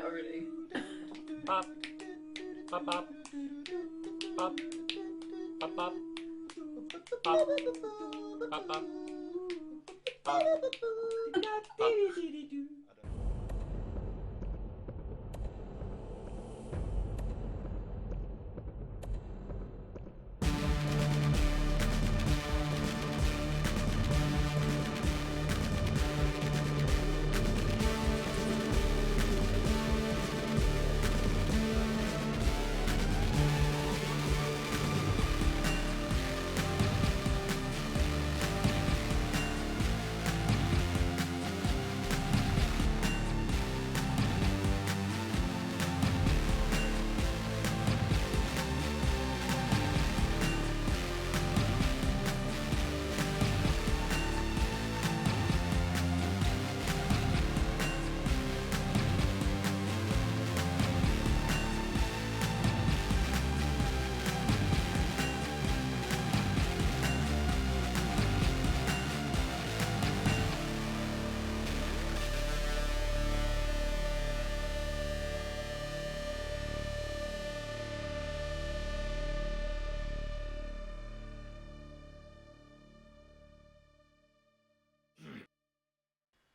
it already. Pop. Pop, pop. Pop. Pop, pop. Pop. Pop, pop. Pop. Pop.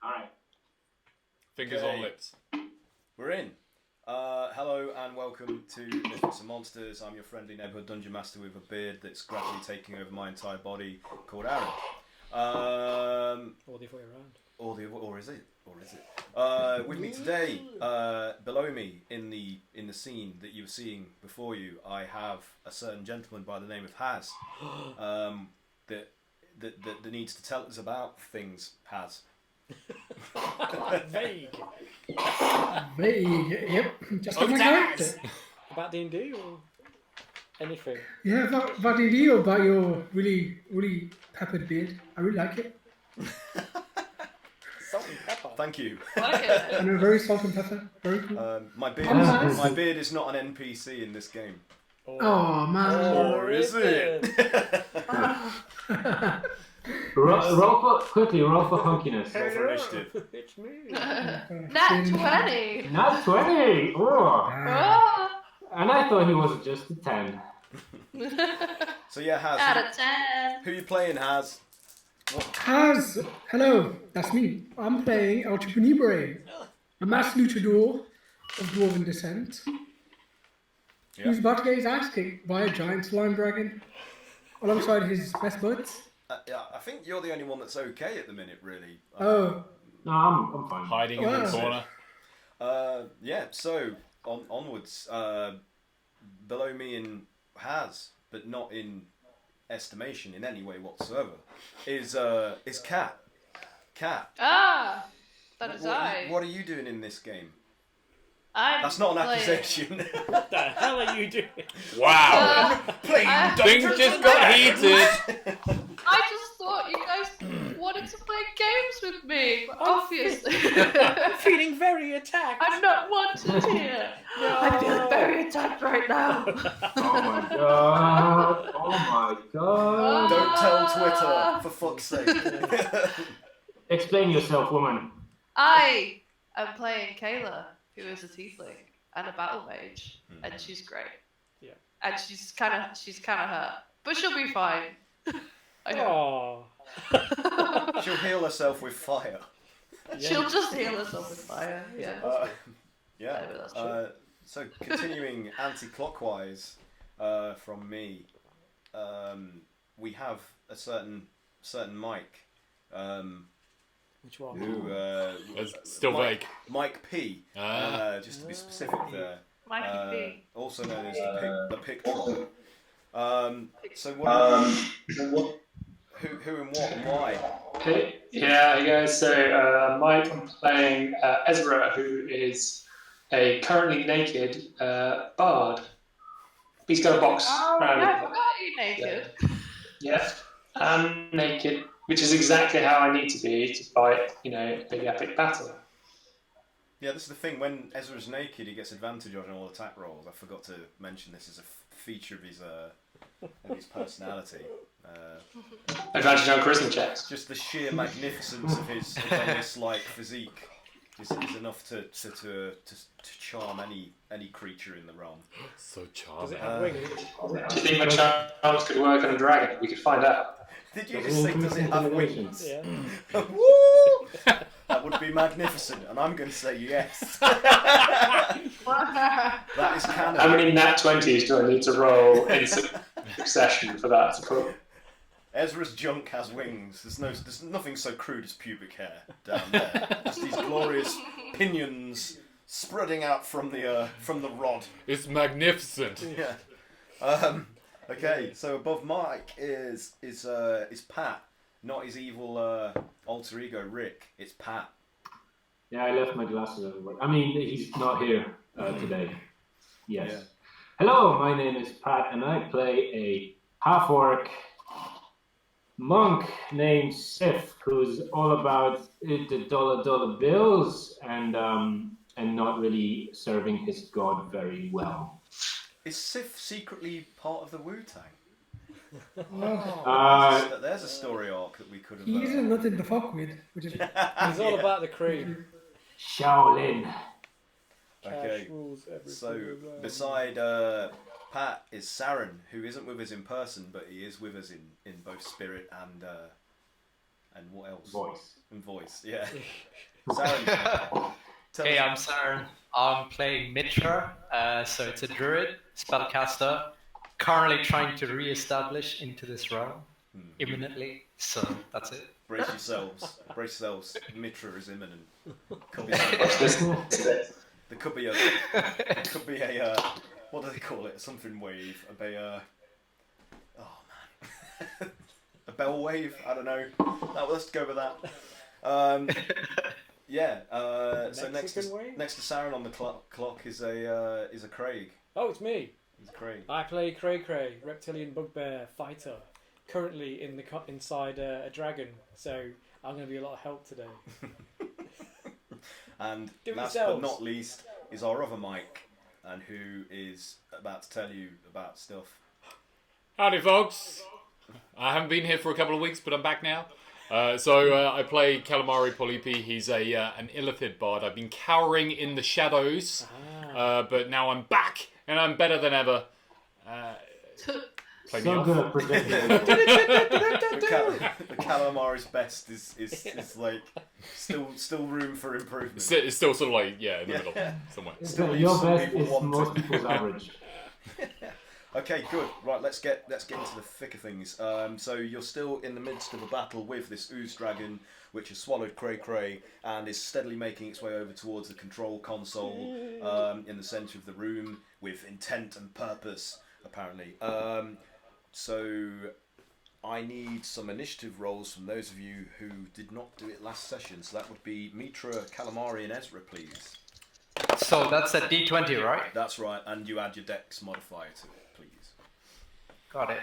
Alright. Fingers on lips. We're in. Hello and welcome to Misfits and Monsters. I'm your friendly neighbourhood dungeon master with a beard that's gradually taking over my entire body, called Aaron. Or the other way around. Or is it? With me today, below me in the scene that you were seeing before you, I have a certain gentleman by the name of Haz, that needs to tell us about things. Haz. Vague. Vague, yep. Just like my character. About D&D or anything? Yeah, about D&D or about your really, really peppered beard. I really like it. Salt and pepper. Thank you. I know, very salt and pepper. Very cool. My beard is not an NPC in this game. Oh, man. Or is it? Roll for hunkiness. Roll for initiative. It's me. Nat 20! Not 20! Oh. Oh. And I thought he was just a 10. So yeah, Haz. Out of 10! Who you playing, Haz? Haz, hello, that's me. I'm playing El Chupanibre, a mass luchador of dwarven descent, who's about to get his ass kicked by a giant slime dragon, alongside his best buds. Yeah, I think you're the only one that's okay at the minute, really. Oh. No, I'm fine. Hiding in the corner. Yeah, so onwards. Below me in Haz, but not in estimation in any way whatsoever, is Kat. Kat. Ah! That is I. What are you doing in this game? That's not an accusation. What the hell are you doing? Wow! Things just got heated. I just thought you guys wanted to play games with me, obviously. I'm feeling very attacked. I'm not wanted here. No. I feel very attacked right now. Oh my god. Oh my god. Don't tell Twitter, for fuck's sake. Explain yourself, woman. I am playing Kaeyla, who is a tiefling and a battle mage, and she's great. Yeah. And she's kind of hurt, but she'll be fine. I know. Aww. She'll heal herself with fire. Yeah. She'll just heal herself with fire. Yeah. Yeah. Maybe that's true. So continuing anti-clockwise from me, we have a certain Mike. Which one? Who Still vague. Mike P. Just to be specific there. Mikey P. Also known as the Pick Troll. So what? Who and what and why? Hey guys. So Mike, I'm playing Ezra, who is a currently naked bard. He's got a box around I him. forgot you naked. Yeah, I'm naked, which is exactly how I need to be to fight, a big epic battle. Yeah, this is the thing. When Ezra's naked, he gets advantage on all attack rolls. I forgot to mention this as a feature of his personality. Advantage on charisma checks. Just the sheer magnificence of his like physique is enough to charm any creature in the realm. So Does charming. it have wings? Do you think my charms could work on a dragon? We could find out. Did you just say does it have wings? Yeah. Woo! That would be magnificent, and I'm going to say yes. That is canon. How many nat 20s do I need to roll in succession for that to put? Ezra's junk has wings. There's nothing so crude as pubic hair down there. Just these glorious pinions spreading out from the rod. It's magnificent. Yeah. Okay. So above Mike is Pat, not his evil alter ego Rick. It's Pat. Yeah, I left my glasses everywhere. I mean, he's not here today. Yes. Yeah. Hello, my name is Pat, and I play a half-orc monk named Sif, who's all about the dollar bills and not really serving his god very well. Is Sif secretly part of the Wu-Tang? There's a story arc that we could have. He isn't nothing to fuck with, which is It's all about the cream. Shaolin. Okay. Cash rules everything. So beside Pat is Saren, who isn't with us in person, but he is with us in both spirit and what else? Voice. And voice, yeah. Saren. Hey, I'm Saren. I'm playing Mitra, so it's a druid, spellcaster, currently trying to re-establish into this realm imminently, so that's it. Brace yourselves. Brace yourselves. Mitra is imminent. Could be there could be a what do they call it? Something wave. Oh man. A bell wave? I don't know. No, let's go with that. Yeah. So next to Saren on the clock is a Craig. Oh, it's me. He's Craig. I play Cray, reptilian bugbear fighter, currently inside a dragon. So I'm going to be a lot of help today. And Do it last yourselves. but not least is our other Mike, and who is about to tell you about stuff. Howdy, folks. I haven't been here for a couple of weeks, but I'm back now. I play Calamari Polypi. He's an Illithid bard. I've been cowering in the shadows, but now I'm back, and I'm better than ever. Play me So off. good at predicting. The Calamari's best is like still room for improvement. It's still sort of like, in the middle, somewhere. Your some best people is want most it. people's average. Okay, good. Right, let's get into the thick of things. So you're still in the midst of a battle with this Ooze dragon, which has swallowed Cray and is steadily making its way over towards the control console in the centre of the room with intent and purpose, apparently. So I need some initiative rolls from those of you who did not do it last session. So that would be Mitra, Calamari, and Ezra, please. So that's a D20, right? That's right, and you add your dex modifier to it, please. Got it.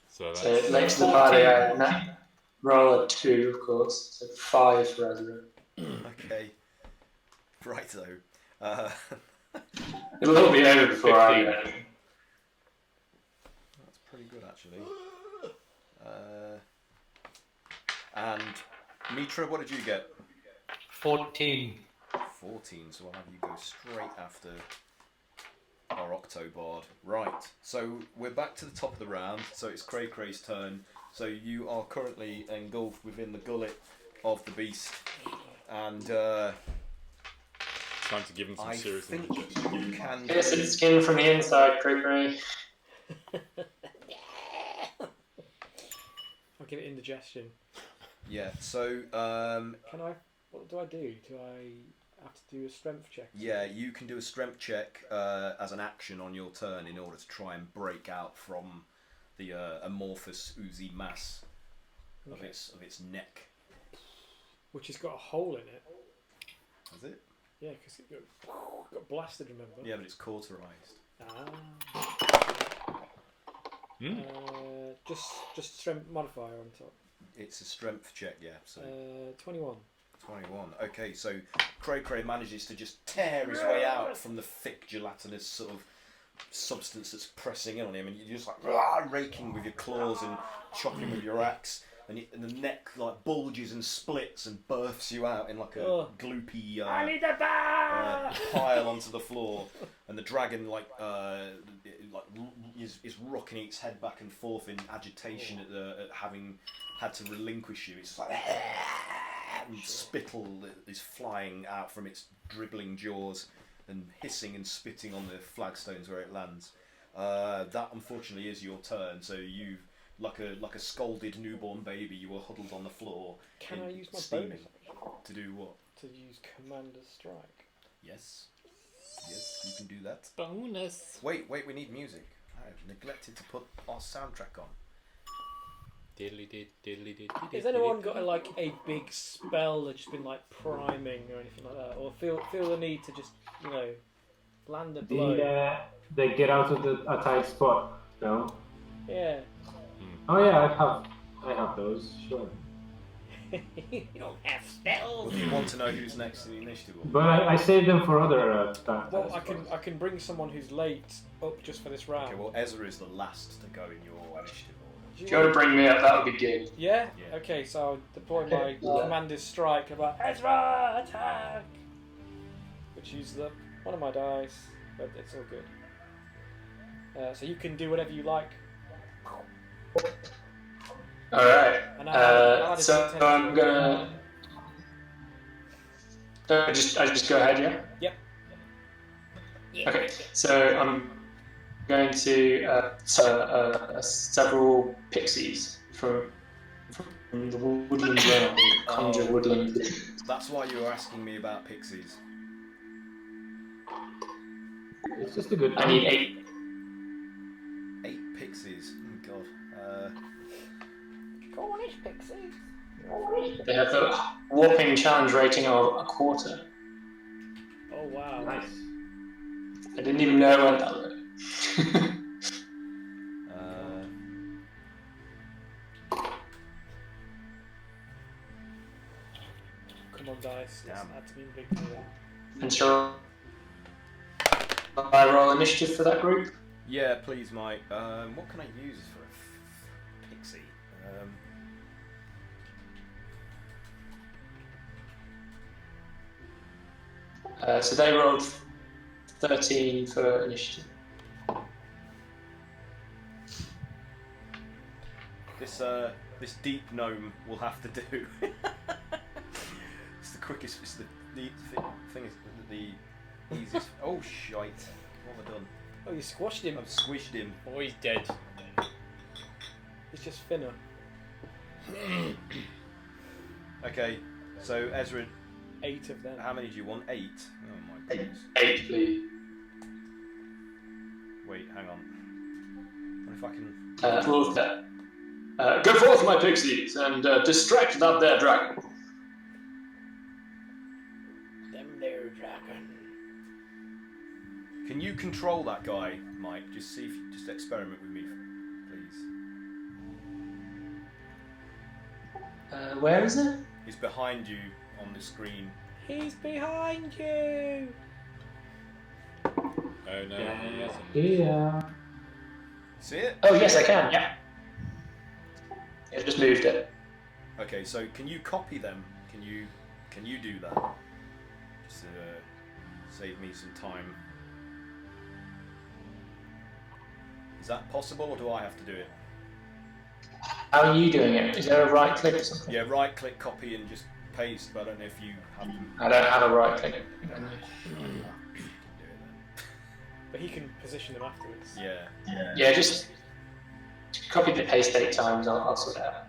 So So that's next to the party, roll a 2, of course. So 5 for Ezra. Okay. Righto. It'll all be over before I 15. go. That's pretty good, actually. And Mitra, what did you get? 14. 14, so I'll have you go straight after our Octobard. Right, so we're back to the top of the round, so it's Cray's turn. So you are currently engulfed within the gullet of the beast, and time to give him some I serious think indigestion. you can... Here's some skin from the inside, Cray. I'll give it indigestion. Yeah, so... Can I? What do I do? Do I have to do a strength check? yeah, you can do a strength check as an action on your turn in order to try and break out from the amorphous oozy mass of Okay. its neck. Which has got a hole in it. Is it? Yeah, because it got blasted, remember? Yeah, but it's cauterized. Just strength modifier on top. It's a strength check, yeah. So 21. 21. Okay, so Cray manages to just tear his way out from the thick gelatinous sort of substance that's pressing in on him, and you're just like raking with your claws and chopping with your axe. and the neck like bulges and splits and births you out in like a gloopy pile onto the floor, and the dragon is rocking its head back and forth in agitation at having had to relinquish you. It's just like and spittle is flying out from its dribbling jaws and hissing and spitting on the flagstones where it lands. That unfortunately is your turn. So you, like a scalded newborn baby, you were huddled on the floor. Can I use my steaming. bonus action? To do what? To use Commander's Strike. Yes, you can do that. Bonus. Wait, we need music. I've neglected to put our soundtrack on. Has anyone got a big spell that's just been like priming or anything like that, or feel the need to just land a blow? They get out of a tight spot. No. Yeah. Oh yeah, I have those. Sure. You don't have spells. Well, do you want to know who's next to the initiative? But I saved them for other. Well, I can bring someone who's late up just for this round. Okay, well Ezra is the last to go in your initiative order. If you want to bring me up, that would be good. Yeah? Okay, so I'll deploy my Commander's Strike about Ezra, attack! Which uses up one of my dice, but it's all good. So you can do whatever you like. Alright, And so I'm gonna... I just go ahead, yeah? Yep. Okay, so I'm going to several pixies from the woodland realm, conjure woodland. That's why you were asking me about pixies. It's just a good. I need 8. 8 pixies. Oh god. Cornish pixies. They have a whopping challenge rating of 1/4. Oh wow. Nice. I didn't even know I went that low. Come on, dice. Damn. Add to me big deal. And shall I roll initiative for that group? Yeah, please, Mike. What can I use for a pixie? So they rolled 13 for initiative. This deep gnome will have to do. It's the quickest. It's the thing is the easiest. Oh shite! What have I done? Oh, you squashed him. I've squished him. Oh, he's dead. He's just thinner. Okay, so Ezra, 8 of them. how many do you want? 8. Oh my goodness. 8, please. Wait, hang on. What if I can? Roll that. Go forth, my pixies, and distract that there dragon. Them there dragon. Can you control that guy, Mike? Just see if just experiment with me, please. Where is it? He's behind you on the screen. He's behind you. Oh no, he isn't. Yeah. See it? Oh yes, I can. Yeah. I just moved it. Okay, so can you copy them? Can you do that? Just to save me some time. Is that possible, or do I have to do it? How are you doing it? Is there a right click or something? Yeah, right click, copy, and just paste. But I don't know if you have them. I don't have a right click. But he can position them afterwards. Yeah. Yeah, just copy the paste 8 times. I'll sort it out.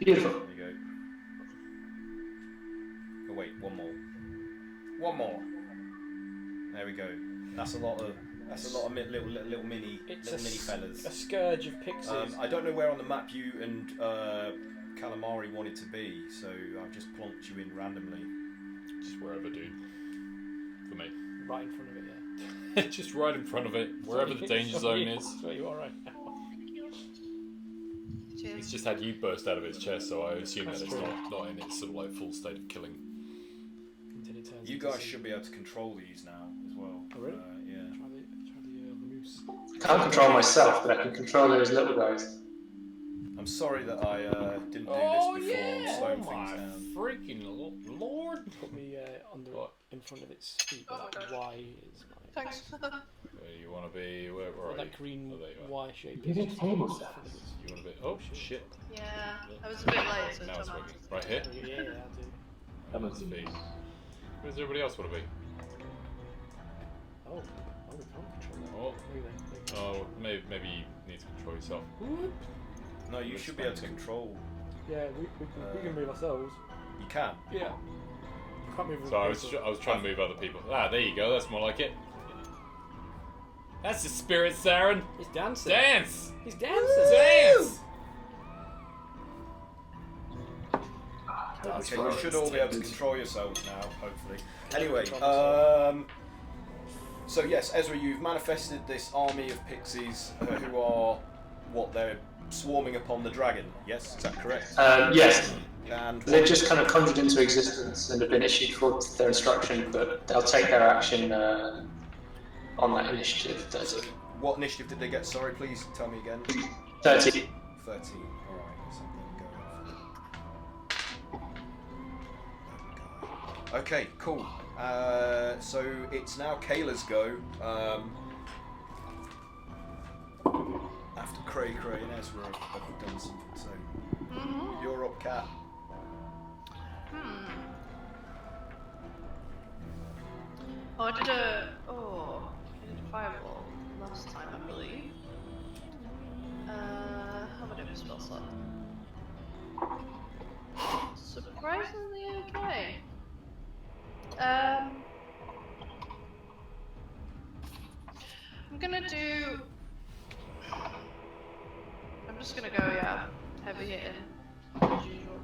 Beautiful. There you go. Oh wait, one more. One more. There we go. That's a lot of little mini fellas. A scourge of pixies. I don't know where on the map you and Calamari wanted to be, so I've just plonked you in randomly. Just wherever, dude. For me. Right in front of it, yeah. Just right in front of it, wherever the danger zone is. That's where you are right now. It's just had you burst out of its chest, so I assume That's that it's true. not in its sort of like full state of killing. Until it turns You into guys something. should be able to control these now as well. Oh, really? Yeah. Try the moves. I can't control myself, but I can control those little guys. I'm sorry that I didn't do Oh this before yeah! slowing Oh my things down. freaking lord! Put me on the in front of its feet. Oh my That gosh. Y is my. Thanks. Where you want to be? Where Or are that you? green Oh, there you are. Y shape. You is get just table in stuff. front of its- You want to be? Oh shit! Yeah, I was a bit late, so Now it's Tom working. answered. Right here. Yeah, I do. That must Let's be. be. Where does everybody else want to be? Oh, we can't control that. Oh. Maybe. Oh, maybe you need to control yourself. No, you should be able to control. Yeah, we can move ourselves. You can. Yeah. Can't move. So I was trying to move other people. Ah, there you go. That's more like it. That's the spirit, Saren. He's dancing. Dance. He's dancing. Dance. Okay, you should all be able to control yourselves now, hopefully. Anyway, so yes, Ezra, you've manifested this army of pixies who are what they're swarming upon the dragon. Yes, is that correct? Yes. And They've just kind of conjured into existence and have been issued for their instruction, but they'll take their action on that initiative. 30. what initiative did they get? Sorry, please tell me again. 30. 13. Alright, so I'm gonna go. Okay, cool. So it's now Kaeyla's go. After Cray and Ezra have done something, so you're up, Cat. Oh, I did a fireball last time, I believe. How am I doing with spell slot? Surprisingly okay. I'm gonna do. I'm just gonna go, heavy hitting as usual.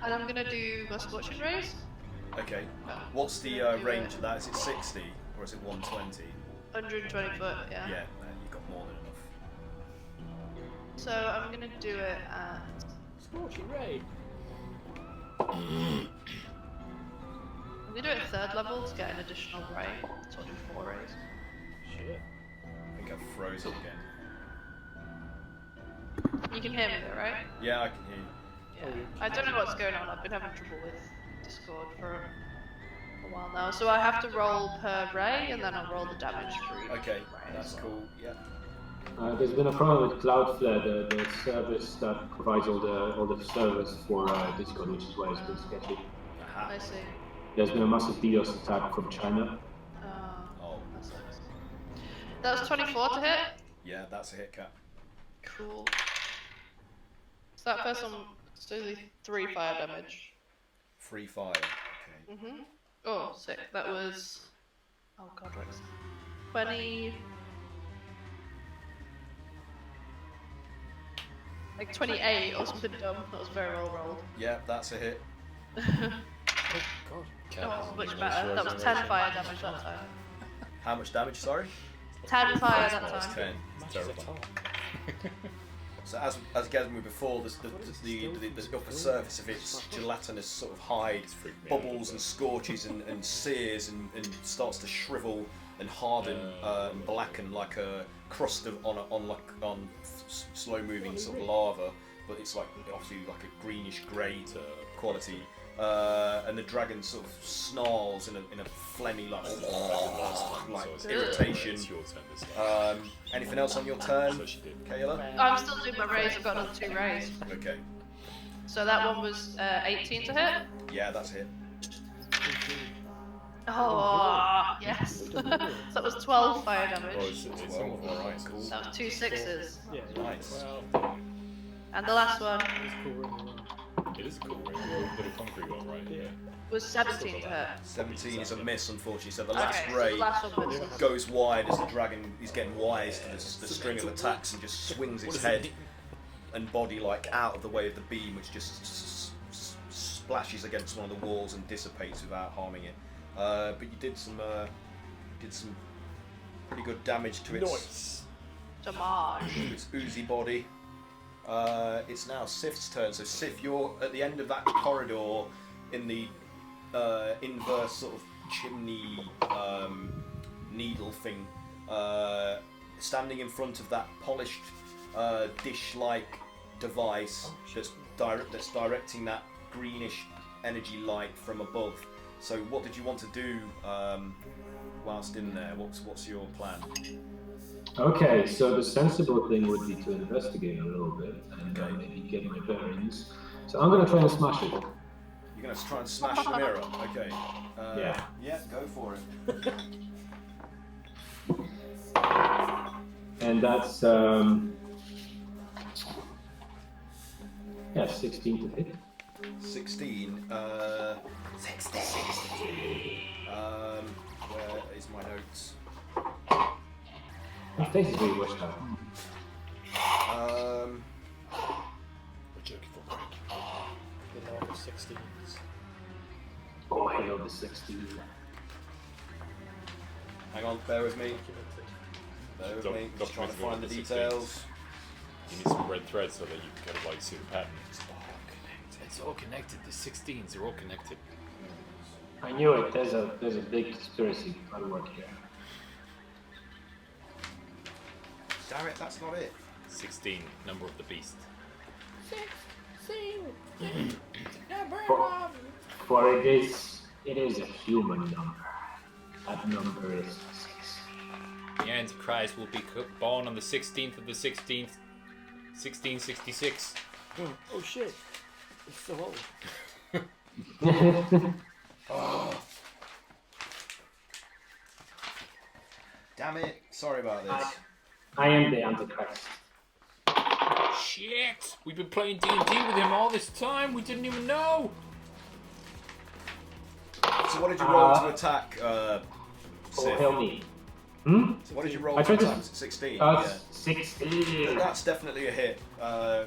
And I'm gonna do my Scorching Rays. Okay. What's the range of that? Is it 60 or is it 120? 120 foot, yeah. Yeah, you've got more than enough. So I'm gonna do it at. Scorching ray. I'm gonna do it at 3rd level to get an additional ray. So I'll do 4 rays. Shit. I think I've frozen again. You can hear me though, right? Yeah, I can hear you. Yeah. I don't know what's going on. I've been having trouble with Discord for a while now. So I have to roll per ray, and then I'll roll the damage for each Okay, ray that's as well. cool. Yeah. There's been a problem with Cloudflare, the service that provides all the servers for Discord, which is why it's been sketchy. Aha. I see. There's been a massive DDoS attack from China. Oh. That sucks. That was 24 to hit. Yeah, that's a hit, Cat. Cool. So that first one, so 3 fire damage. Free fire. Okay. Oh, sick. That was. Oh god, what's 20. Like 28 or something dumb. That was very well rolled. Yeah, that's a hit. Oh god. Oh, much better. That was 10 fire damage that time. How much damage, sorry? 10 fire that That's time. 10. It's terrible. So as Gazmu before, the upper surface of its gelatinous sort of hide bubbles and scorches and sears and starts to shrivel and harden and blacken like a crust of on slow moving sort of lava, but it's like obviously like a greenish grey quality. And the dragon sort of snarls in a phlegmy like irritation. It's your turn this time. Anything else on your turn, So she did. Kayla? I'm still doing my rays. I've got another 2 rays. Okay. So that one was 18 to hit. Yeah, that's it. Oh, yes. So that was 12 fire damage. Oh, it's all Alright, cool. That was 2 6s. Yeah. Nice. Well, And the last one it's cool ring as well. It is a cool ring. A little concrete one, right? Yeah. was 17 to hit. 17 is a miss, unfortunately. So the last Okay, so ray the last one misses. goes wide as the dragon is getting wise to the string of attacks and just swings its head and body like out of the way of the beam, which just splashes against one of the walls and dissipates without harming it. But you did some pretty good damage to its Damage. oozy body. It's now Sif's turn. So Sif, you're at the end of that corridor in the inverse sort of chimney needle thing. standing in front of that polished dish-like device that's directing that greenish energy light from above. So what did you want to do whilst in there? What's your plan? Okay, so the sensible thing would be to investigate a little bit and maybe get my bearings. So I'm going to try and smash it. You're going to try and smash the mirror? Okay. Yeah, go for it. And that's 16 to hit. 16. 16. Where is my notes? My face is really washed out. We're joking for break. The love of 16s. Oh, I love the 16. Hang on, bear with me. Bear with me. Just trying to find the details. You need some red thread so that you can kind of like see the pattern. It's all connected. The 16s are all connected. I knew it. There's a big conspiracy at work here. Damn it, that's not it. 16, number of the beast. 16. For it is a human number. That number is 6. The Antichrist will be born on the 16th of the 16th, 1666. Oh shit. It's so old. Oh. Damn it. Sorry about this. I am the Antichrist. Shit! We've been playing D&D with him all this time. We didn't even know. So what did you roll to attack, Sif? Help me. So what did you roll to attack? 16? Yeah. 16. That's definitely a hit,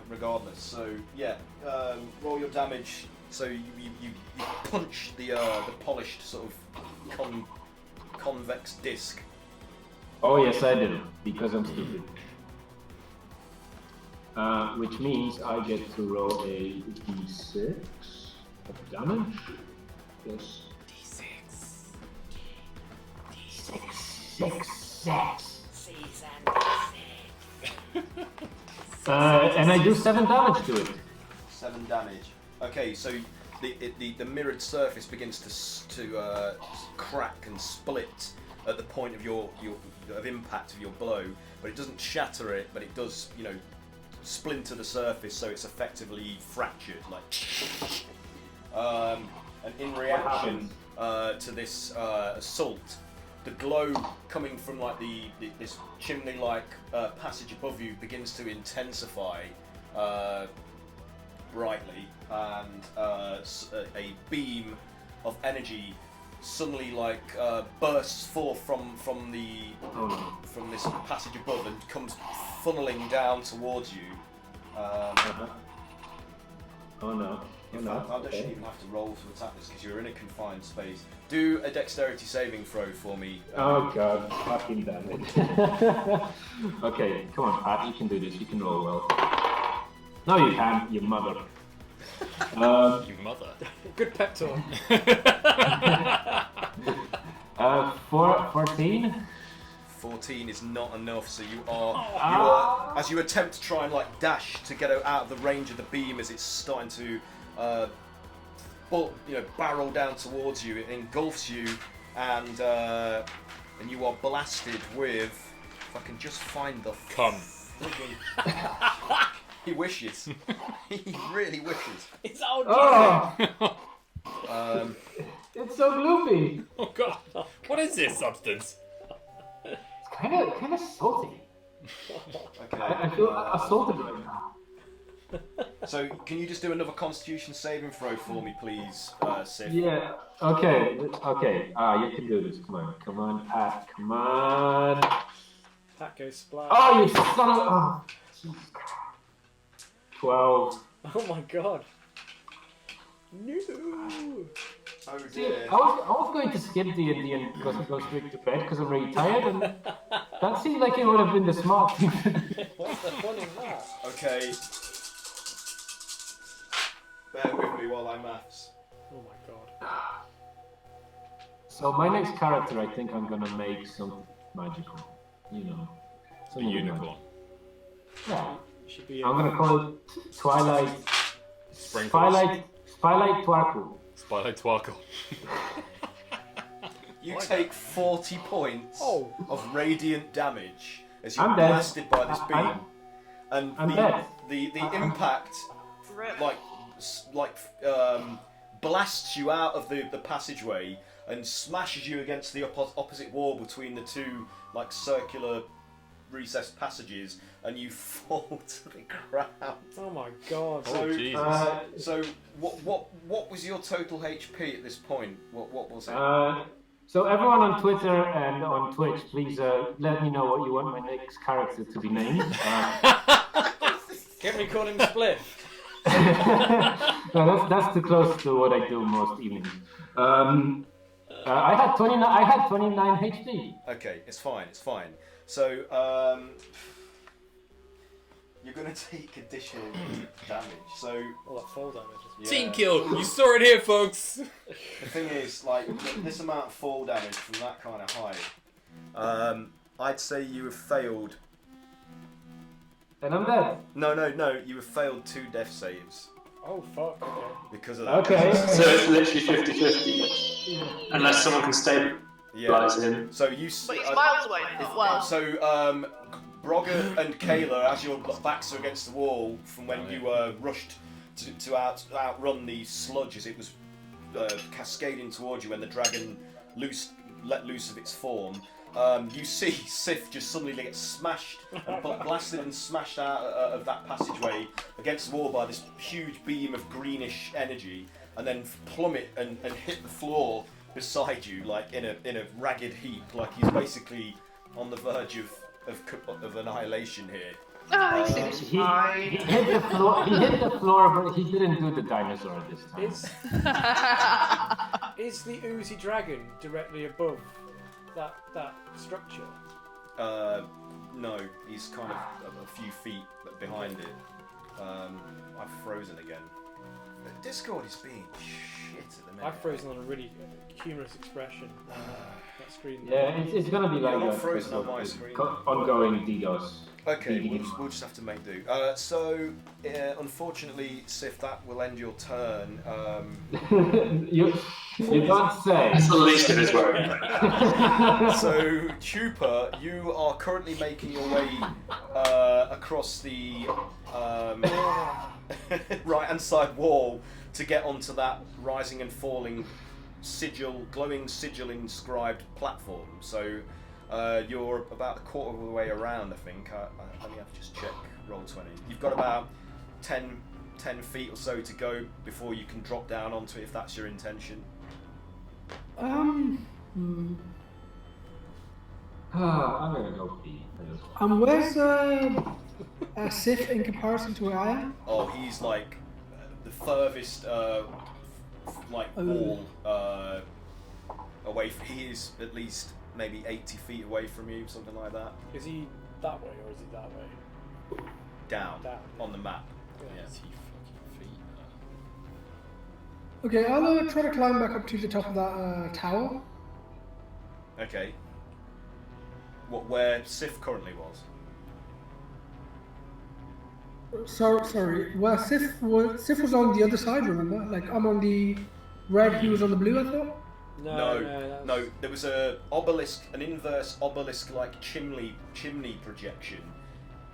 regardless. So yeah, roll your damage. So you punch the polished sort of convex disc. Oh yes, I do, because I'm stupid. Which means I get to roll a d6 of damage. Yes. D6. 6. And I do 7 damage to it. 7 damage. Okay, so the mirrored surface begins to crack and split at the point of your impact of your blow, but it doesn't shatter it, but it does, splinter the surface, so it's effectively fractured, like. And in reaction to this assault, the glow coming from like this chimney-like passage above you begins to intensify brightly, and a beam of energy suddenly bursts forth from this passage above and comes funneling down towards you. Oh no. In fact, I shouldn't even have to roll to attack this because you're in a confined space. Do a dexterity saving throw for me. Oh god, fucking damn it. Okay, come on, Pat, you can do this. You can roll well. No, you can't, you mother. You mother. Good pep talk. 14? 14 is not enough, so you are as you attempt to try and dash to get out of the range of the beam as it's starting to barrel down towards you. It engulfs you, and you are blasted with. If I can just find the Come. He wishes. He really wishes. It's all It's so gloopy. Oh god. What is this substance? It's kind of salty. Okay. I feel assaulted right now. So, can you just do another Constitution saving throw for me, please, Sif? Yeah. Okay. You can do this. Come on, Pat. Come on. Pat goes splat. Oh, you son of. Oh, Jesus Christ. 12. Oh my god. No. Oh See, dear. I was going to skip D&D and go straight to bed because I'm really tired, and that seemed like it would have been the smart thing. What's the fun in that? Okay. Bear with me while I maths. Oh my god. So my next character, I think I'm gonna make something magical. you know. The unicorn. Yeah. Should be. I'm gonna call it Twilight. Sprinkles. Twilight Twarkle. Spotlight Twarkle. You take 40 points Oh. of radiant damage as you're I'm dead. blasted by this beam, and I'm dead. the impact blasts you out of the passageway and smashes you against the opposite wall between the two like circular recessed passages, and you fall to the ground. Oh my god. Oh, Jesus. So what was your total HP at this point? What was it? So everyone on Twitter and on Twitch, please let me know what you want my next character to be named. Can we call him Spliff? No, that's too close to what I do most evenings. I had 29 HP. Okay, it's fine. So you're gonna take additional damage. So All that fall damage. yeah. Team kill. You saw it here, folks. The thing is, like this amount of fall damage from that kind of height, I'd say you have failed. And I'm dead. No, you have failed 2 death saves Oh fuck. Okay. because of that. Okay. So it's literally 50-50. Unless someone can stabilise him. So you. But he's miles away now. Well, So Brogger and Kaeyla, as your backs are against the wall from when you rushed to outrun the sludge as it was cascading towards you when the dragon let loose of its form. You see Sif just suddenly get smashed and blasted and smashed out of that passageway against the wall by this huge beam of greenish energy, and then plummet and hit the floor beside you like in a ragged heap, like he's basically on the verge of annihilation here. he seems He fine. hit the floor. He hit the floor, but he didn't do the dinosaur this time. Is the Oozy dragon directly above that structure? No, he's kind of a few feet behind it. I've frozen again. Discord is being shit at the minute. I've frozen on a really humorous expression on that screen. Yeah, it's gonna be like You're not that frozen on because my of screen. ongoing DDoS. Okay, we'll just have to make do. So, unfortunately, Sif, that will end your turn. you don't say. That's the least of his worry. So, Chupa, you are currently making your way across the right-hand side wall to get onto that rising and falling glowing sigil inscribed platform. So, you're about a quarter of the way around, I think. Let me have to just check roll 20. You've got about 10 feet or so to go before you can drop down onto it, if that's your intention. I'm gonna go pee. Where's Sif in comparison to where I am? Oh, he's like the furthest wall away. He is at least maybe 80 feet away from you, something like that. Is he that way or is he that way? Down Down. on the map. Yeah. Okay, I'll try to climb back up to the top of that tower. Okay. Where Sif currently was? Sorry. Well, Sif was on the other side, remember? Like, I'm on the red, he was on the blue, I thought? No. There was an inverse obelisk-like chimney projection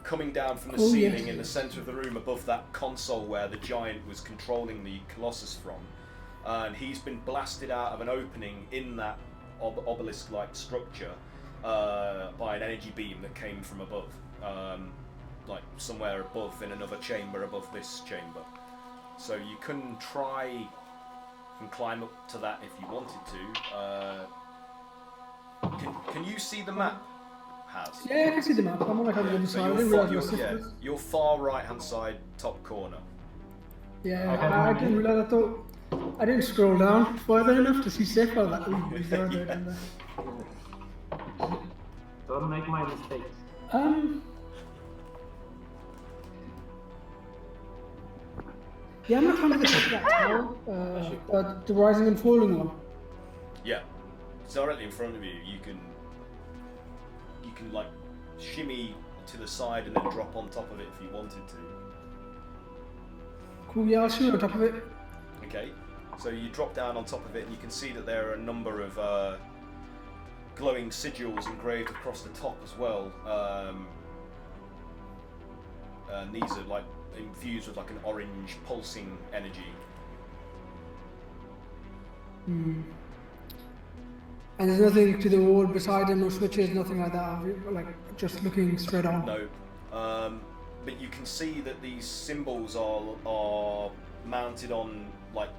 coming down from the ceiling in the centre of the room above that console where the giant was controlling the colossus from, and he's been blasted out of an opening in that obelisk-like structure by an energy beam that came from above, like somewhere above in another chamber above this chamber. So you can try and climb up to that if you wanted to. Can you see the map, Haz? Yeah, I can see the map. I'm on like on the other side. I didn't realise where Sif was. Your far right hand side top corner. Yeah, I didn't realise. I didn't scroll down further enough to see Sif. I was like, ooh, he's there. Don't make my mistakes. Yeah, I'm not trying to get to that tower, the rising and falling one. Yeah, it's directly in front of you. You can like shimmy to the side and then drop on top of it if you wanted to. Cool, yeah, I'll shoot on top of it. Okay, so you drop down on top of it and you can see that there are a number of glowing sigils engraved across the top as well. And these are like infused with like an orange pulsing energy. Hmm. And there's nothing to the wall beside them, no switches, nothing like that, like just looking straight on. No, but you can see that these symbols are mounted on like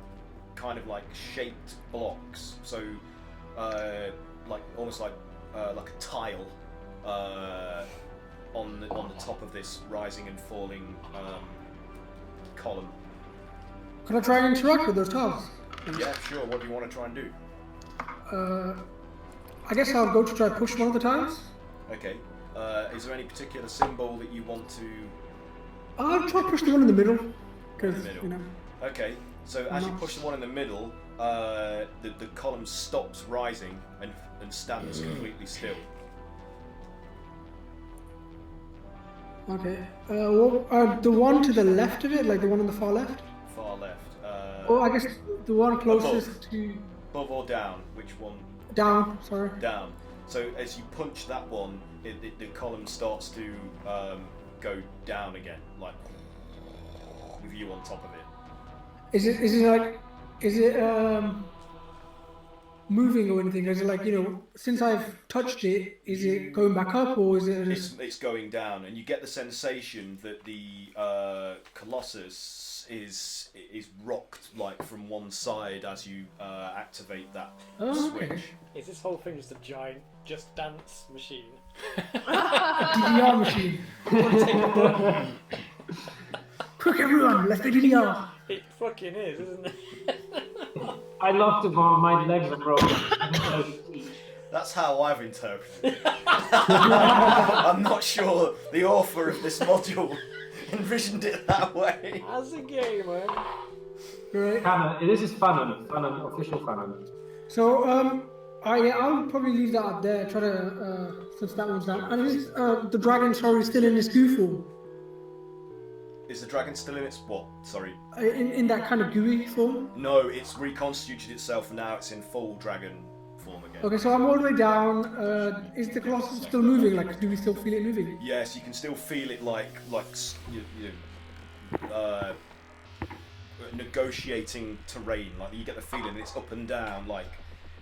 kind of like shaped blocks. So like almost like a tile on the top of this rising and falling column. Can I try and interact with those tiles? Yeah, sure. What do you want to try and do? I guess I'll go to try push one of the tiles. Okay. Is there any particular symbol that you want to? I'll try to push the one in the middle, because you know. Okay. So as you push the one in the middle, the column stops rising and stands completely still. Okay. The one to the left of it, like the one on the far left. Far left. Oh, I guess the one closest to. Above or down? Which one? Down. Sorry. Down. So as you punch that one, the column starts to go down again, like with you on top of it. Is it moving or anything? Is it like, you know, since I've touched it, is it going back up or is it just... It's going down, and you get the sensation that the colossus is rocked like from one side as you activate that switch. Is this whole thing just a giant Just Dance machine? DDR machine. Quick everyone, let's do DDR. It fucking is, isn't it? I love the one, my legs are broken. That's how I've interpreted it. I'm not sure the author of this module envisioned it that way. As a gamer. Right. Canon, this is Fanon, official Fanon. So, I'll probably leave that up there, try to, since that one's down. And is the dragon, sorry, still in its goo form? Is the dragon still in its what? Sorry. In that kind of gooey form? No, it's reconstituted itself and now it's in full dragon form again. Okay, so I'm all the way down. Is the colossus still moving? Like, do we still feel it moving? Yes, you can still feel it like negotiating terrain. Like you get the feeling it's up and down, like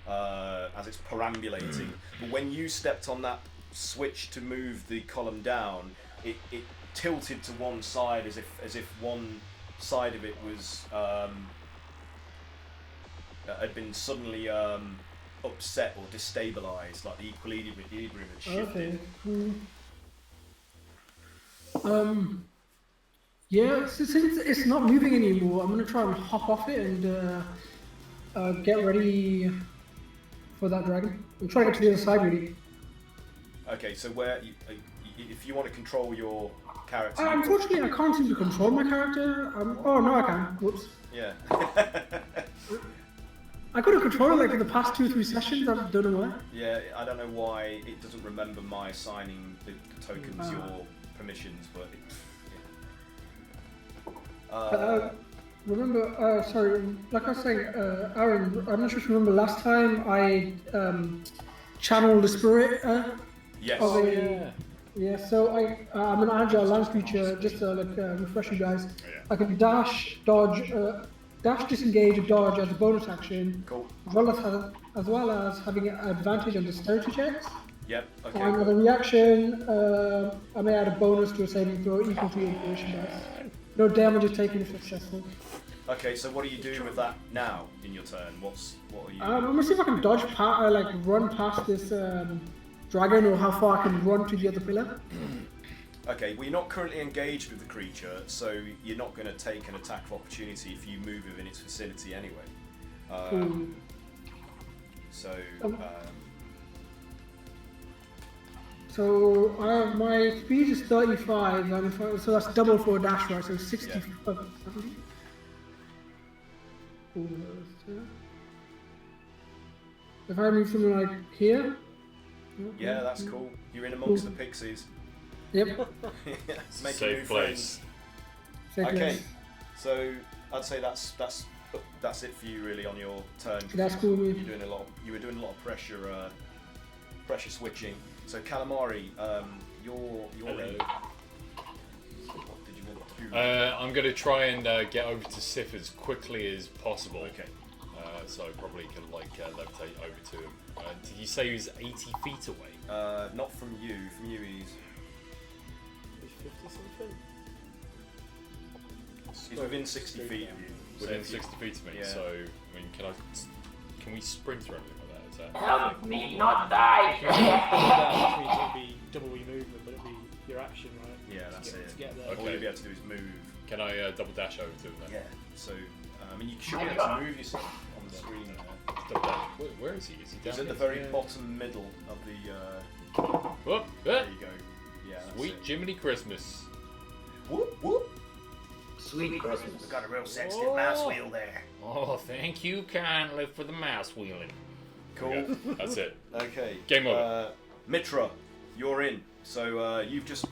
as it's perambulating. But when you stepped on that switch to move the column down, it tilted to one side as if one side of it was had been suddenly upset or destabilized, like the equilibrium had shifted. Okay. Yeah, since it's not moving anymore, I'm gonna try and hop off it and get ready for that dragon. I'm trying to get to the other side, really. Okay, so if you want to control your character... Unfortunately, I can't seem to control my character. Oh, no, I can. Whoops. Yeah. I couldn't control it like in the past 2-3 sessions. I don't know why. Yeah, I don't know why it doesn't remember my assigning the tokens your permissions, but... Remember, sorry, like I was saying, Aaron, I'm not sure if you remember last time I channeled the spirit yes. of a... Yeah, so I'm an agile land creature, just to refresh you guys. I can dash, dodge, disengage, and dodge as a bonus action, cool. as well as having an advantage on dexterity checks. Yep, okay. And as a reaction, I may add a bonus to a saving throw equal to your inspiration dice. No damage is taken if successful. Okay, so what do you do with that now in your turn? What are you? I'm gonna see if I can dodge, run past this dragon, or how far I can run to the other pillar. Okay, well you're not currently engaged with the creature, so you're not going to take an attack of opportunity if you move within its vicinity anyway. So my speed is 35, and so that's double for a dash, right? So 60. Yeah. If I move something like here, Yeah, that's cool. You're in amongst the pixies. Yep. Making new Safe place. Safe Okay, place. so I'd say that's it for you really on your turn. That's cool, man. You were doing a lot of pressure switching. So Calamari, you're in. What did you want to do? I'm going to try and get over to Sif as quickly as possible. Okay. So I probably can like levitate over to him. Did you say he was 80 feet away? Not from you. From you, he's 50 something? he's within 60 feet of you. Within So 60 feet of me. Yeah. So I mean, can we sprint or anything like that? Is that Help me not die! That means it'll be double your movement, but it'll be your action, right? Yeah, that's to it. get there. Okay. All you'll be able to do is move. Can I double dash over to him then? Yeah. So I mean, you should be able to move yourself on the screen there. Double dash. Where is he? Is he down He's at the here? very bottom middle of the. Whoop, There you go. Yeah. That's Sweet it. Jiminy Christmas. Whoop whoop. Sweet Christmas. We've got a real sensitive mouse wheel there. Oh, thank you kindly for the mouse wheeling. Cool. That's it. Okay. Game over. Mitra, you're in. So you've just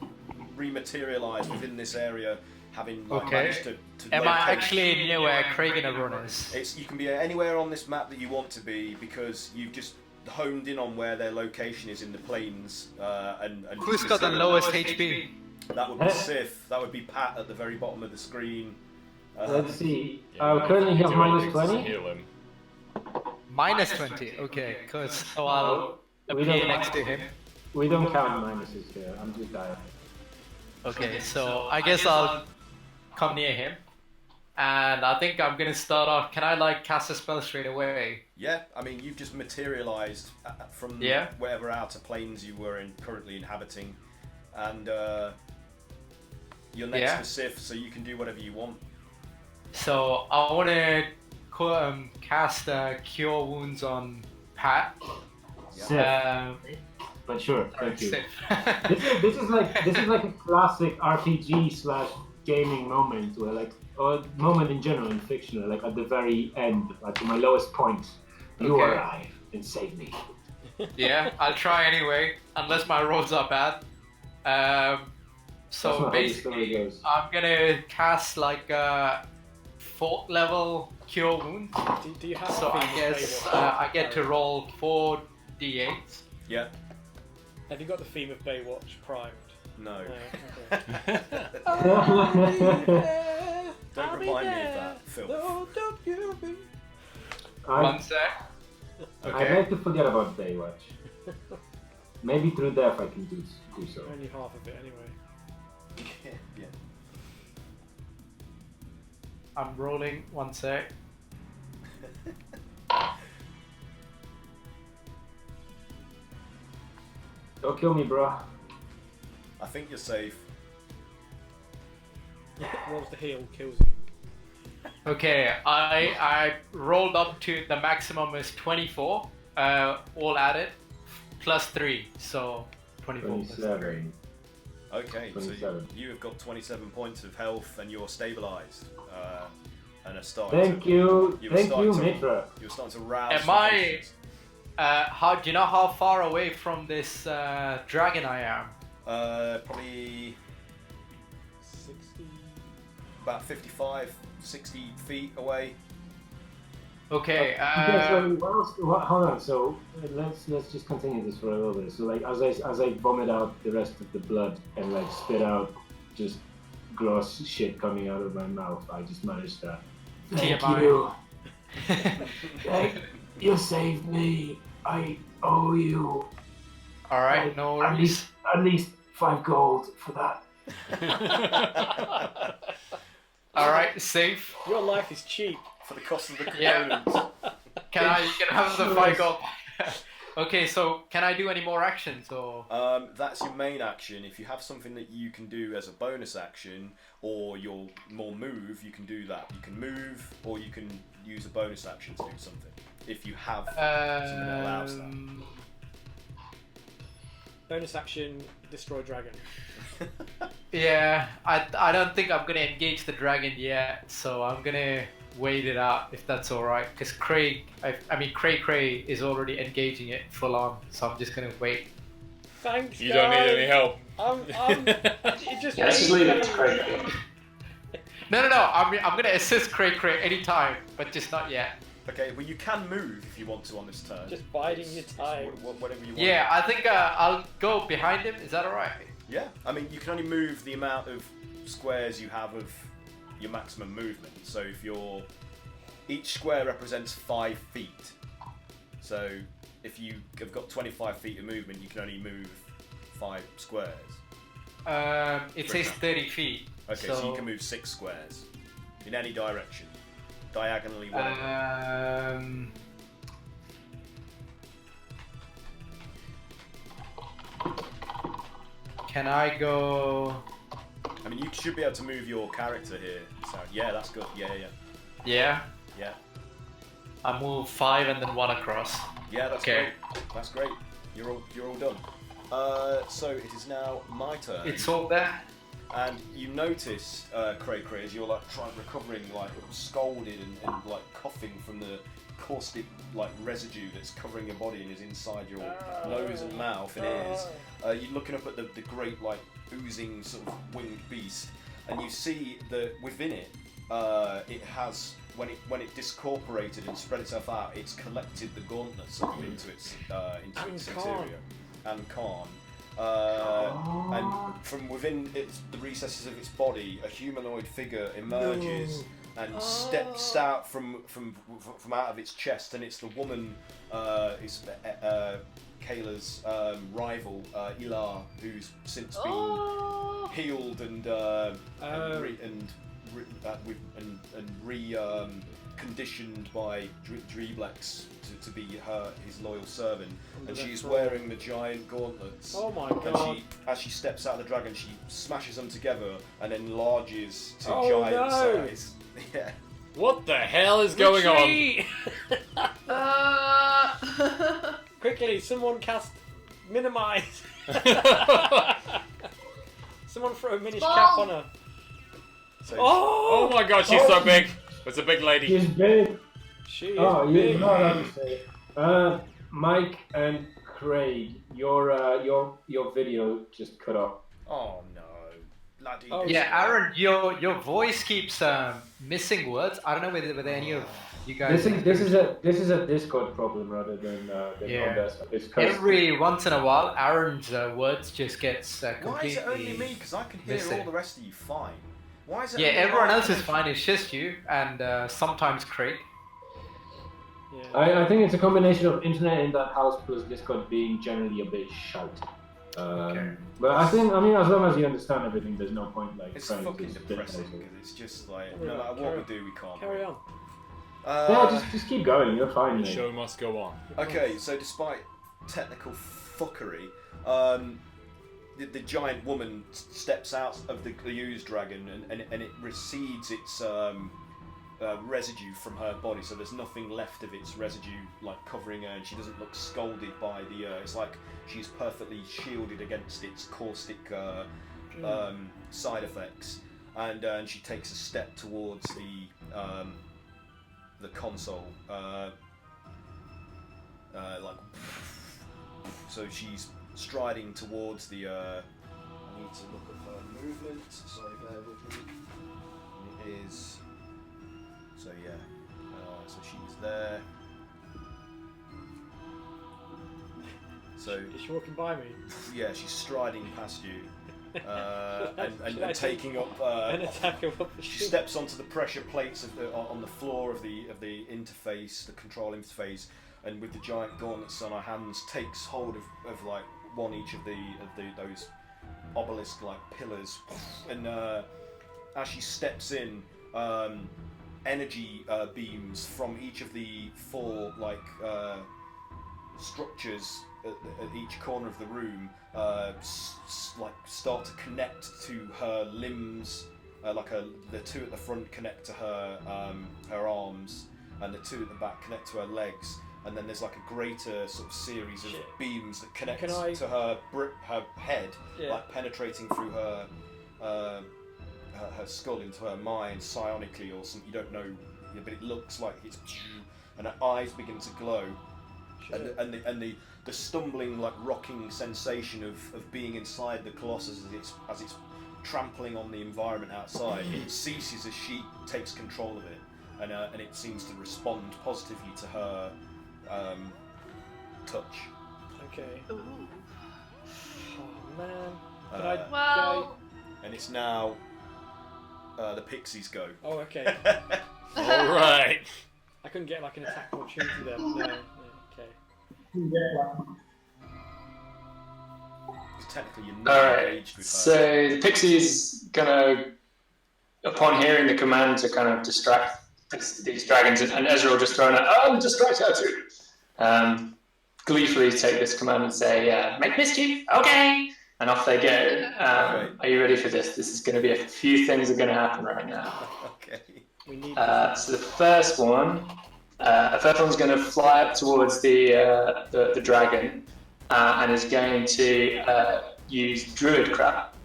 rematerialized within this area, having like, Okay. managed to Am I locate- actually near where Craig and everyone is? You can be anywhere on this map that you want to be because you've just honed in on where their location is in the plains. And Who's got the lowest HP? That would be Sif. That would be Pat at the very bottom of the screen. Let's see. Yeah, Currently do have anything minus to 20. heal him. Minus 20. Okay, good. So I'll We appear don't- next to him. We don't count minuses here. I'm just dying. Okay, so I guess I'll come near him. And I think I'm gonna start off. Can I like cast a spell straight away? Yeah, I mean you've just materialized from Yeah. whatever outer planes you were currently inhabiting, and you're next Yeah. to Sif, so you can do whatever you want. So I want to cast Cure Wounds on Pat. Sif, but sure, thank you. Sif. This is like a classic RPG/gaming moment where or moment in general in fiction, where, like at the very end, like to my lowest point, you Okay. arrive and save me. Yeah, I'll try anyway, unless my rolls are bad. That's So not how the story basically, goes. I'm gonna cast like a 4th level Cure Wound. Do you have So a I theme of guess Baywatch? I get to roll 4d8. Yeah. Have you got the theme of Baywatch primed? No. Okay. Don't remind me of that film. No, don't you be. One sec. I'd Okay. like to forget about Baywatch. Maybe through death I can do so. Only half of it anyway. Yeah. I'm rolling. One sec. Don't kill me, bro. I think you're safe. Rolls the heal, kills you. Okay, I rolled up to the maximum is 24, all added, plus 3, so 24 plus 3. 27. Okay, so 27. you have got 27 points of health and you're stabilized. And are starting Thank to, you, were thank starting you, to- Mitra. You're starting to rouse. Am some I- patience. How do you know how far away from this dragon I am? Probably 60. about 55, 60 feet away. Okay. Okay, so hold on. So let's just continue this for a little bit. So like as I vomit out the rest of the blood and like spit out just gross shit coming out of my mouth, I just managed that. Thank TMI. you. You saved me. I owe you. All right, no At worries. least 5 gold for that. All right, safe. Your life is cheap. For the cost of the Yeah. components. Can I have the 5 gold? Okay, so can I do any more actions or? That's your main action. If you have something that you can do as a bonus action, or your more move, you can do that. You can move, or you can use a bonus action to do something. If you have something that allows that. Bonus action, destroy dragon. Yeah, I don't think I'm gonna engage the dragon yet, so I'm gonna wait it out if that's all right. Because Cray is already engaging it full on, so I'm just gonna wait. Thanks, You don't need any help. It just Yeah, let's just leave it to Craig. No. I'm gonna assist Cray anytime, but just not yet. Okay, well you can move if you want to on this turn. just biding your time. Whatever you want. Yeah, I think I'll go behind him. Is that all right? Yeah, I mean you can only move the amount of squares you have of your maximum movement. So if each square represents 5 feet. So if you have got 25 feet of movement, you can only move 5 squares. It says 30 feet. Okay, so you can move 6 squares in any direction, diagonally. Whatever. Can I go? I mean, you should be able to move your character here. So yeah, that's good. Yeah. Yeah. I move 5 and then 1 across. Yeah, that's Okay. great. That's great. You're all done. So it is now my turn. It's all there. And you notice, Cray, as you're like recovering, like scalded and like coughing from the caustic like residue that's covering your body and is inside your nose and mouth and ears. You're looking up at the great like oozing sort of winged beast, and you see that within it, it has when it discorporated and spread itself out, it's collected the gauntlets sort of into its interior and Khan. And from within the recesses of its body, a humanoid figure emerges and steps out from out of its chest, and it's the woman, it's Kaeyla's revival, Ilar, who's since been healed and conditioned by Dreeblex to be his loyal servant, and she's wearing the giant gauntlets. Oh my god! And as she steps out of the dragon, she smashes them together and enlarges to Oh, giant no. size. Yeah. What the hell is going on? Retreat! Quickly, someone cast minimize. Someone throw a minish cap on her. So Oh my god, she's so big. It's a big lady. She's big. She is Oh, big. you're not allowed to say. Mike and Craig, your video just cut off. Oh no, bloody. Oh, Yeah, Aaron, your voice keeps missing words. I don't know whether any of you guys. This is a Discord problem rather than Yeah. on desktop. It's 'cause- Every once in a while, Aaron's words just gets completely. Why is it only me? Because I can hear missing. all the rest of you fine. Why is it? Yeah, only everyone mine? else is fine. It's just you and sometimes Craig. Yeah. I think it's a combination of internet in that house plus Discord being generally a bit shite. Okay. But I mean, as long as you understand everything, there's no point like It's trying fucking to split depressing it. because it's just like Yeah, no matter what we do, we can't. Carry on. Yeah, just keep going. You're fine. The Mate. show must go on. Okay, so despite technical fuckery, the giant woman steps out of the Ooze dragon and it recedes its residue from her body, so there's nothing left of its residue like covering her, and she doesn't look scalded by the. It's like she's perfectly shielded against its caustic side effects, and she takes a step towards the console, like. So she's striding towards the. I need to look at her movement. Sorry, bear with me. It is. So yeah. So she's there. So Is she walking by me? yeah, she's striding past you, and Should I taking up. An attack of She steps onto the pressure plates on the floor of the interface, the control interface, and with the giant gauntlets on her hands, takes hold of like one each of those obelisk-like pillars, and as she steps in, energy beams from each of the 4 like structures at each corner of the room like start to connect to her limbs. The 2 at the front connect to her arms, and the 2 at the back connect to her legs. And then there's like a greater sort of series of beams that connect to her head, like penetrating through her skull into her mind psionically or something. You don't know but it looks like it's, and her eyes begin to glow, and the stumbling, like rocking sensation of being inside the colossus as it's trampling on the environment outside, it ceases as she takes control of it, and it seems to respond positively to her touch. Okay. Ooh. Oh man. Can I Well. And it's now the pixies go. Oh, okay. All right. I couldn't get like an attack opportunity there. No. Okay. Because technically you're not Alright, engaged with her. so the pixie's gonna, upon hearing the command to kind of distract these dragons, and Ezra will just throw in distract her too. Gleefully take this command and say, make mischief, okay! And off they go. Are you ready for this? This is going to be a few things are going to happen right now. Okay. We need So the first one's going to fly up towards the dragon and is going to use druid craft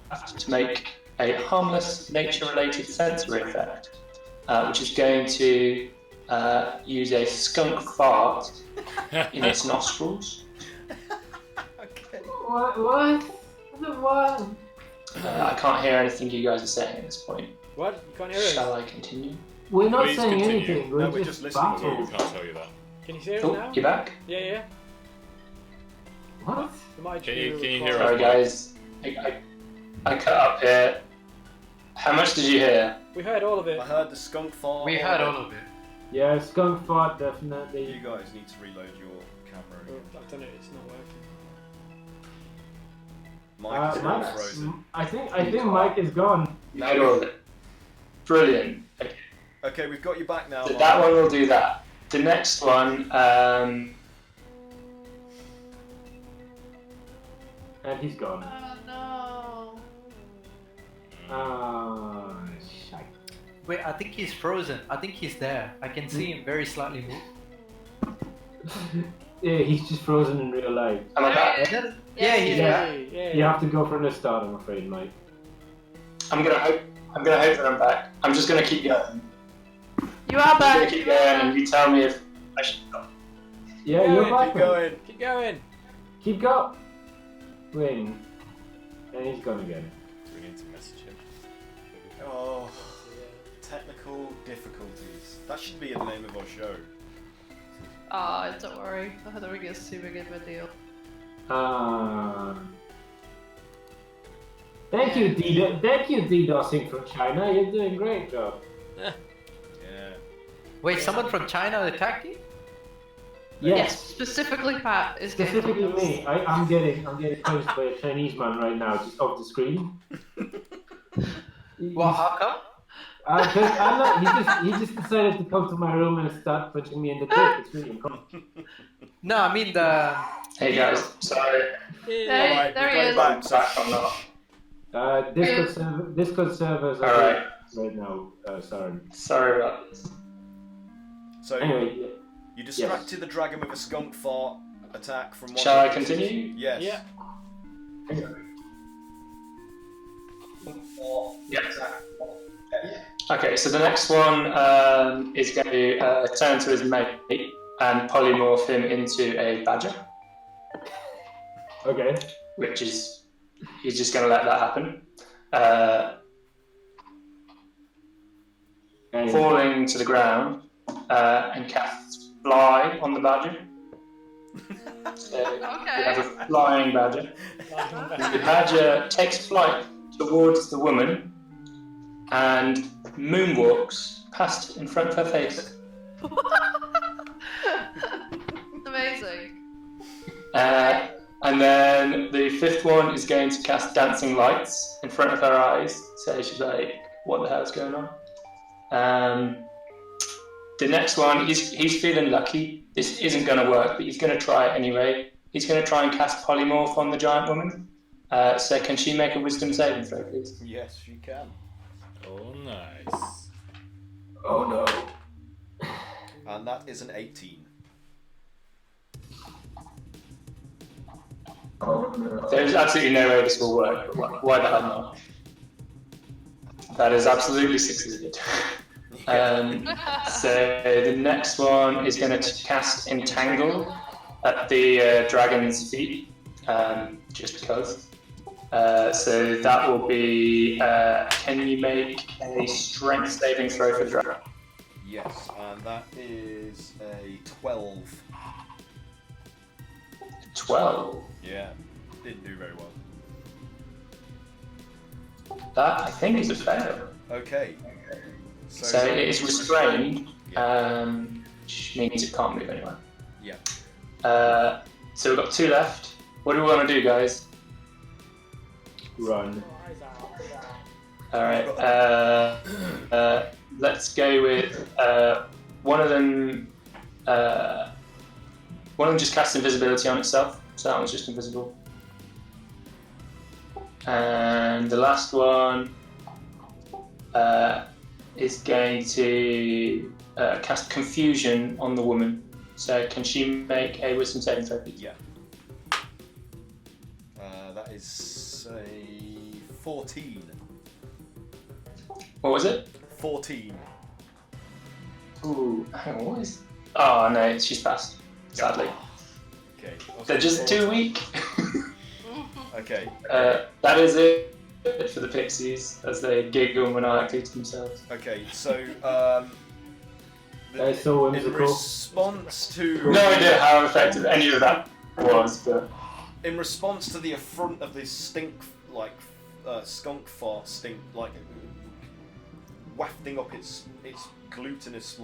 to make a harmless nature-related sensory effect, which is going to use a skunk fart in its nostrils. Okay. What? I can't hear anything you guys are saying at this point. What? You can't hear us? Shall I continue? We're not Please saying continue. anything. No, We're we're just just listening to you. We baffled. can't tell you that. Can you hear us Oh, now? you back? Yeah, yeah. What? It might Can be you hear required. us? Sorry guys, I cut up here. How much did you hear? We heard all of it. I heard the skunk fart. We heard all of it. Yeah, skunk fart, You definitely. guys need to reload your camera Oh, again. I've done it. It's not working. Mike is Mike, frozen. I think Mike is gone. You heard all of it. Brilliant. Okay. Okay, we've got you back now. So Mike. that one will do that. The next one, And he's gone. Oh no. Oh, shite. Wait, I think he's frozen. I think he's there. I can see him very slightly move. Yeah, he's just frozen in real life. am I back? Yeah, he's there. Yay, yay. You have to go from the start, I'm afraid, Mike. I'm gonna hope that I'm back. I'm just gonna keep going. You are I'm back. gonna keep going, and you tell me if I should stop. Yeah, Yeah, you're keep back. Keep going. Keep going. Keep going. And he's gone again. We need to message him. Oh, technical difficulties. That should be the name of our show. Ah, don't worry. I don't think it's too big of a deal. Thank you, DDoSing from China. You're doing a great job. Yeah. Wait, someone from China attacked you? Yes, Specifically Pat is getting specifically DDoS. me. I'm getting punched by a Chinese man right now, just off the screen. Well, how come? 'Cause I'm not. He just decided to come to my room and start punching me in the dick. It's really uncomfortable. No, I mean the. Hey guys, sorry. Hey, Alright, there we're he going is. back. So I'm not. Discord servers are Alright. right now. Sorry. Sorry about this. So Anyway, you distracted the dragon with a skunk fart attack from one. Shall of I the- continue? Yes. Yeah. Okay, so the next one is going to turn to his mate and polymorph him into a badger, okay. which is, he's just going to let that happen. And Falling to the ground and cast fly on the badger. So we have a flying badger. The badger takes flight towards the woman and moonwalks past in front of her face. Amazing. And then the fifth one is going to cast dancing lights in front of her eyes. So she's like, what the hell's going on? The next one, he's feeling lucky. This isn't going to work, but he's going to try it anyway. He's going to try and cast polymorph on the giant woman. So can she make a wisdom saving throw, please? Yes, you can. Oh, nice. oh no. And that is an 18. There's absolutely no way this will work, but why the hell not? That is absolutely succeeded. So the next one is going to cast Entangle at the dragon's feet, just because. So that will be. Can you make a strength saving throw for the dragon? Yes, and that is a 12. 12. Yeah, didn't do very well. That I think is a fail. Okay. So it is restrained, which means it can't move anywhere. Yeah. So we've got 2 left. What do we want to do, guys? Run. Alright, let's go with one of them just casts invisibility on itself, so that one's just invisible. And the last one is going to cast Confusion on the woman. So can she make a Wisdom saving throw, please? Yeah. That is a 14. What was it? 14. Ooh, hang on, what is... Oh no, she's passed, sadly. Okay. They're just too weak. Okay. That is it for the pixies, as they giggle maniacally to themselves. Okay, so That's so in whimsical. response to No idea how effective any of that was, but... in response to the affront of this skunk fart stink, wafting up its glutinous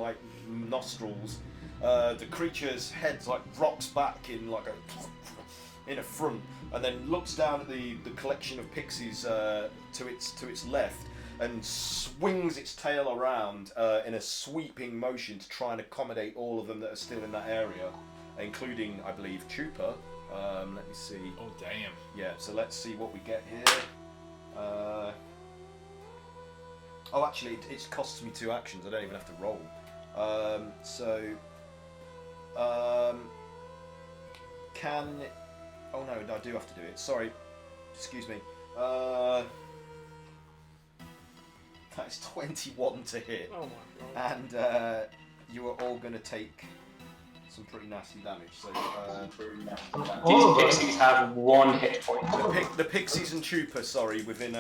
nostrils, the creature's head rocks back in affront, and then looks down at the collection of pixies to its left, and swings its tail around in a sweeping motion to try and accommodate all of them that are still in that area, including, I believe, Chupa. Let me see. Oh, damn. Yeah, so let's see what we get here. Oh, actually, it costs me 2 actions. I don't even have to roll. Can... Oh no, I do have to do it. Sorry. Excuse me. That's 21 to hit. Oh my god. And you are all going to take some pretty nasty damage. So These pixies have 1 hit point. the pixies and Chupa, sorry, within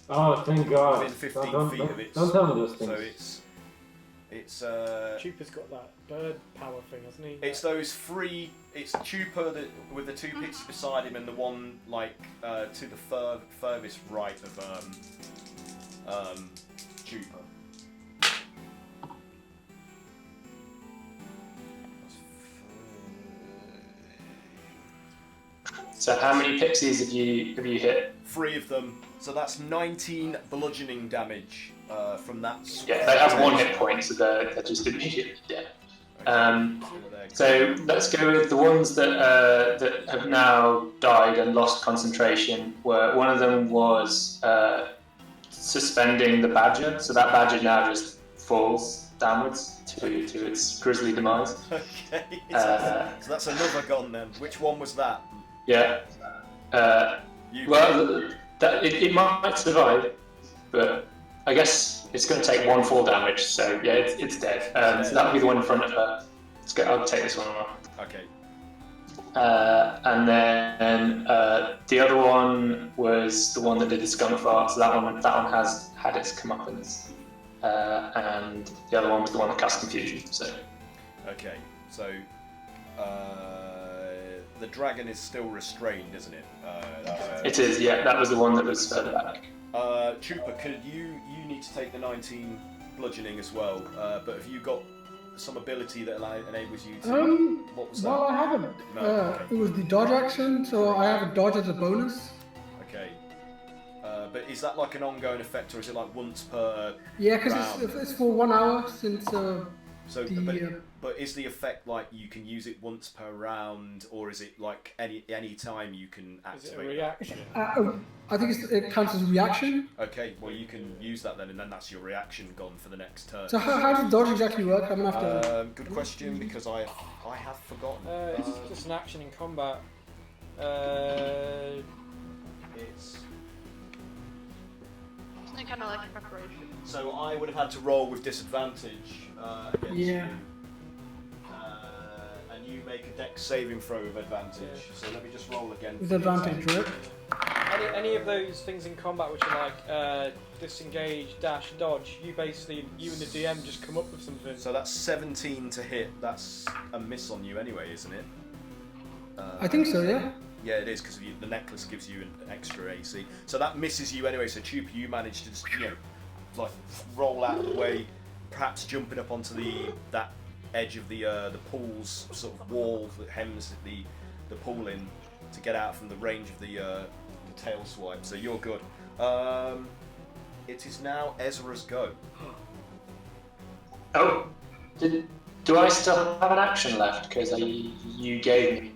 Oh, thank God. within 15 don't, feet don't, of its. Don't tell me those things. So it's Chupa's got that bird power thing, hasn't he? it's those 3. It's Chupa with the 2 pixies beside him, and the one to the furthest right of Chupa. So how many pixies have you hit? 3 of them. So that's 19 bludgeoning damage from that. Yeah, they have 1 hit point, so they're just immediately dead. So let's go with the ones that have now died and lost concentration. One of them was suspending the badger, so that badger now just falls downwards to its grisly demise. Okay, so that's another gone then. Which one was that? Yeah. It might survive, but I guess it's going to take 1 fall damage, so yeah, it's dead. So that'll be the one in front of her. I'll take this one off. Okay. And then the other one was the one that did the skunk fart, so that one has had its comeuppance. And the other one was the one that cast confusion. So. Okay, so the dragon is still restrained, isn't it? It is, yeah. That was the one that was further back. Chupa, you need to take the 19 bludgeoning as well, but have you got some ability that enables you to... What was that? Well, I haven't. No, okay. It was the dodge action, so I have a dodge as a bonus. Okay. But is that like an ongoing effect, or is it like once per Yeah, round? because it's for 1 hour since So, the... but is the effect like you can use it once per round, or is it like any time you can Is it a activate reaction? I think it counts as a reaction. that? Okay, well you can use that then, and then that's your reaction gone for the next turn. So how does dodge exactly work? I'm gonna have to... Good question, because I have forgotten. It's just an action in combat. It's And kind of like preparation. So I would have had to roll with disadvantage against you. And you make a dex saving throw with advantage. So let me just roll again. With advantage, right? Any of those things in combat which are like disengage, dash, dodge, you and the DM just come up with something. So that's 17 to hit. That's a miss on you anyway, isn't it? I think so, yeah. Yeah, it is, because the necklace gives you an extra AC. So that misses you anyway, so Tupi, you managed to just, like roll out of the way, perhaps jumping up onto that edge of the pool's sort of wall that hems the pool in to get out from the range of the tail swipe. So you're good. It is now Ezra's go. Oh, do I still have an action left? Because you gave me.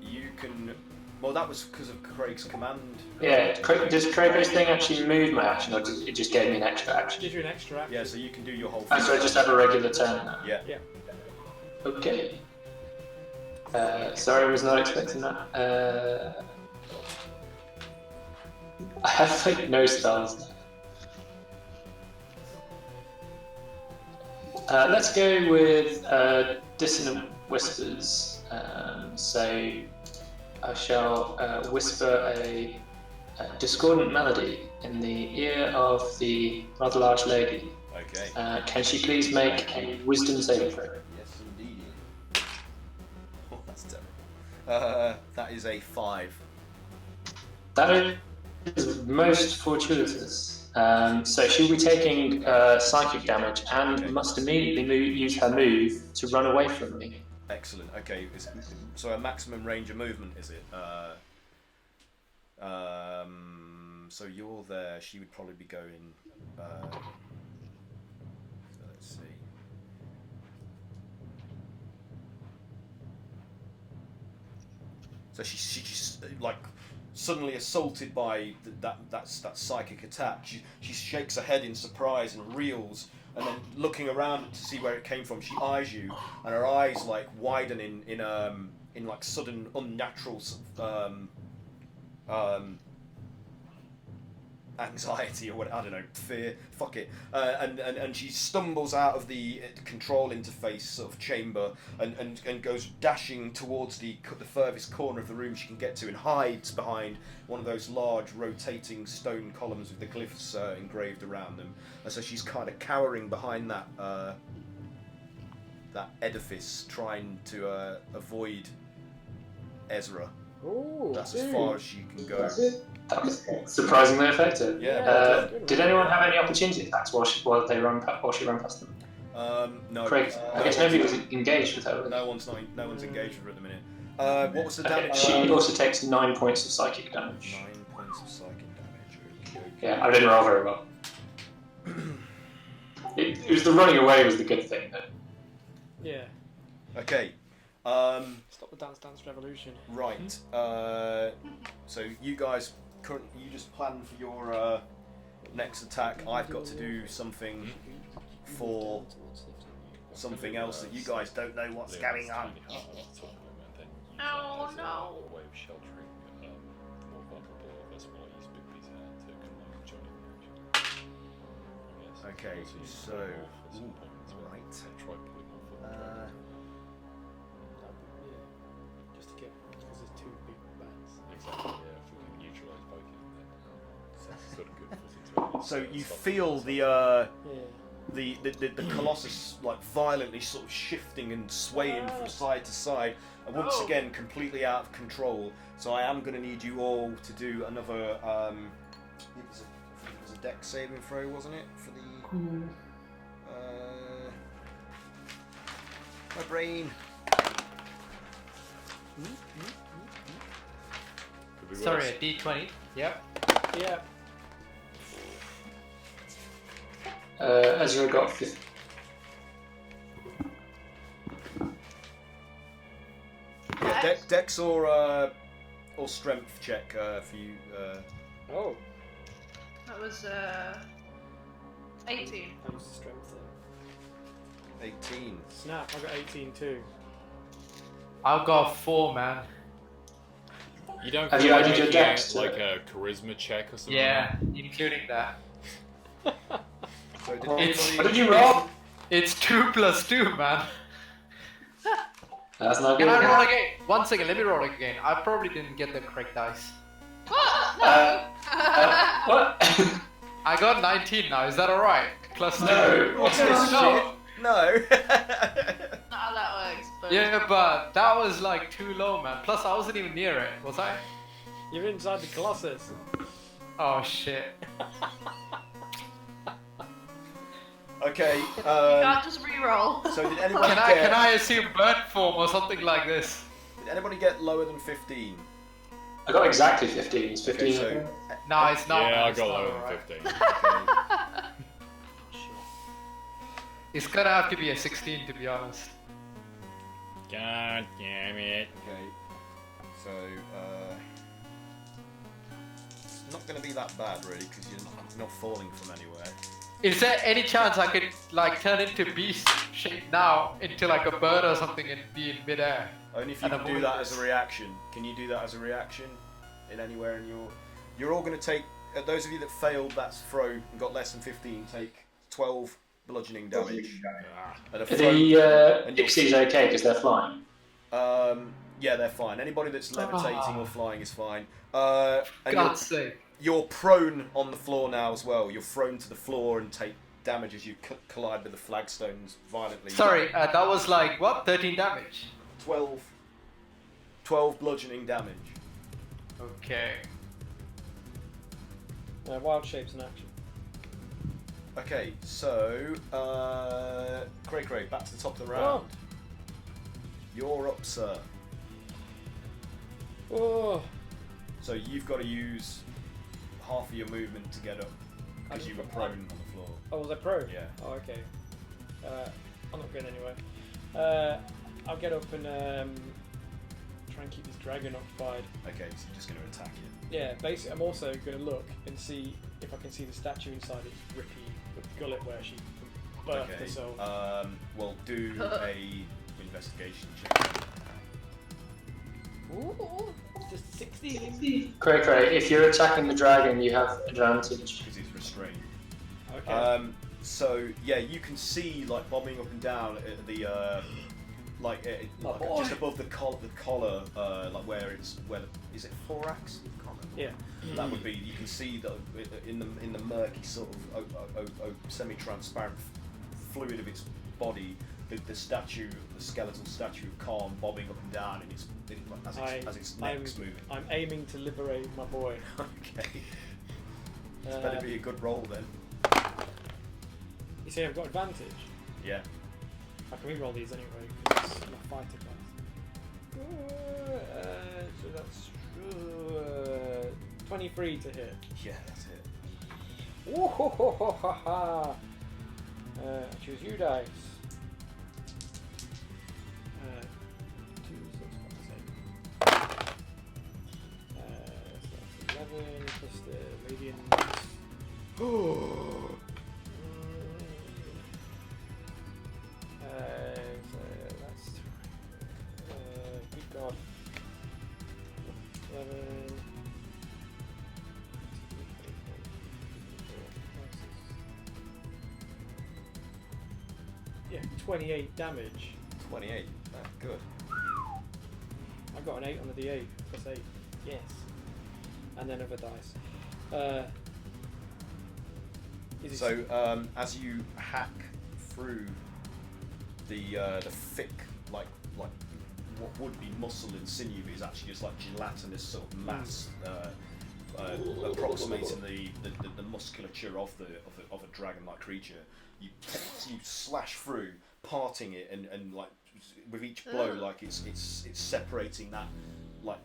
You can. Well, that was because of Craig's command. Yeah, does Craig's thing actually move my action, or does it just gave me an extra action? Gives you an extra action. Yeah, so you can do your whole thing. So I just have a regular turn now? Yeah. Okay. Sorry, I was not expecting that. I have like no spells. Let's go with Dissonant Whispers. So I shall whisper a discordant melody in the ear of the rather large lady. Okay. Can she please make a wisdom saving throw? Yes, indeed. Oh, that's terrible. That is a 5. That is most fortuitous. So she'll be taking psychic damage and must immediately use her move to run away from me. Excellent. Okay. So a maximum range of movement, is it? So you're there. She would probably be going. So let's see. So she's like suddenly assaulted by that psychic attack. She shakes her head in surprise and reels, and then looking around to see where it came from, she eyes you, and her eyes like widen in like sudden unnatural anxiety or what, I don't know, fear, fuck it, and she stumbles out of the control interface sort of chamber and goes dashing towards the furthest corner of the room she can get to, and hides behind one of those large rotating stone columns with the glyphs engraved around them. And so she's kind of cowering behind that edifice, trying to avoid Ezra. Ooh, that's as far as she can go. That was surprisingly effective. Yeah. Did anyone have any opportunity attacks while she ran past them? No. Craig, I guess nobody was engaged with her. No one's engaged with her at the minute. What was the damage? She also takes 9 points of psychic damage. 9 points of psychic damage. Okay. Yeah, I didn't roll very well. It was the running away was the good thing. Yeah. Okay. Stop the Dance Revolution. Right. So you guys, you just plan for your next attack. I've got to do something for something else that you guys don't know what's going on. Oh no. Okay, so right. Just to get, because there's 2 big bats. Exactly. Yeah. If we can neutralise both of them, then that's sort of good. So you feel the colossus like violently sort of shifting and swaying from side to side, and once again completely out of control. So I am going to need you all to do another. It was a dex saving throw, wasn't it? For the. My brain. Sorry, a D20. Yep. Yeah. Ezra got 50. Yeah, dex or strength check for you. Oh. That was 18. That was the strength thing. 18. Snap, I got 18 too. I've got 4, man. You don't Have feel you like added your making dex to like it? a charisma check or something? Yeah, including that. So did What anybody... did you roll? It's 2 plus 2, man. That's not Can good. I roll again? 1 second, let me roll again. I probably didn't get the correct dice. What? What? I got 19 now, is that alright? Plus 2. No. What's this shit? No. Not how that works, but Yeah, but that was like too low, man. Plus, I wasn't even near it, was I? You're inside the colossus. Oh shit. Okay. you can't just re-roll. So did anybody Can I assume bird form or something like this? Did anybody get lower than 15? I got exactly 15. It's 15. Okay, so No, it's not. Yeah, man, I it's got not lower alright. than 15. It's gonna have to be a 16 to be honest. God damn it. Okay. So it's not going to be that bad really because you're not falling from anywhere. Is there any chance I could like turn into beast shape now into like a bird or something and be in midair? Only if you And can do avoid that this. as a reaction. Can you do that as a reaction in anywhere in your... You're all going to take... those of you that failed that throw and got less than 15 take 12 bludgeoning damage. And a Are throw, the and you'll- pixies okay because they're flying? yeah, they're fine. Anybody that's levitating or flying is fine. And God's sake. you're prone on the floor now as well. You're thrown to the floor and take damage as you collide with the flagstones violently. Sorry, that was like what? 13 damage. 12 bludgeoning damage. Okay. Wild shapes in action. Okay, so Cray, back to the top of the round. You're up, sir. Oh. So you've got to use half of your movement to get up because you were prone on the floor. Oh, was I pro? Yeah. Oh, okay. I'm not going anywhere. I'll get up and try and keep this dragon occupied. Okay, so you're just going to attack it. Yeah, basically, I'm also going to look and see if I can see the statue inside its rippy gullet where she birthed Okay. herself. Well, do a investigation check. Ooh, just 16. Cray, if you're attacking the dragon, you have advantage. Because it's restrained. Okay. So yeah, you can see like bobbing up and down at the just above the collar, like where is it thorax? I can't remember. Yeah. That would be. You can see that in the murky sort of semi-transparent fluid of its body, the statue, the skeletal statue of Khan bobbing up and down in as its neck's moving. I'm aiming to liberate my boy. Okay. This better be a good roll then. You see, I've got advantage. Yeah. I can re-roll these anyway because it's my fighter class. So that's 23 to hit. Yeah, that's it. Ooh, ho, ho, ho, ha, ha. Choose you dice. 2, 6, 5, 6. So that's 11 plus the radiant. So that's good God. 11. Yeah, 28 damage. 28. Good. I got an 8 on the D8 plus 8. Yes. And then other dice. Is it So as you hack through the thick, like what would be muscle and sinew is actually just like gelatinous sort of mass, approximating the musculature of a dragon-like creature. You slash through, parting it, and like with each blow, like it's separating that like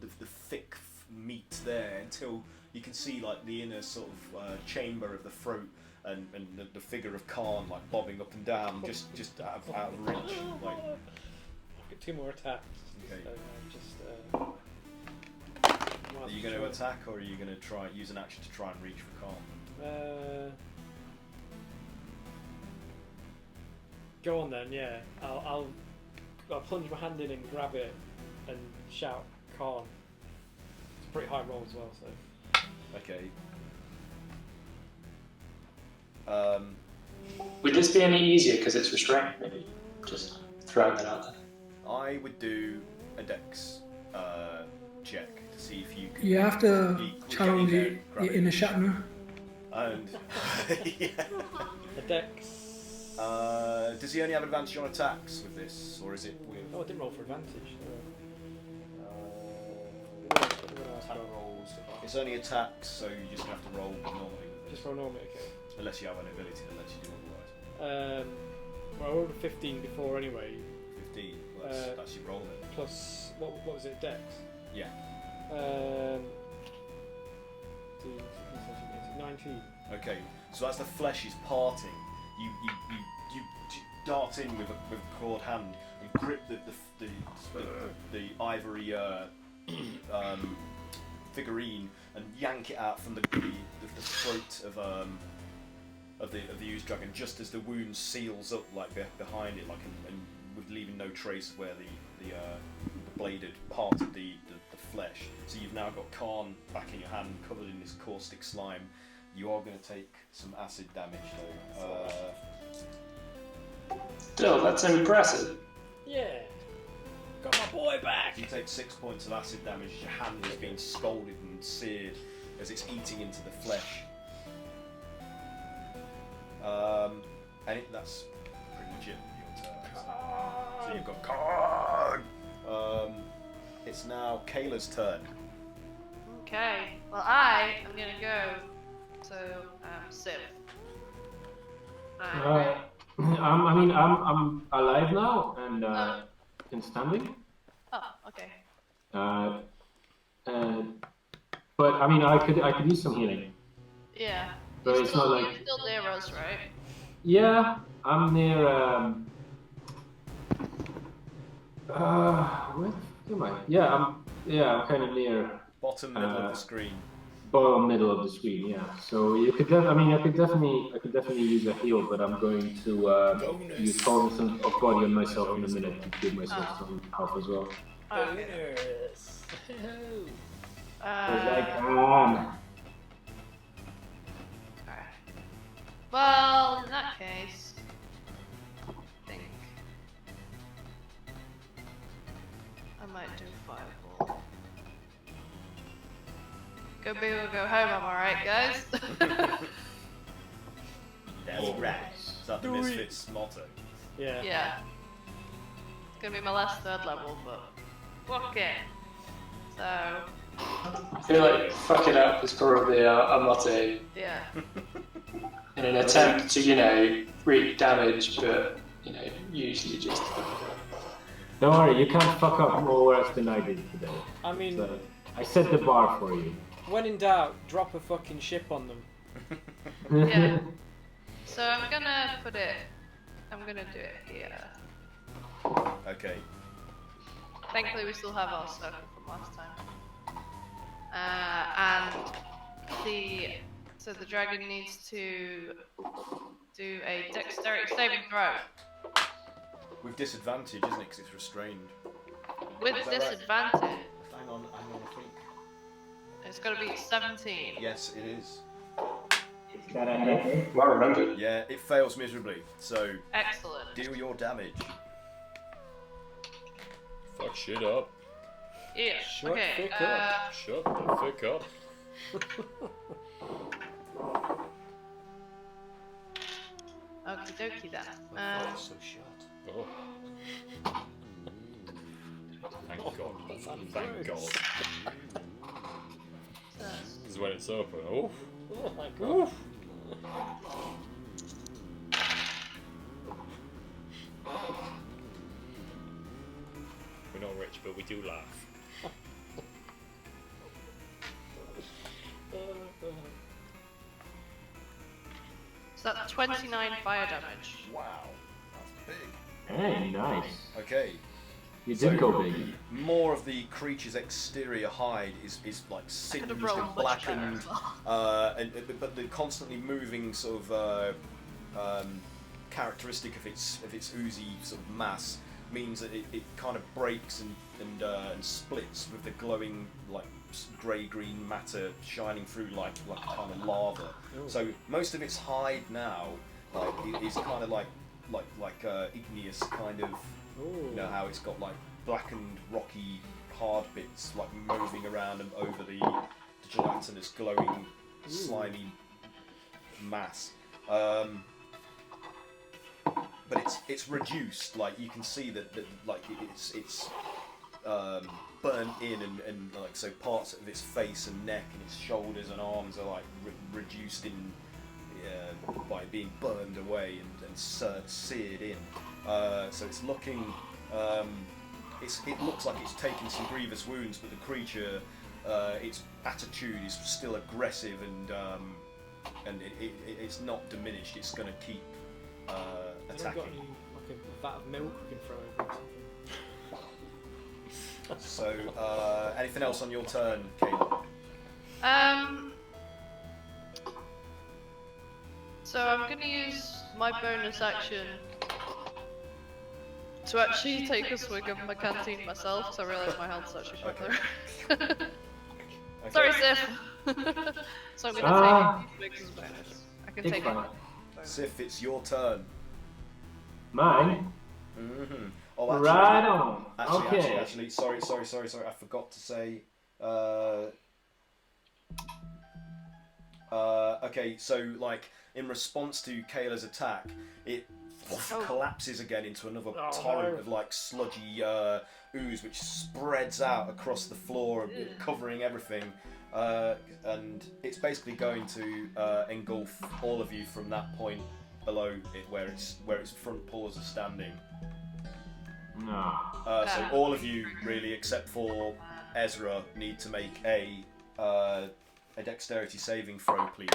the thick meat there until you can see like the inner sort of chamber of the throat and the figure of Khan like bobbing up and down just out of reach. Like, Get 2 more attacks. Okay. So Are you going to attack or are you going to try use an action to try and reach for Khan? Go on then, yeah. I'll plunge my hand in and grab it and shout Khan. pretty high roll as well. So Okay. Would this be any easier because it's restrained? Maybe just throwing that out there. I would do a dex check to see if you can. You have to get challenge in there, it grab in a shatner. And yeah. the dex. Does he only have advantage on attacks with this, or is it with? Oh, I didn't roll for advantage. Attack rolls. It's only attacks, so you just have to roll normally. Just roll normally, okay. Unless you have an ability that lets you do otherwise. Well, I rolled a 15 before anyway. 15. Well, that's your roll then. Plus, what was it? Dex. Yeah. 19. Okay, so as the flesh is parting, you dart in with a clawed hand and grip the ivory figurine and yank it out from the throat of the Ooze dragon, just as the wound seals up like behind it, like and with leaving no trace where the blade had parted the flesh. So you've now got Khan back in your hand, covered in this caustic slime. You are going to take some acid damage though. Still, that's impressive. Yeah. Got my boy back. You take 6 points of acid damage. Your hand is being scalded and seared as it's eating into the flesh. And that's pretty much it for your turn. So you've got Khan. It's now Kaeyla's turn. Okay. Well, I am gonna go to Synth. I'm alive now and standing. Oh, okay. But I mean, I could use some healing. Yeah. But it's not like. You're still near us, right? Yeah, I'm near. Where am I? I'm kind of near. Bottom middle of the screen. Bottom middle of the screen, yeah. So you could, I could definitely use a heal, but I'm going to use cognizance of body on myself in a minute to give myself some help as well. Bonus. Because I can. Okay. Well, in that case, I think I might do fireball. Go big or go home, I'm alright, guys. That's right. Is that the Misfits motto? Yeah. Yeah. It's gonna be my last third level, but fuck it. So, I feel like fucking up is probably a motto yeah. in an attempt to, wreak damage, but, usually just fuck it up. Don't worry, you can't fuck up more worse than I did today. I mean, So, I set the bar for you. when in doubt, drop a fucking ship on them. Yeah. So I'm gonna do it here. Okay. Thankfully we still have our circle from last time. And the dragon needs to do a dexterity saving throw. With disadvantage, isn't it? Because it's restrained. With Is that right? disadvantage. Hang on, I think. It's gotta be 17. Yes, it is. Well remembered. Yeah, it fails miserably. So Excellent. deal your damage. Fuck shit up. Yeah. Shut Okay. fuck up. Shut the fuck up. Okie dokie then. So shut. Oh. Thank God. Thank God. This is when it's open. Oh. Oh my god. We're not rich, but we do laugh. So that's 29 fire damage. Wow, that's big. Hey, nice. Okay. You So- did go big. More of the creature's exterior hide is like Could've singed rolled and much blackened, better. but the constantly moving sort of characteristic of its oozy sort of mass means that it kind of breaks and splits with the glowing like grey-green matter shining through like a kind of lava. Ooh. So most of its hide now is kind of like igneous kind of. Ooh. You know how it's got like blackened rocky hard bits like moving around and over the gelatinous glowing slimy mass. But it's reduced. Like you can see that like it's burnt in and like so parts of its face and neck and its shoulders and arms are like reduced in by being burned away and seared in. So it's looking. It looks like it's taken some grievous wounds, but the creature, its attitude is still aggressive and it's not diminished. It's going to keep attacking. Got any, like a vat of milk we can throw over or something? So, anything else on your turn, Kaeyla? So I'm going to use my bonus action to actually take a swig of my canteen myself, because I realise my health's actually quite low. Okay. Sorry, Sif! So I'm going to take swigs as a bonus. I can take it. Sif, it's your turn. Mine? Mm-hmm. Oh, actually, Right on. Actually, sorry. I forgot to say. Okay, so like in response to Kaeyla's attack, it collapses again into another torrent of like sludgy ooze, which spreads out across the floor, covering everything, and it's basically going to engulf all of you from that point below it, where its front paws are standing. No. So all of you, really, except for Ezra, need to make a dexterity saving throw, please.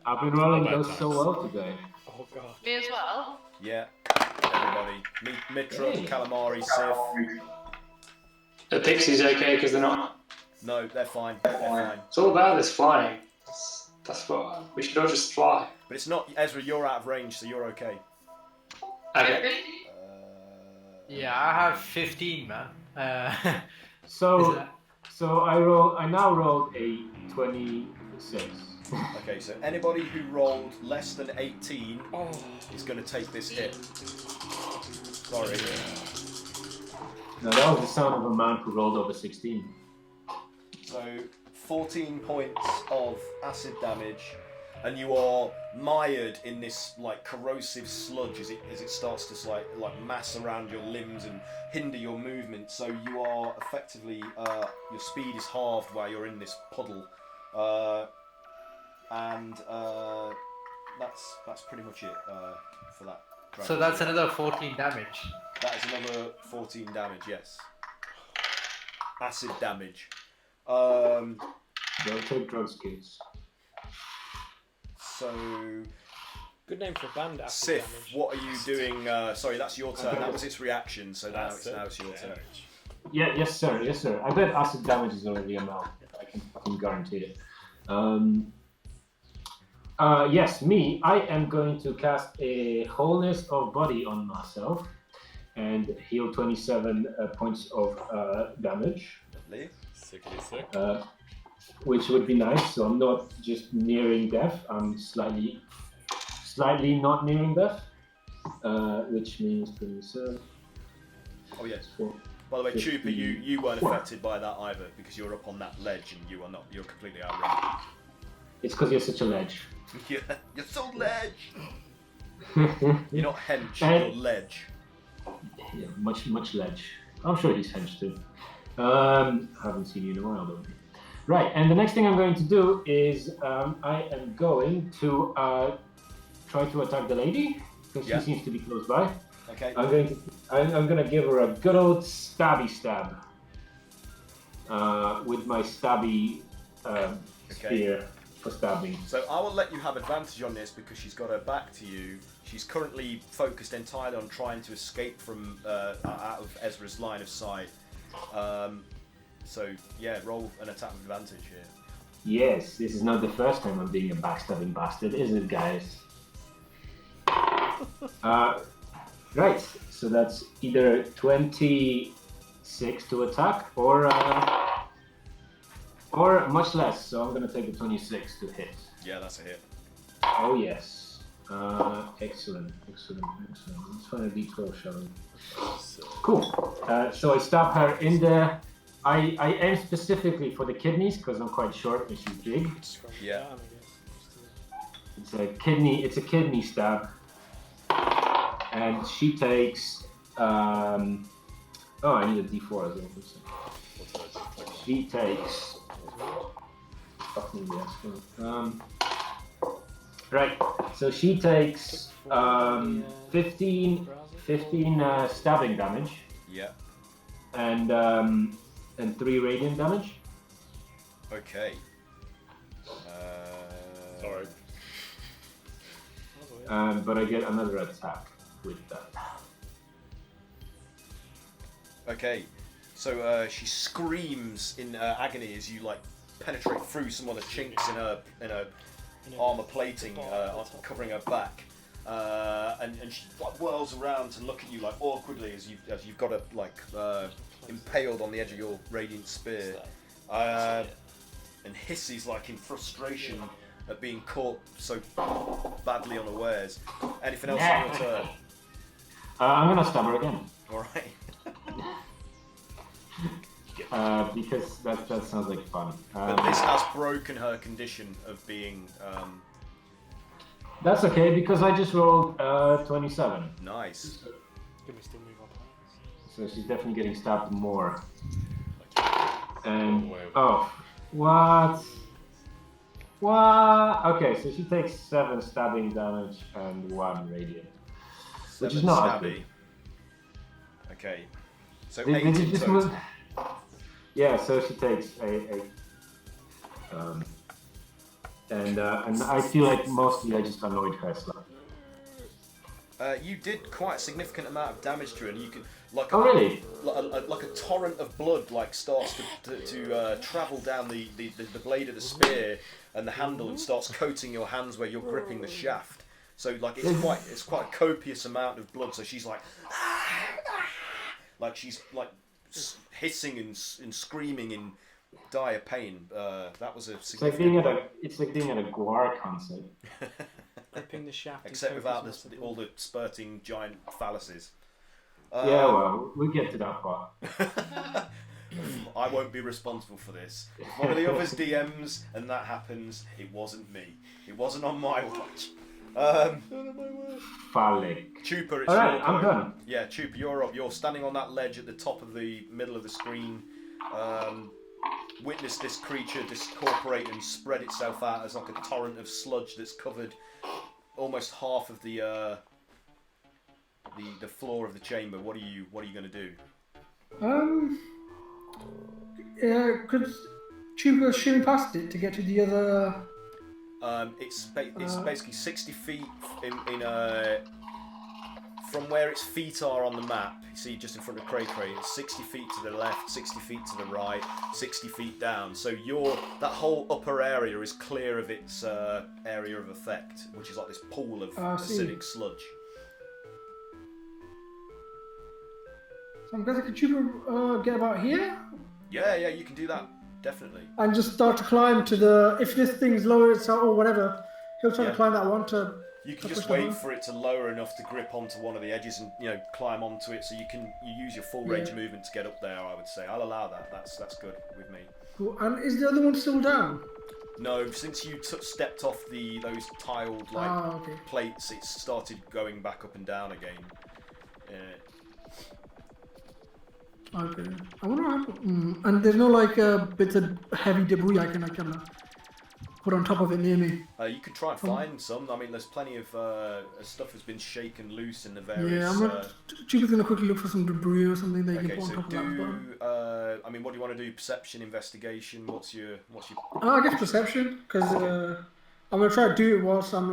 I've been rolling those so well today. Oh god. Me as well? Yeah, everybody. Mitra, Calamari, Sif. The pixies okay because they're not. No, they're fine. They're fine. It's all about this flying. That's what we should all just fly. But it's not, Ezra, you're out of range, so you're okay. Okay. Yeah, I have 15, man. So I now rolled a 26. Okay, so anybody who rolled less than 18 is going to take this hit. Sorry. No, that was the sound of a man who rolled over 16. So 14 points of acid damage, and you are mired in this like corrosive sludge as it starts to like mass around your limbs and hinder your movement. So you are effectively your speed is halved while you're in this puddle, and that's pretty much it for that. So that's another 14 damage. That is another 14 damage. Yes. Acid damage. Don't take drugs, kids. So, good name for a band. Sif, what are you doing? Sorry, that's your turn. That was its reaction, so now it's your turn. Yeah, yes sir. I bet acid damage is already a no. I can guarantee it. Yes, me. I am going to cast a wholeness of body on myself and heal 27 points of damage. Lovely. Sick. Which would be nice, so I'm not just nearing death, I'm slightly not nearing death, which means 27. Oh yes. By the way, Chupa, you weren't affected by that either, because you're up on that ledge and you are not. You're completely out of range. It's because you're such a ledge. Yeah, you're so ledge. You're not hench, you're ledge. Yeah, much ledge. I'm sure he's hench too. Haven't seen you in a while though. Right, and the next thing I'm going to do is I am going to try to attack the lady because she seems to be close by. Okay. I'm going to give her a good old stabby stab with my stabby spear for stabbing. So I will let you have advantage on this because she's got her back to you. She's currently focused entirely on trying to escape from out of Ezra's line of sight. So yeah, roll an attack with advantage here. Yes, this is not the first time I'm being a backstabbing bastard, is it, guys? Right, so that's either 26 to attack or much less. So I'm gonna take the 26 to hit. Yeah, that's a hit. Oh yes. Excellent. Let's find a d12, shall we? Cool. So I stab her in the. I aim specifically for the kidneys because I'm quite short and she's big. Yeah. It's a kidney stab. And she takes. Oh, I need a d4 as well. She takes. Fucking yes. Right. So she takes 15 stabbing damage. Yeah. And 3 radiant damage. Okay. Sorry. But I get another attack with that. Okay. So she screams in agony as you like penetrate through some of the chinks in her armor plating, covering her back, and she like, whirls around to look at you like awkwardly as you've got her like impaled on the edge of your radiant spear, and hisses like in frustration at being caught so badly unawares. Anything else on your turn? I'm gonna stab her again. All right. Because that sounds like fun. But this has broken her condition of being. That's okay because I just rolled 27. Nice. So she's definitely getting stabbed more. And what? Okay, so she takes 7 stabbing damage and 1 radiant, which is not as good. Okay. So Did 8 you in just total. move? Yeah, so she takes and I feel like mostly I just annoyed her slightly. You did quite a significant amount of damage to her, and you can like Really? like a torrent of blood like starts to travel down the blade of the spear and the handle and starts coating your hands where you're gripping the shaft. So like it's quite a copious amount of blood. So she's like she's like hissing and screaming in dire pain. That was a significant. It's like being at a Guar concert. Gripping the shaft. Except without all the spurting giant phalluses. Yeah, well, we'll get to that part. I won't be responsible for this. If one of the others DMs and that happens, it wasn't me. It wasn't on my watch. Phallic. Chupa, it's Alright, your I'm turn. done. Yeah, Chupa, you're up. You're standing on that ledge at the top of the middle of the screen. Witness this creature discorporate and spread itself out as like a torrent of sludge that's covered almost half of the floor of the chamber. What are you going to do? Could Chupa shimmy past it to get to the other? It's basically 60 feet in from where its feet are on the map. You see, just in front of Cray Cray, it's 60 feet to the left, 60 feet to the right, 60 feet down. So that whole upper area is clear of its area of effect, which is like this pool of acidic sludge. So I'm guessing could Chupa get about here? Yeah, you can do that. Definitely. And just start to climb to the. If this thing's lower itself or whatever, he'll try to climb that one to. You can just wait for it to lower enough to grip onto one of the edges and climb onto it, so you use your full range of movement to get up there. I would say I'll allow that. That's good with me. Cool. And is the other one still down? No, since you stepped off those tiled plates, it's started going back up and down again. Okay. I wonder. And there's no bits of heavy debris I can kind of put on top of it near me. You could try and find some. I mean, there's plenty of stuff has been shaken loose in the various. Yeah, Chupa's gonna quickly look for some debris or something that you can put on top do, of that. I mean, what do you want to do? Perception, investigation. What's your? I guess perception, because I'm gonna try to do it whilst I'm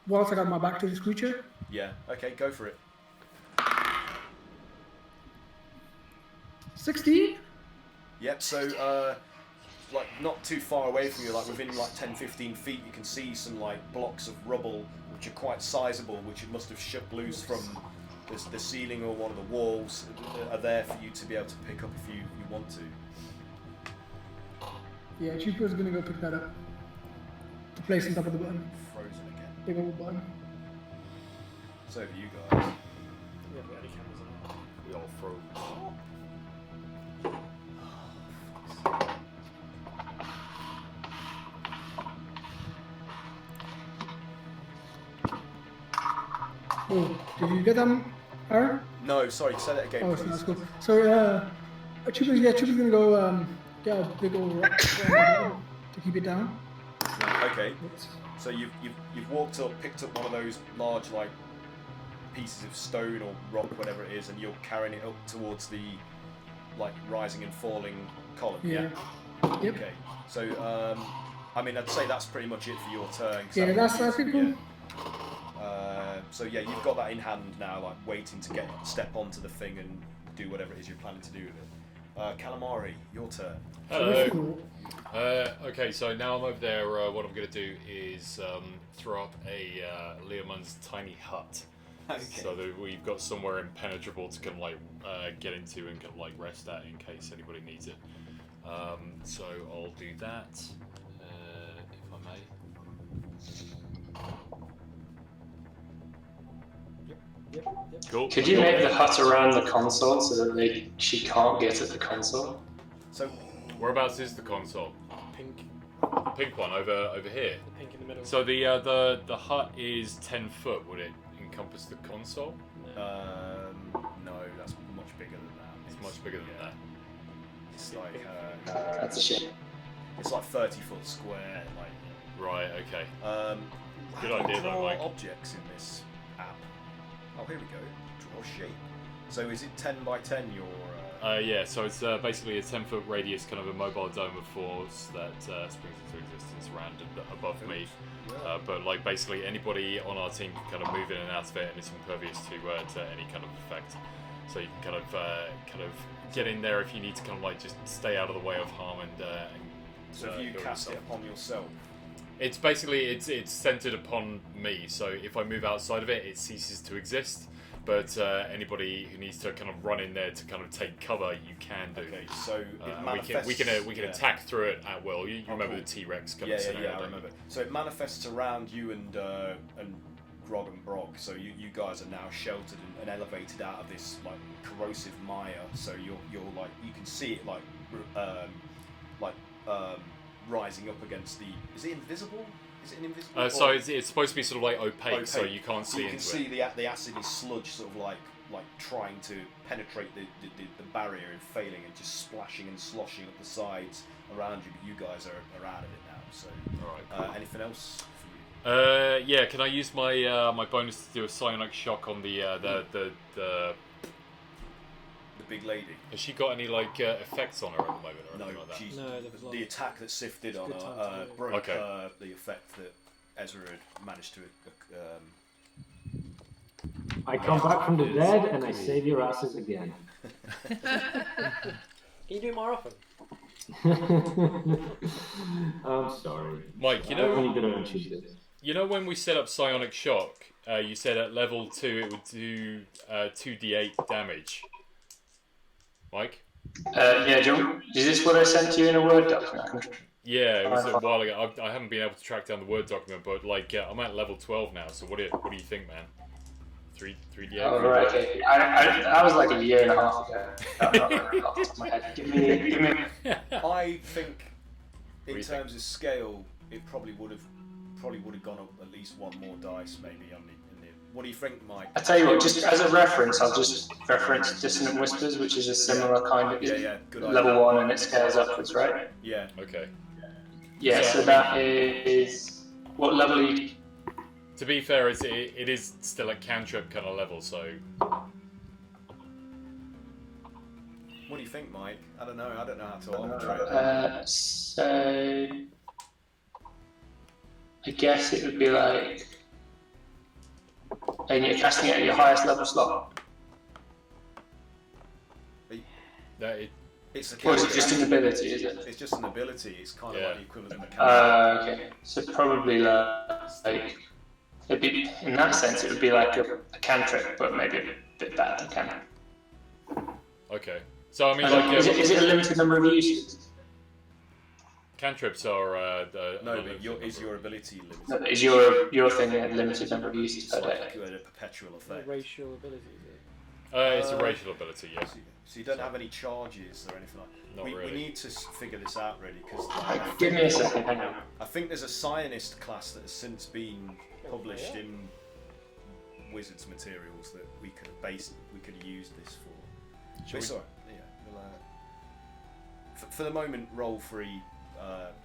whilst I got my back to this creature. Yeah. Okay, go for it. 16? Yep, so not too far away from you, within 10-15 feet, you can see some blocks of rubble which are quite sizable, which it must have shook loose from the ceiling or one of the walls, are there for you to be able to pick up if you want to. Yeah, Cheaper's gonna go pick that up. To place on top of the button. Frozen again. Big old button. So over you guys. We haven't got any cameras on. We all froze. Oh, did you get them, Aaron? No, sorry, say that again, Oh, please. that's cool. So, Cheaper's gonna go get a big old rock to keep it down. Okay. So you've walked up, picked up one of those large like pieces of stone or rock, whatever it is, and you're carrying it up towards the like rising and falling column. Yeah. Yep. Okay. So I mean, I'd say that's pretty much it for your turn. Yeah, that's pretty cool. So yeah, you've got that in hand now, like waiting to step onto the thing and do whatever it is you're planning to do with it. Calamari, your turn. Hello. Okay, so now I'm over there. What I'm going to do is throw up a Leomund's tiny hut, so that we've got somewhere impenetrable to kind of like get into and kind of like rest at in case anybody needs it. So I'll do that, if I may. Yep. Cool. Could you make the hut around the console so that she can't get at the console? So whereabouts is the console? Pink. The pink one over here. The pink in the middle. So the hut is 10 foot. Would it encompass the console? No, that's much bigger than that. It's much bigger than that. It's like That's a shame. it's like 30-foot square. Like Right. Okay. Good how do you idea, though, draw Mike. objects in this app. Oh, here we go. Draw shape. So is it 10 by 10? Your Yeah, so it's basically a 10-foot radius, kind of a mobile dome of force that springs into existence around and above me. But like basically anybody on our team can kind of move in and out of it, and it's impervious to any kind of effect. So you can kind of get in there if you need to, kind of like just stay out of the way of harm and. so if you go cast it yourself. upon yourself. It's basically it's centered upon me. So if I move outside of it, it ceases to exist. But anybody who needs to kind of run in there to kind of take cover, you can do. Okay, so it we manifests. can attack through it at will. You remember cool. the T-Rex kind of scenario? I remember. So it manifests around you and Grog and Brog. So you guys are now sheltered and elevated out of this like corrosive mire. So you're like you can see it like rising up against the. Is it invisible? Is it an invisible? So it's supposed to be sort of like opaque, so you can't see you can into see it. the acidy sludge sort of like trying to penetrate the barrier and failing and just splashing and sloshing up the sides around you. But you guys are out of it now. So All right. anything else for you? Yeah. Can I use my my bonus to do a psionic shock on the big lady. Has she got any like effects on her at the moment or anything like that? She's, No, the attack that Sif did on good her time to broke the effect that Ezra had managed to. I come back from the dead and I save your asses again. Can you do it more often? I'm sorry. Mike, I'm only gonna achieve this. you know when we set up psionic shock, you said at level 2 it would do 2d8 damage. Mike? Yeah, is this what I sent to you in a Word document? Yeah, it was a while ago. I haven't been able to track down the Word document, but like I'm at level 12 now. So what do you think, man? 3d8. Oh, right. Okay. I was like a year and a half ago. Off the top of my head. Give me. I think, in terms of scale, it probably would have gone up at least one more dice, maybe on the. What do you think, Mike? I tell you what, just as a reference, I'll just reference Dissonant Whispers, which is a similar kind of good idea. level 1, and it scales upwards, right? Yeah. Okay. Yeah. So that is what level are you? To be fair, it is still a cantrip kind of level, so. What do you think, Mike? I don't know how to arbitrate it. So I guess it would be like, and you're casting it at your highest level slot. It's a Or is it just an ability? Is it? It's just an ability. It's kind of like the equivalent of a cantrip. Okay. So probably like It'd be, in that sense, it would be like a cantrip, but maybe a bit better than cantrip. Okay. So I mean, like, is it a limited number of uses? Cantrips are No, but is your ability limited? No, is your thing a limited number of uses per day? Like a perpetual effect. Racial ability, is it? It's a racial ability, yes. So you don't have any charges or anything like that? Not really. We need to figure this out, really, because... Give me a second, hang on. I think there's a Scionist class that has since been published in Wizards materials that we could use this for. Sorry, yeah. We'll, for the moment, roll 3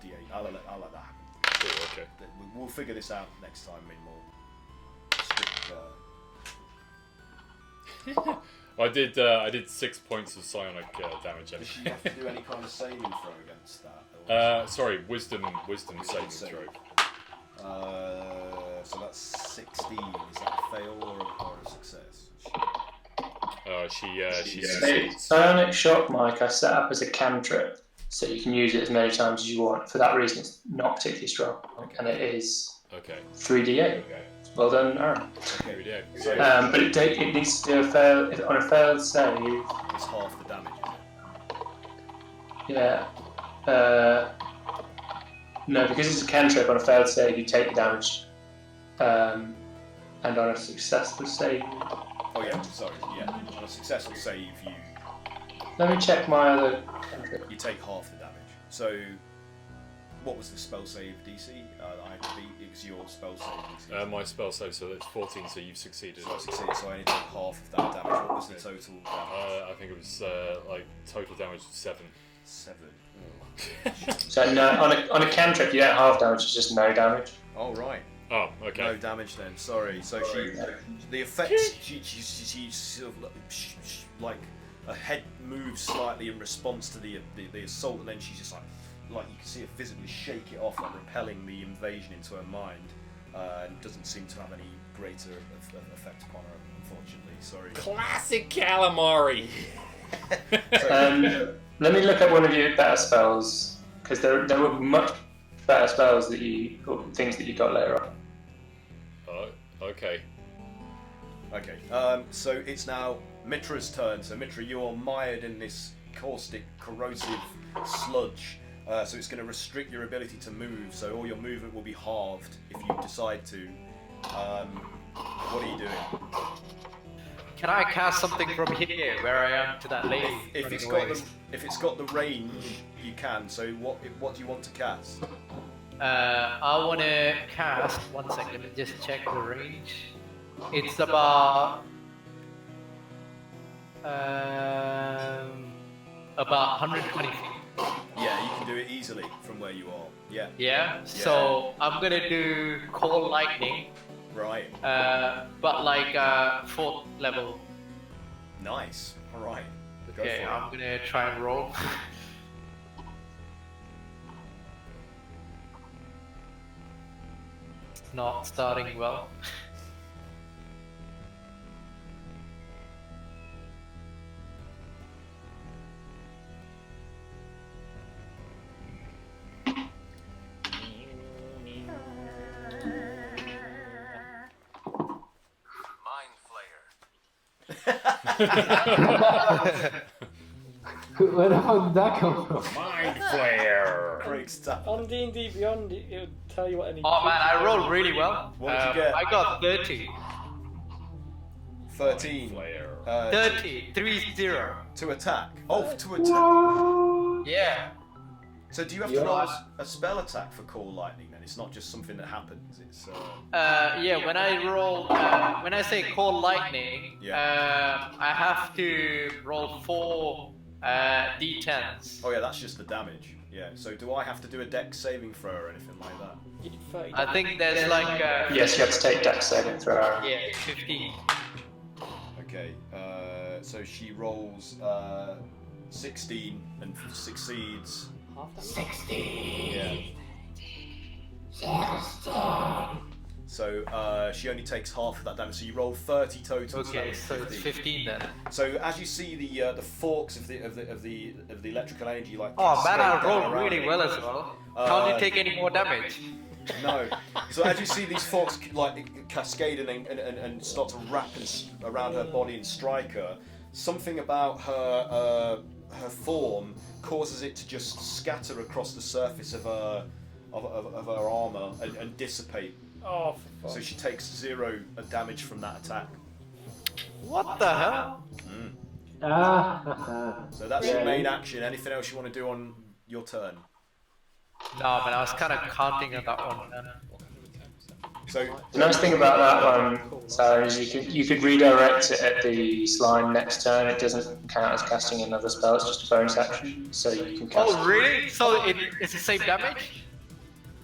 D8. I'll let that happen. Cool, okay. We'll figure this out next time in more strict... I did 6 points of psionic damage. Does she have to do any kind of saving throw against that? Sorry, wisdom saving throw. So that's 16. Is that a fail or a success? She succeeds. Psionic Shock, Mike, I set up as a cantrip, so you can use it as many times as you want. For that reason, it's not particularly strong, and it is 3d8. Okay. Well done, Aaron. Okay. But it needs to do on a failed save. It's half the damage, isn't it? Yeah. No, because it's a cantrip, on a failed save you take the damage, and on a successful save. Oh yeah, sorry. Yeah, on a successful save you. Let me check my other cantrip. You take half the damage. So, what was the spell save DC? It was your spell save DC. My spell save, so that's 14. So you've succeeded. So I succeeded. So I only take half of that damage. What was the total damage? I think it was like total damage of 7. 7. So no, on a cantrip you don't half damage, it's just no damage. Oh right. Oh, okay. No damage then. Sorry. So the effects, she sort of like her head moves slightly in response to the assault, and then she's just like you can see her physically shake it off, like repelling the invasion into her mind, and doesn't seem to have any greater effect upon her, unfortunately. Sorry. Classic calamari. Let me look at one of your better spells, because there were much better spells or things that you got later on. Okay. Okay. So it's now Mitra's turn. So Mitra, you're mired in this caustic, corrosive sludge. So it's going to restrict your ability to move. So all your movement will be halved if you decide to. What are you doing? Can I cast something from here, where I am, to that lady? If it's got the range, you can. So what do you want to cast? I want to cast. 1 second, let me just check the range. It's about 120 feet. Yeah, you can do it easily from where you are. Yeah. Yeah. So I'm gonna do Cold Lightning. Right. But like 4th level. Nice. All right. Go Okay, for it. I'm gonna try and roll. Not starting well. Where the fuck did that come from? Mind flare. Great stuff. On D&D Beyond, it would tell you what any... Oh man, I rolled really well. What did you get? I got 30. 13. Flare. 30. 3-0. To attack. Oh, to attack. Yeah. So do you have to roll a spell attack for Call Lightning then? It's not just something that happens. It's Yeah, when I roll, when I say Cold Lightning, I have to roll 4 D10s. Oh yeah, that's just the damage. Yeah. So do I have to do a dex saving throw or anything like that? I think there's like Yes, you have to take dex saving throw. yeah, 15. Okay. So she rolls 16 and succeeds. 16. Yeah. So she only takes half of that damage. So you roll 30 total. Okay, so it's 15 then. So as you see the forks of the electrical energy, like Oh man, I straight down rolled around really it. well as well. Can't you take any more damage? No. So as you see these forks like cascade and start to wrap around her body and strike her, something about her form causes it to just scatter across the surface of her armor and dissipate. Oh, for fuck. So she takes 0 damage from that attack. What the hell? So that's your main action. Anything else you want to do on your turn? No, but I was kind of counting on that one. Man. So The nice thing about that one, Sarah, is you could redirect it at the slime next turn. It doesn't count as casting another spell. It's just a bonus action, so you can cast. Oh, really? So it's the same damage?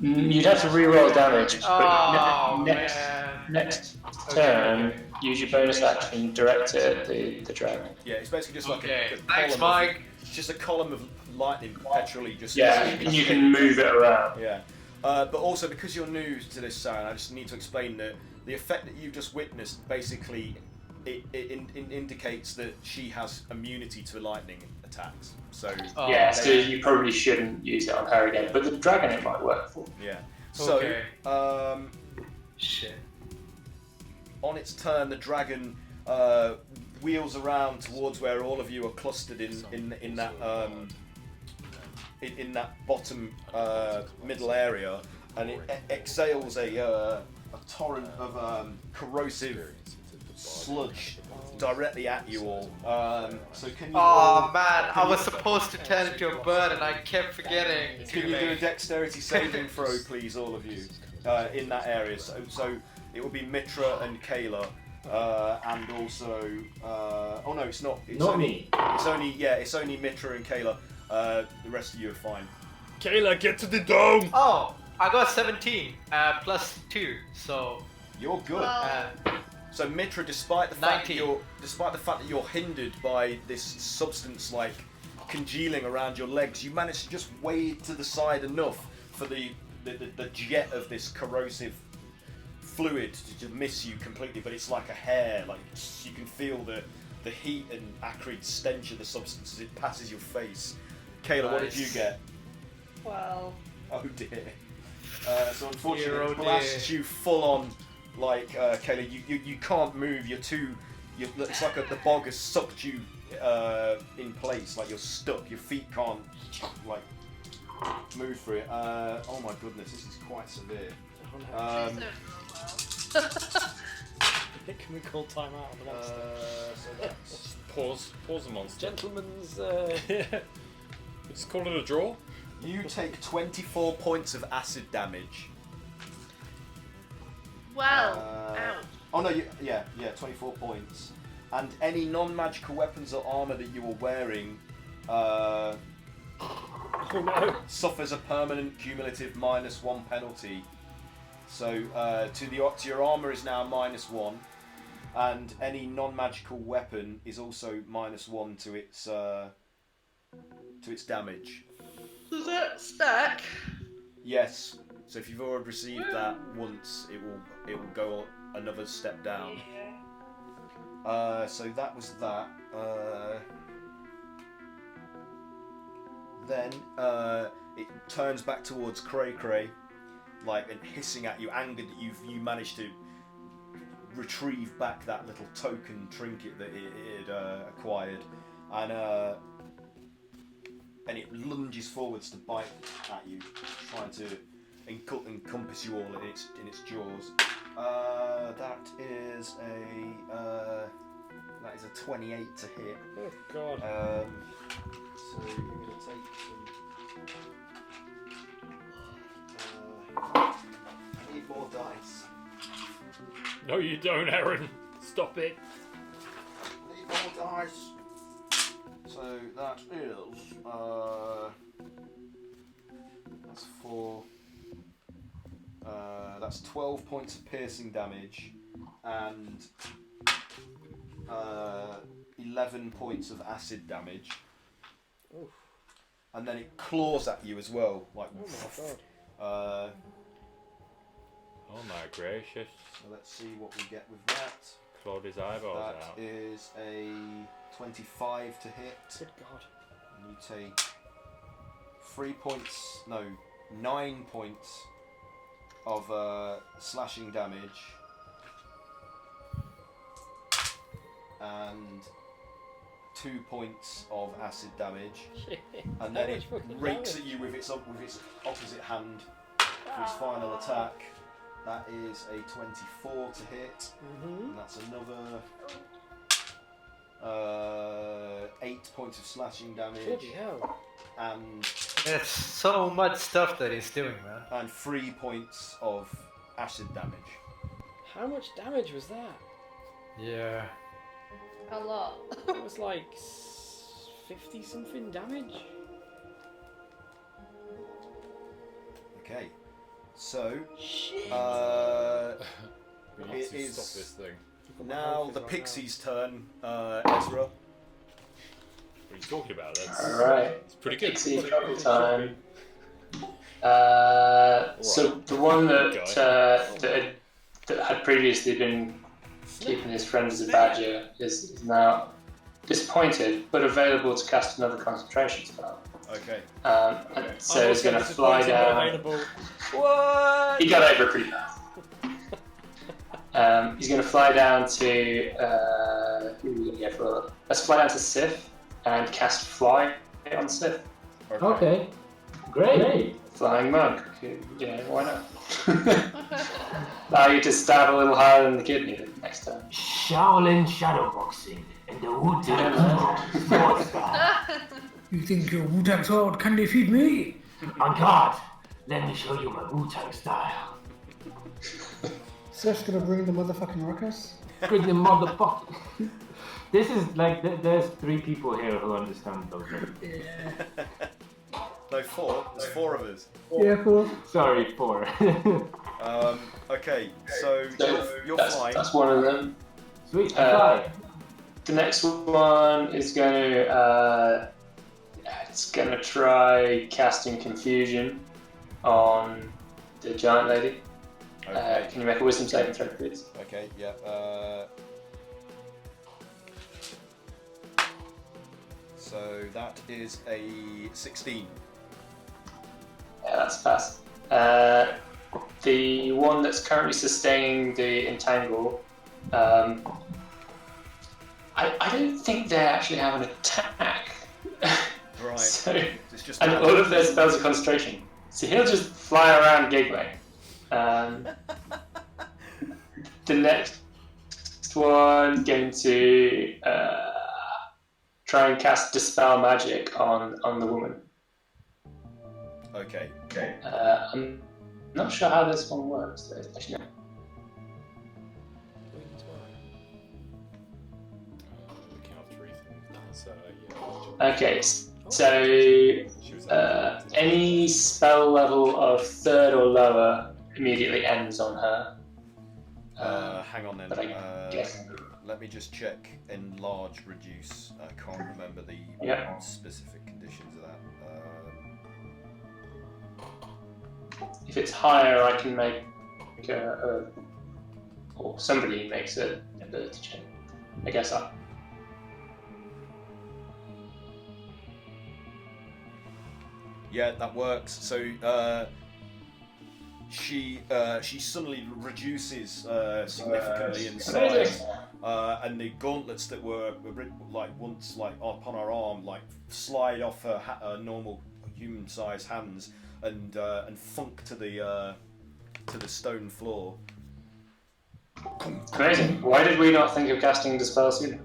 You'd have to re-roll damage, Oh, but man. next turn, use your bonus action, direct it at the dragon. yeah, it's basically just like Okay. a Thanks, column Mike. it's just a column of lightning perpetually just. Yeah, and you can move it around. Yeah. But also, because you're new to this, Sarah, I just need to explain that the effect that you've just witnessed basically it indicates that she has immunity to lightning attacks. So Yeah, so you probably shouldn't use it on her again, but the dragon it might work for. yeah. So Okay. Shit. on its turn, the dragon wheels around towards where all of you are clustered in that in that bottom middle area, and it exhales a torrent of corrosive sludge directly at you all. So can you? Oh man, I was supposed to turn into a bird and I kept forgetting. Can you do a dexterity saving throw, please, all of you, in that area? So it will be Mitra and Kaeyla, and also. Oh no, it's not. It's Not only, me. It's only Mitra and Kaeyla. The rest of you are fine. Kaeyla, get to the dome! Oh, I got 17 plus 2, so You're good. Well, So Mitra, despite the fact 19. that you're hindered by this substance like congealing around your legs, you manage to just wade to the side enough for the jet of this corrosive fluid to just miss you completely. But it's like a hair, like you can feel the heat and acrid stench of the substance as it passes your face. Kaeyla, what did you Nice. get? well, Oh dear. So unfortunately, Dear, oh it blasts dear. you full on. Like Kaeyla, you can't move. It's like the bog has sucked you in place. Like you're stuck. Your feet can't like move through it. Oh my goodness, this is quite severe. please don't roll well. Can we call time out on the monster? So that's Pause the monster. Gentlemen's. Just call it a draw. you take 24 points of acid damage. Well, Uh, ouch. Oh no, 24 points. And any non-magical weapons or armor that you were wearing Oh no. suffers a permanent cumulative -1 penalty. So to your armor is now -1, and any non-magical weapon is also -1 to its damage. Does that stack? Yes. So if you've already received that once, it will go another step down. So that was that. Then it turns back towards Cray Cray, like and hissing at you, angered that you managed to retrieve back that little token trinket that it had acquired, and it lunges forwards to bite at you, trying to encompass you all in its jaws. That is a 28 to hit. Oh god. So you're going to take some. I need more dice. No, you don't, Aaron. Stop it. I need more dice. So that is that's 4. That's 12 points of piercing damage and 11 points of acid damage. Oof. And then it claws at you as well, like. Oh my god. Oh my gracious. So let's see what we get with that. Clawed his eyeballs That out. is a 25 to hit. Good god. And you take 9 points of slashing damage, and 2 points of acid damage, and then it rakes at you with its opposite hand for its final attack. That is a 24 to hit, and that's another 8 points of slashing damage. Bloody hell. And There's so much stuff that he's doing, man. And 3 points of acid damage. How much damage was that? Yeah. A lot. It was like 50 something damage. Okay, so We it need to is stop this thing. now the pixie's turn. Ezra. What are you talking about? That's Alright. it's pretty good. Pixie trouble time. So the one that had previously been keeping his friend as a badger is now disappointed, but available to cast another concentration spell. Okay. And so he's going to fly down. What? He got over it pretty fast. He's going to fly down to. Who are we going to go for? Let's fly down to Sif and cast Fly on Sif. Okay. Great. Flying monk. Yeah, why not? Allow you to stab a little higher than the kidney next time. Shaolin shadowboxing and the Wu-Tang sword style. You think your Wu-Tang sword can defeat me? On guard, let me show you my Wu-Tang style. Seth's gonna bring the motherfucking ruckus. Bring the motherfucker. This is like, there's 3 people here who understand those things. Yeah. No, 4. There's 4 of us. Yeah, cool. Sorry, 4. Okay, so you're flying. That's one of them. Sweet, fly. The next one is going to try casting confusion on the giant lady. Okay. Can you make a wisdom saving throw, please? Okay. Yeah. So that is a 16. Yeah, that's fast. The one that's currently sustaining the entangle, I don't think they actually have an attack. Right. So, It's just and all of their spells are concentration. So he'll just fly around giggling. The next one going to try and cast Dispel Magic on the woman. Okay. I'm not sure how this one works, though. Actually, no. Looking after Ethan. Yeah. Okay, so any spell level of 3rd or lower immediately ends on her. Hang on then. But I guess. Let me just check. Enlarge, reduce. I can't remember the specific conditions of that. If it's higher, I can make or somebody makes an ability check. I guess I. Yeah, that works. So she suddenly reduces significantly in size, and the gauntlets that were like once like upon her arm like slide off her normal human-sized hands and funk to the stone floor. Amazing. Why did we not think of casting Dispel sooner?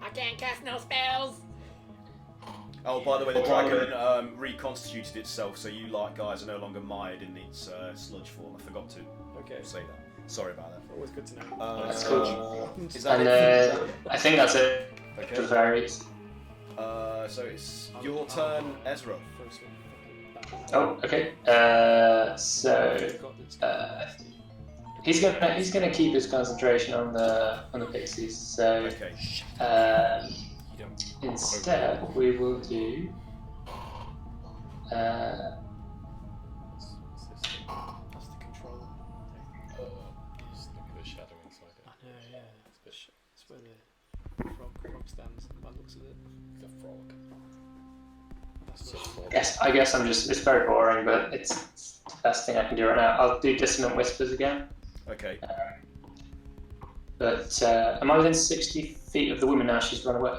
I can't cast no spells. Oh, by the way, the dragon reconstituted itself, so you guys are no longer mired in its sludge form. I forgot to say that. Sorry about that. Always good to know. That's cool. Is that And it? I think that's it. Okay. For fairies. So it's your turn, Ezra. Oh, okay. He's gonna keep his concentration on the pixies. So instead, we will do. That's the control. Just look at the shadow inside it. I know, yeah. It's where the frog stands by the looks of it. The frog. That's It's a frog. Yes, I guess I'm just. It's very boring, but it's best thing I can do right now. I'll do Dissonant Whispers again. Okay. But am I within 60 feet of the woman now? She's run away.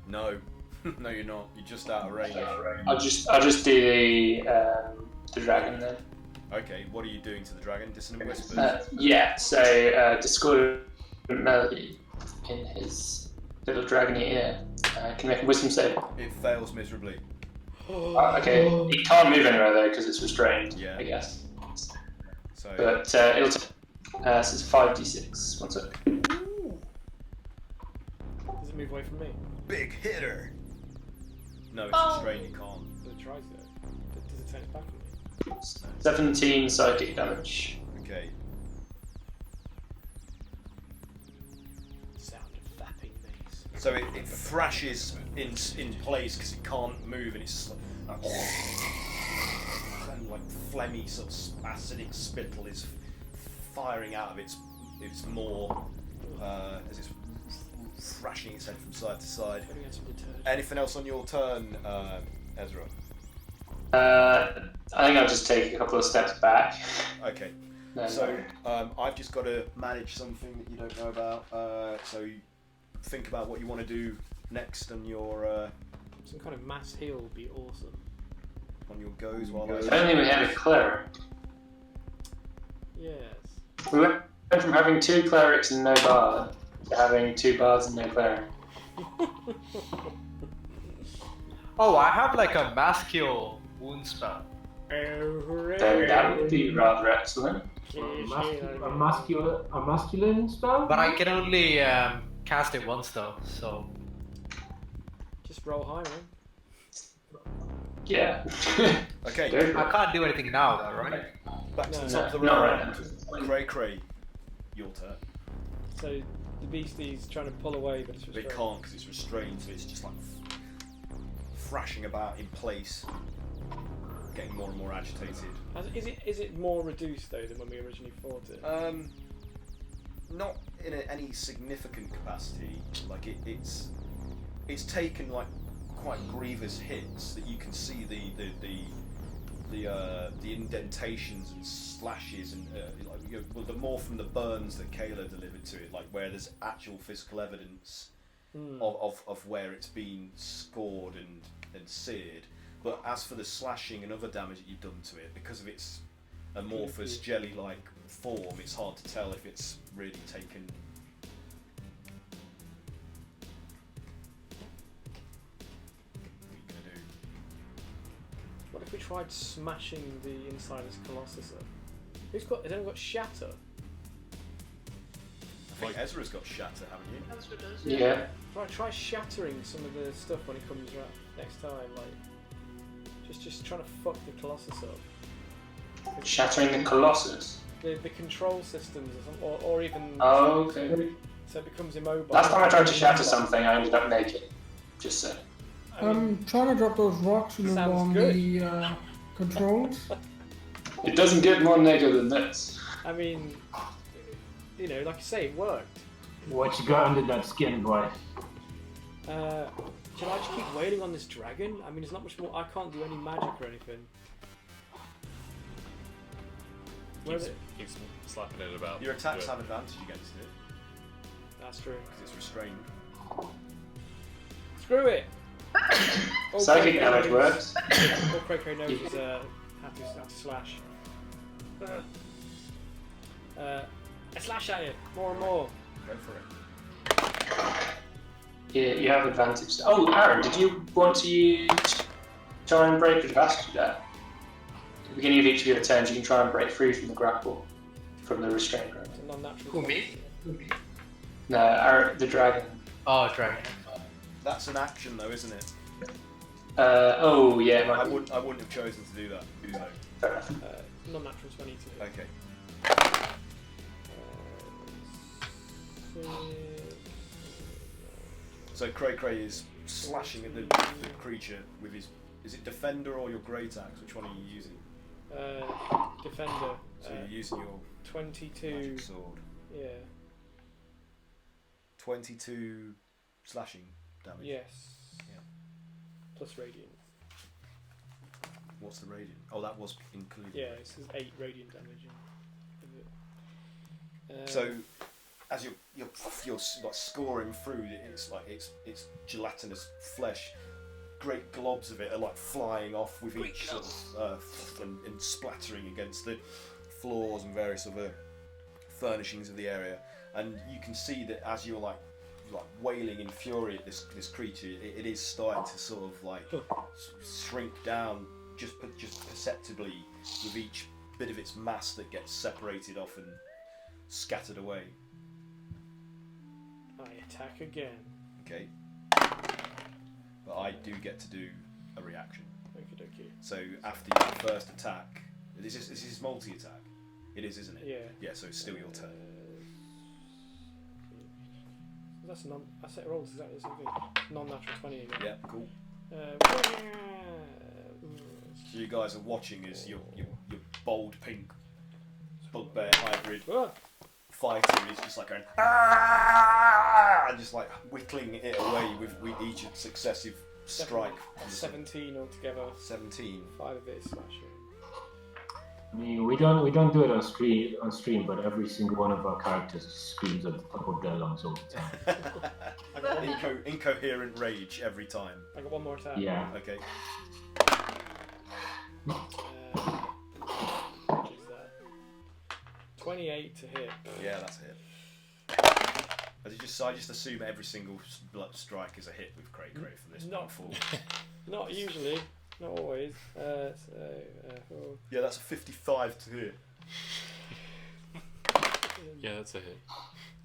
No. No, you're not. You're just out of range. I'll just do the dragon then. Okay, what are you doing to the dragon? Dissonant Whispers? Yeah, so discordant melody in his little dragony ear. Can you make a wisdom save? It fails miserably. Okay, it can't move anywhere though because it's restrained, Yeah. I guess. So, But it'll take. So it's 5d6. One sec. Does it move away from me? big hitter! No, it's Oh. restrained, you can't. But it tries to. Does it turn its back on me? 17 psychic damage. Okay. Sound of fapping mace. So it thrashes in place because it can't move, and it's like, kind of like phlegmy sort of acidic spittle is firing out of its maw as it's thrashing its head from side to side. Anything else on your turn, Ezra? I think I'll just take a couple of steps back. Okay. No, So I've just got to manage something that you don't know about. So think about what you want to do next on your Some kind of mass heal would be awesome. goes while I don't think we have a cleric. Yes. We went from having 2 clerics and no bard to having 2 bards and no cleric. Oh, I have like a mass kill wound spell. Then that would be rather excellent. A masculine spell? But I can only cast it once though, so. Just roll high, man. Yeah. Okay. Go for I it. can't do anything now though, right? Back to the No, top of the not round. right Cray Cray, your turn. So the beastie's trying to pull away, but it's But restrained. it can't because it's restrained, so it's just like thrashing about in place, getting more and more agitated. Is it more reduced though than when we originally fought it? Not in any significant capacity. Like it's taken like quite grievous hits that you can see the indentations and slashes and well, the more from the burns that Kaeyla delivered to it, like where there's actual physical evidence of where it's been scored and seared. But as for the slashing and other damage that you've done to it, because of its amorphous jelly-like form, it's hard to tell if it's really taken. What are you gonna do? What if we tried smashing the Insider's Colossus up? Has anyone got Shatter? I think Ezra's got shatter, haven't you? That's what it does. Yeah. Try shattering some of the stuff when it comes around next time, like just trying to fuck the Colossus up. Shattering the Colossus. The control systems or something, or even Oh, okay. so it becomes immobile. Last time I tried to shatter something, I ended up naked. Just so. I mean, I'm trying to drop those rocks Sounds along good. the controls. It doesn't get more naked than this. I mean, you know, like I say, it worked. What you got under that skin, boy? Shall I just keep wailing on this dragon? I mean, there's not much more. I can't do any magic or anything. Where is it? Keeps slapping it about. Your attacks But- have advantage against it That's true. because it's restrained. Screw it! All Psychic Cray damage knows- works. All Cray knows is how to slash. I slash at it more and more. Go for it. Yeah, you have advantage. Oh, Aaron, did you want to use try and break? I've asked you that. At the beginning of each of your turns, you can try and break free from the grapple, from the restraint. It's a non-natural. Who, me? No, Aaron, the dragon. Oh, dragon. That's an action though, isn't it? Oh yeah, it might I be. wouldn't have chosen to do that. So, Fair enough. Non-natural 22. okay. So Cray Cray is slashing at the creature with his. Is it defender or your great axe? Which one are you using? Defender. So you're using your 22. magic sword. Yeah. 22 slashing damage. Yes. Yeah. Plus radiant. What's the radiant? Oh, that was included. Yeah, it says 8 radiant damage. So, as you're like scoring through, it's like it's gelatinous flesh. Great globs of it are like flying off with each sort of and splattering against the floors and various other furnishings of the area. And you can see that as you're like wailing in fury at this creature, it is starting to sort of like shrink down just perceptibly with each bit of its mass that gets separated off and scattered away. I attack again. Okay. But I do get to do a reaction. Okie dokie. So after your first attack, this is multi-attack. It is, isn't it? Yeah. Yeah. So it's still your turn. That's I set rolls exactly the same thing. Non-natural 20 again. Yeah. Cool. So you guys are watching as your bold pink bugbear hybrid fighter is just like going and just like whittling it away with each successive strike. 17 altogether. 17. 5 of it is slashing. I mean, we don't do it on stream, but every single one of our characters screams at the top of their lungs all the time. I got one, Incoherent rage every time. I got one more attack. Yeah. Okay. What is that? 28 to hit. Yeah, that's a hit. I just assume every single strike is a hit with Cray from this point forward. Not usually. Not always. Yeah, that's a 55 to hit. Yeah, that's a hit.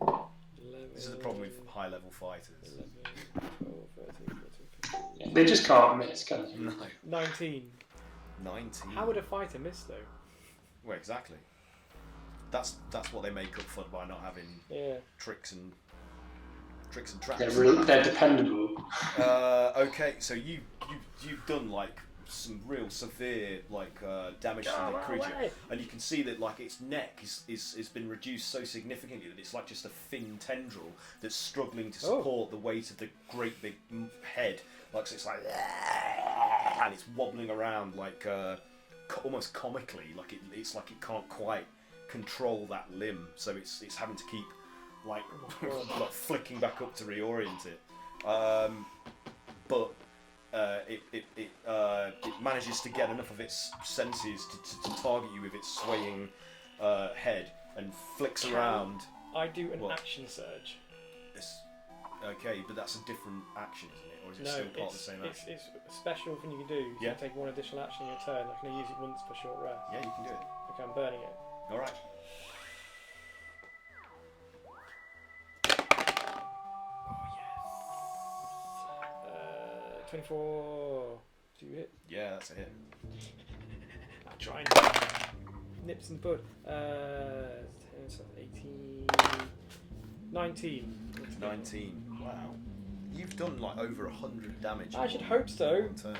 11, This is the problem with high-level fighters. 11, 12, 13, 14, 15. They just can't miss, can they? No. 19. 19. How would a fighter miss though? Well, exactly. That's what they make up for by not having tricks and traps. They're dependable. Okay, so you've done like some real severe damage to the creature, and you can see that like its neck is been reduced so significantly that it's like just a thin tendril that's struggling to support the weight of the great big head. Like so it's like and it's wobbling around like almost comically, like it's like it can't quite control that limb, so it's having to keep like flicking back up to reorient it. But it manages to get enough of its senses to target you with its swaying head and flicks around. I do an action surge. Okay, but that's a different action, isn't it? Or is it still part of the same action? It's a special thing you can do. You can take one additional action in your turn. I can only use it once for short rest. Yeah, you can do it. Okay, I'm burning it. Alright. Oh yes. 24. Do you hit? Yeah, that's a hit. I'll try and nips in the bud. 18. 19. 19. Wow. You've done like over 100 damage. I should hope so. Turn.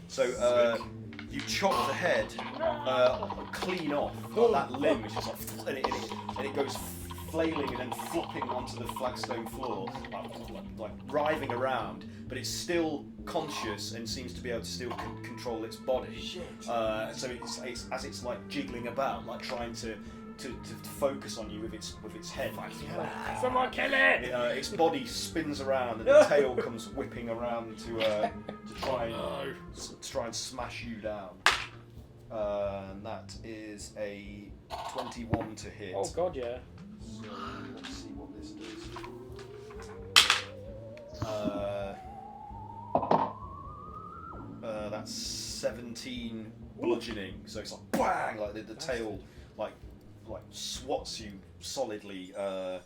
So you chop the head clean off. That limb is just like and it goes flailing and then flopping onto the flagstone floor, like writhing around. But it's still conscious and seems to be able to still control its body. So it's as it's like jiggling about, like trying to focus on you with its head. Like, someone kill it! Its body spins around and the tail comes whipping around to try and smash you down. And that is a 21 to hit. Oh god, yeah. So let's see what this does. That's 17 bludgeoning. So it's like bang, like the tail like swats you solidly, and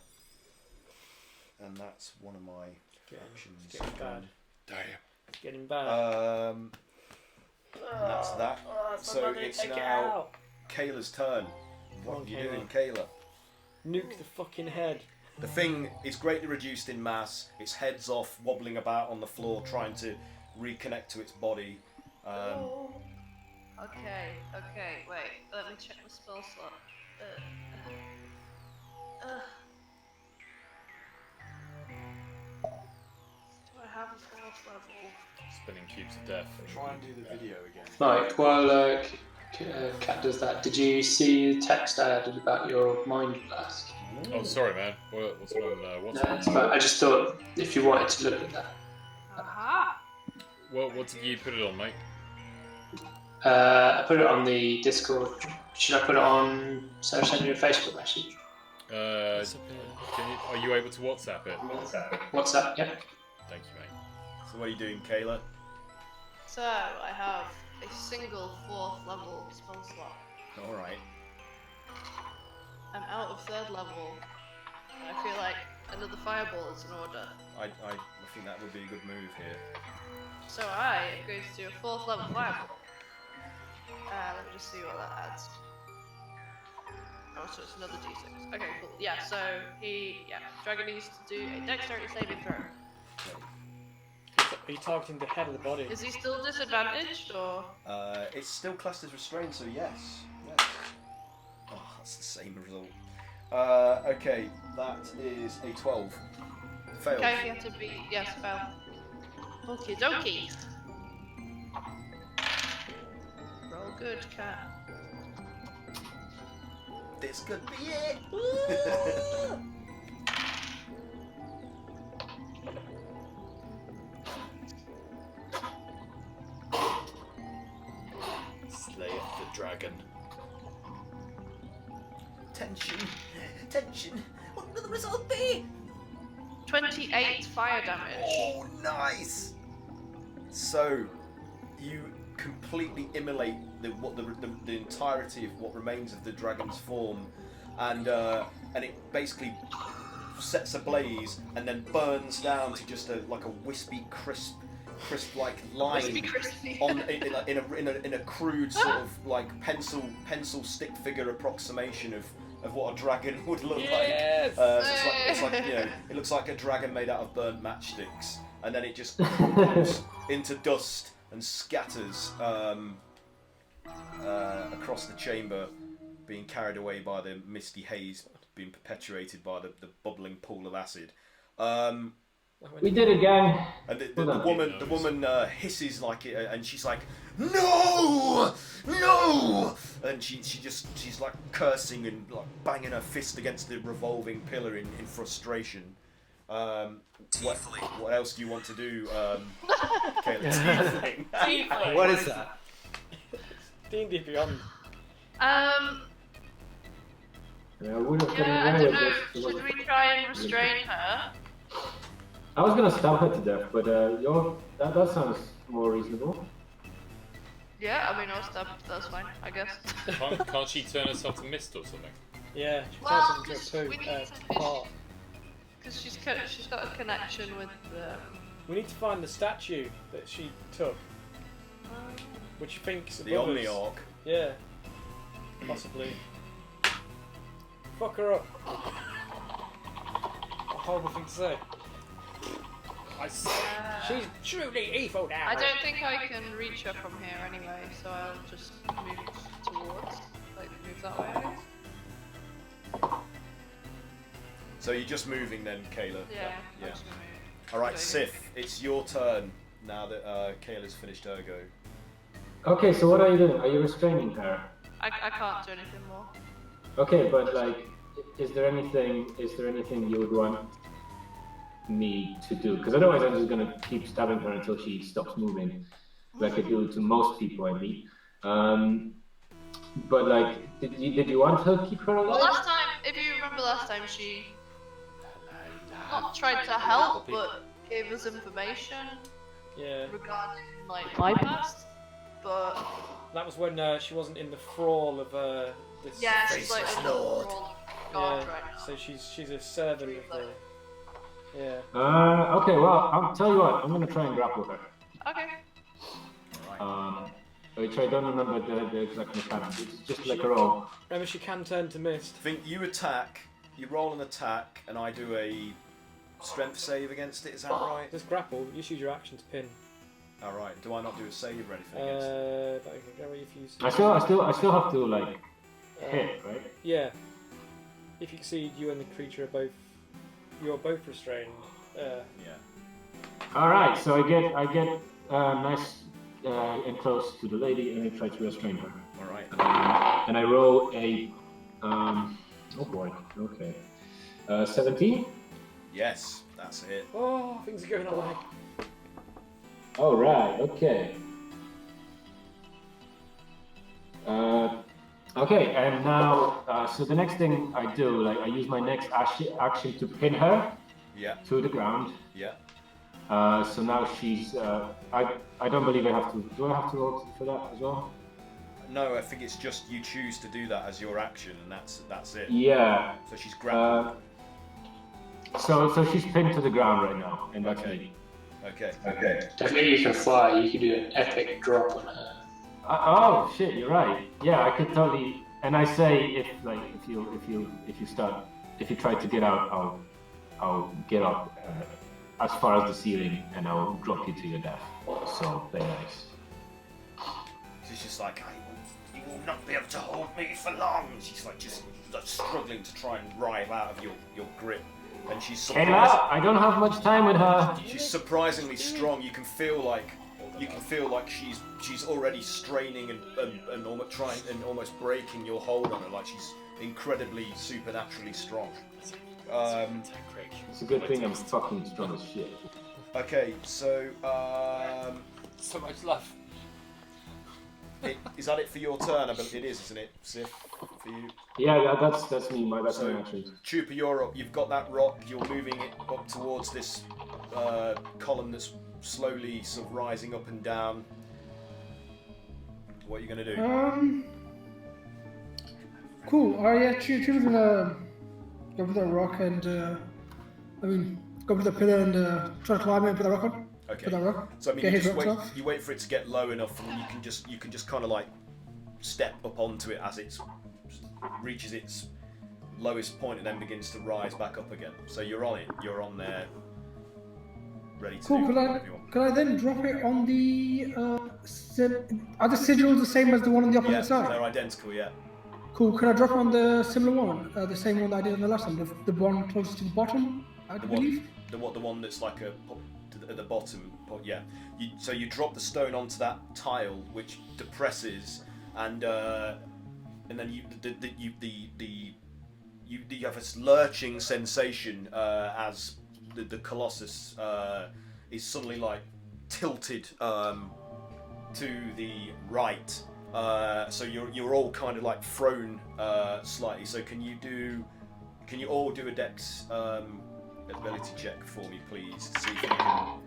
that's one of my actions. It's getting bad. Damn. It's getting bad. And that's that. So it's now Kaeyla's turn. What are you doing, Kaeyla? Nuke the fucking head. The thing is greatly reduced in mass. Its head's off, wobbling about on the floor, trying to reconnect to its body. Okay, wait, let me check my spell slot. Do I have a spell 4th level. Spinning cubes of death. Try and do the video again. Right, while Kat does that, did you see the text I added about your mind blast? Oh, sorry, man. What's on WhatsApp? No, it's fine. I just thought if you wanted to look at that. Aha! What did you put it on, mate? I put it on the Discord. Should I put it on? So I send you a Facebook message. Are you able to WhatsApp it? WhatsApp, yeah. Thank you, mate. So what are you doing, Kaeyla? So, I have a single 4th level spell slot. Alright. I'm out of 3rd level, and I feel like another fireball is in order. I think that would be a good move here. So I am going to do a 4th level fireball. Let me just see what that adds. Oh, so it's another d6. Okay, cool. Yeah, so Dragon needs to do a dexterity saving throw. Are you targeting the head of the body? Is he still disadvantaged, or? It's still classed as restrained, so yes. Oh, that's the same result. Okay, that is a 12. Failed. Okay, you have to be. Yes, fail. Okie dokie. Roll good, cat. This could be it! Slay the dragon. Tension! What will the result be? 28 fire damage. Oh, nice! So, you completely immolate the entirety of what remains of the dragon's form, and it basically sets ablaze and then burns down to just like a wispy, crisp like line Wispy crispy. in a crude sort of like pencil stick figure approximation of what a dragon would look Yes! like. It's like it looks like a dragon made out of burnt matchsticks, and then it just crumbles into dust and scatters across the chamber, being carried away by the misty haze being perpetuated by the bubbling pool of acid. We did it, gang. And the woman hisses like it, and she's like, "No, no!" And she's like cursing and like banging her fist against the revolving pillar in frustration. What else do you want to do, Kaeyla? Tiefling. What is that? D&D Beyond. I would have Yeah, I don't know. Should we try and restrain her? I was gonna stab her to death, but that sounds more reasonable. Yeah, I mean, I'll stab. That's fine, I guess. Can't she turn herself to mist or something? Yeah, she Well, turns into just- a we poo. need to Part. Because she's got a connection with the. We need to find the statue that she took, which thinks The above us. Omniarch. Yeah, possibly. Fuck her up. A horrible thing to say. She's truly evil now. I don't think I can reach her from here anyway, so I'll just move towards, move that way, I guess. So you're just moving then, Kaeyla? Yeah. Yeah. I'm just gonna move. Alright, Okay. Sif, it's your turn now that Kaela's finished her go. Okay, so what are you doing? Are you restraining her? I can't do anything more. Okay, but like, is there anything you would want me to do? Because otherwise I'm just gonna keep stabbing her until she stops moving, like I do to most people I meet. But like, did you want to keep her alive? Well, last time, if you remember last time, she not tried to help, but gave us information Yeah, regarding, my past. But, that was when she wasn't in the thrall of this. yeah, she's Faceless under the Lord. thrall of Yeah, God right now. so she's a servant of the. Yeah. Okay, well, I'll tell you what, I'm gonna try and grapple her. Okay. Which I don't remember the exact mechanics. It's just like a roll. Remember, she can turn to mist. I think you attack, you roll an attack, and I do a strength save against it, is that right? Just grapple. You use your action to pin. Alright, do I not do a save or anything against it? But I can go if you. I still have to like hit, right? Yeah. If you succeed, you and the creature are both. You are both restrained. Yeah. All right, so I get nice and close to the lady, and I try to restrain her. All right. And I roll a oh boy, okay, 17. Yes, that's it. Oh, things are going away. All right, okay. Okay, and now, so the next thing I do, like I use my next action to pin her Yeah. to the ground. Yeah. So now she's, I don't believe I have to, do I have to roll for that as well? No, I think it's just you choose to do that as your action, and that's it. Yeah. So she's grappled. So she's pinned to the ground right now, and that's me. Okay. Definitely you can fly, you can do an epic drop on her. Oh shit, you're right. Yeah, I could totally. And I say if you try to get out, I'll get up as far as the ceiling, and I'll drop you to your death. So play nice. She's just like, you will not be able to hold me for long. She's like just struggling to try and writhe out of your grip, and she's Kaeyla, I don't have much time with her. She's surprisingly strong. You can feel like she's already straining and almost breaking your hold on her. Like she's incredibly supernaturally strong. It's a good thing I'm fucking strong as shit. Okay, so So much love. is that it for your turn? I believe it is, isn't it, Sif? For you. Yeah, that's me. That's my action. Trooper, you're up. You've got that rock. You're moving it up towards this column that's slowly sort of rising up and down. What are you going to do? Cool. Yeah, Trooper's gonna go for the rock and go for the pillar and try to climb it and put the rock on. Okay. Put that rock. So I mean, Get you his just rocks off. you wait for it to get low enough, and you can just kind of like step up onto it as it reaches its lowest point and then begins to rise back up again. So you're on it. You're on there, ready to Cool. do Could whatever you want. I then drop it on the are the sigils the same as the one on the opposite Yeah, side? they're identical. Yeah. Cool. Can I drop it on the similar one, the same one that I did on the last one, the one closest to the bottom, I believe? The one that's like at the bottom. Yeah. So you drop the stone onto that tile, which depresses, and then you have this lurching sensation as the colossus is suddenly like tilted to the right. So you're all kind of like thrown slightly. So can you all do a dex ability check for me, please, to see if you can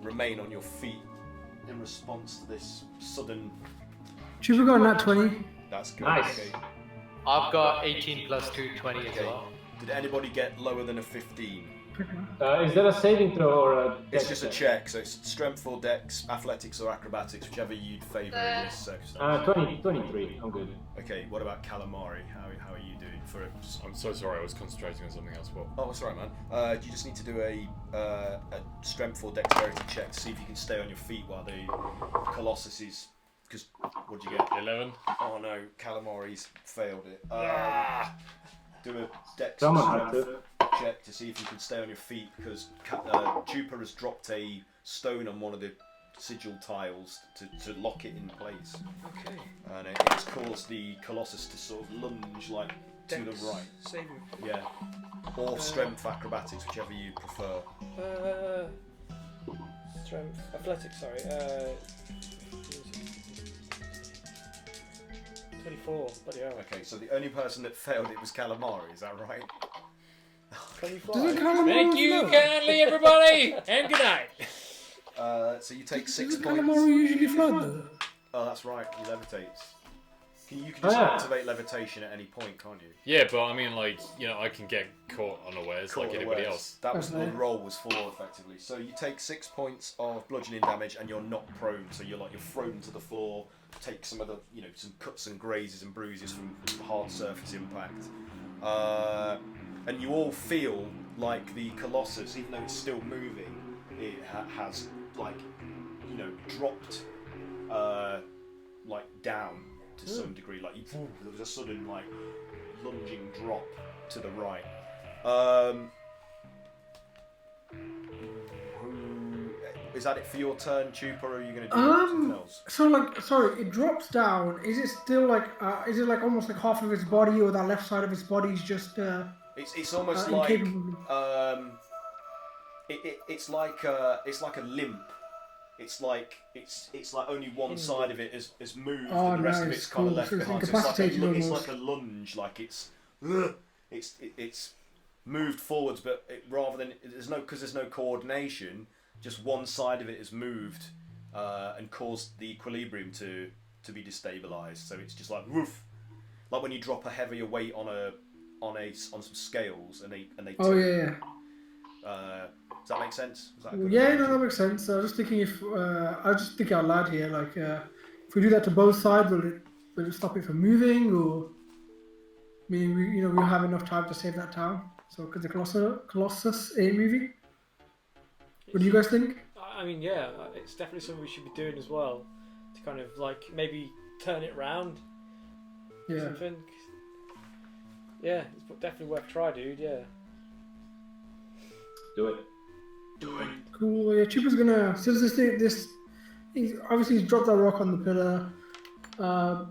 remain on your feet in response to this sudden. Trooper got a nat 20. That's good. Nice. Okay. I've got 18 plus 2, 20 as well. Did anybody get lower than a 15? Is that a saving throw or a? It's just a check, so it's strength or dex, athletics or acrobatics, whichever you'd favour in this circumstance. 23. I'm good. Okay, what about calamari? How are you doing for it? I'm so sorry, I was concentrating on something else. What? Oh, that's right, man. You just need to do a strength or dexterity check to see if you can stay on your feet while the colossus is. Because what'd you get? 11. Oh no, calamari's failed it. Do a dex Someone had strength to. check to see if you can stay on your feet because Juper has dropped a stone on one of the sigil tiles to lock it in place. Okay. And it's caused the colossus to sort of lunge like to the right. Saving. Yeah. Or strength acrobatics, whichever you prefer. Strength. Athletics, sorry. 24. Bloody hell. Okay, so the only person that failed it was calamari, is that right? 25. Doesn't calamari Thank you float? kindly, everybody, and good night. So you take 6 Doesn't points. calamari usually float though? Oh, that's right. He levitates. You can Oh, just yeah. activate levitation at any point, can't you? Yeah, but I mean, like, you know, I can get caught unawares Caught like anybody unawares. else. That was Okay. the roll was for effectively. So you take 6 points of bludgeoning damage, and you're not prone. So you're thrown to the floor. Take some of the some cuts and grazes and bruises from hard surface impact. And you all feel like the colossus, even though it's still moving, it has dropped down to some degree. Like there was a sudden lunging drop to the right. Is that it for your turn, Chupa, or are you going to do something else? So like, sorry, it drops down. Is it still like, is it like almost like half of its body, or that left side of its body is just? It's almost like it's like a limp. It's like only one side of it is moved, and the rest of it's kind of left behind. So it's like a lunge, like it's moved forwards, but rather than there's no coordination. Just one side of it is moved and caused the equilibrium to be destabilized. So it's just like woof, like when you drop a heavier weight on some scales and they. Oh yeah. Does that make sense? That that makes sense. I was just thinking I was just thinking out loud here, like if we do that to both sides, will it stop it from moving, or I mean we'll have enough time to save that town. So because the colossus ain't moving. What do you guys think? I mean, yeah, it's definitely something we should be doing as well, to kind of like maybe turn it round. Yeah. Something. Yeah, it's definitely worth a try, dude. Yeah. Do it. Cool. Yeah, Chupa's gonna. Since he's dropped that rock on the pillar.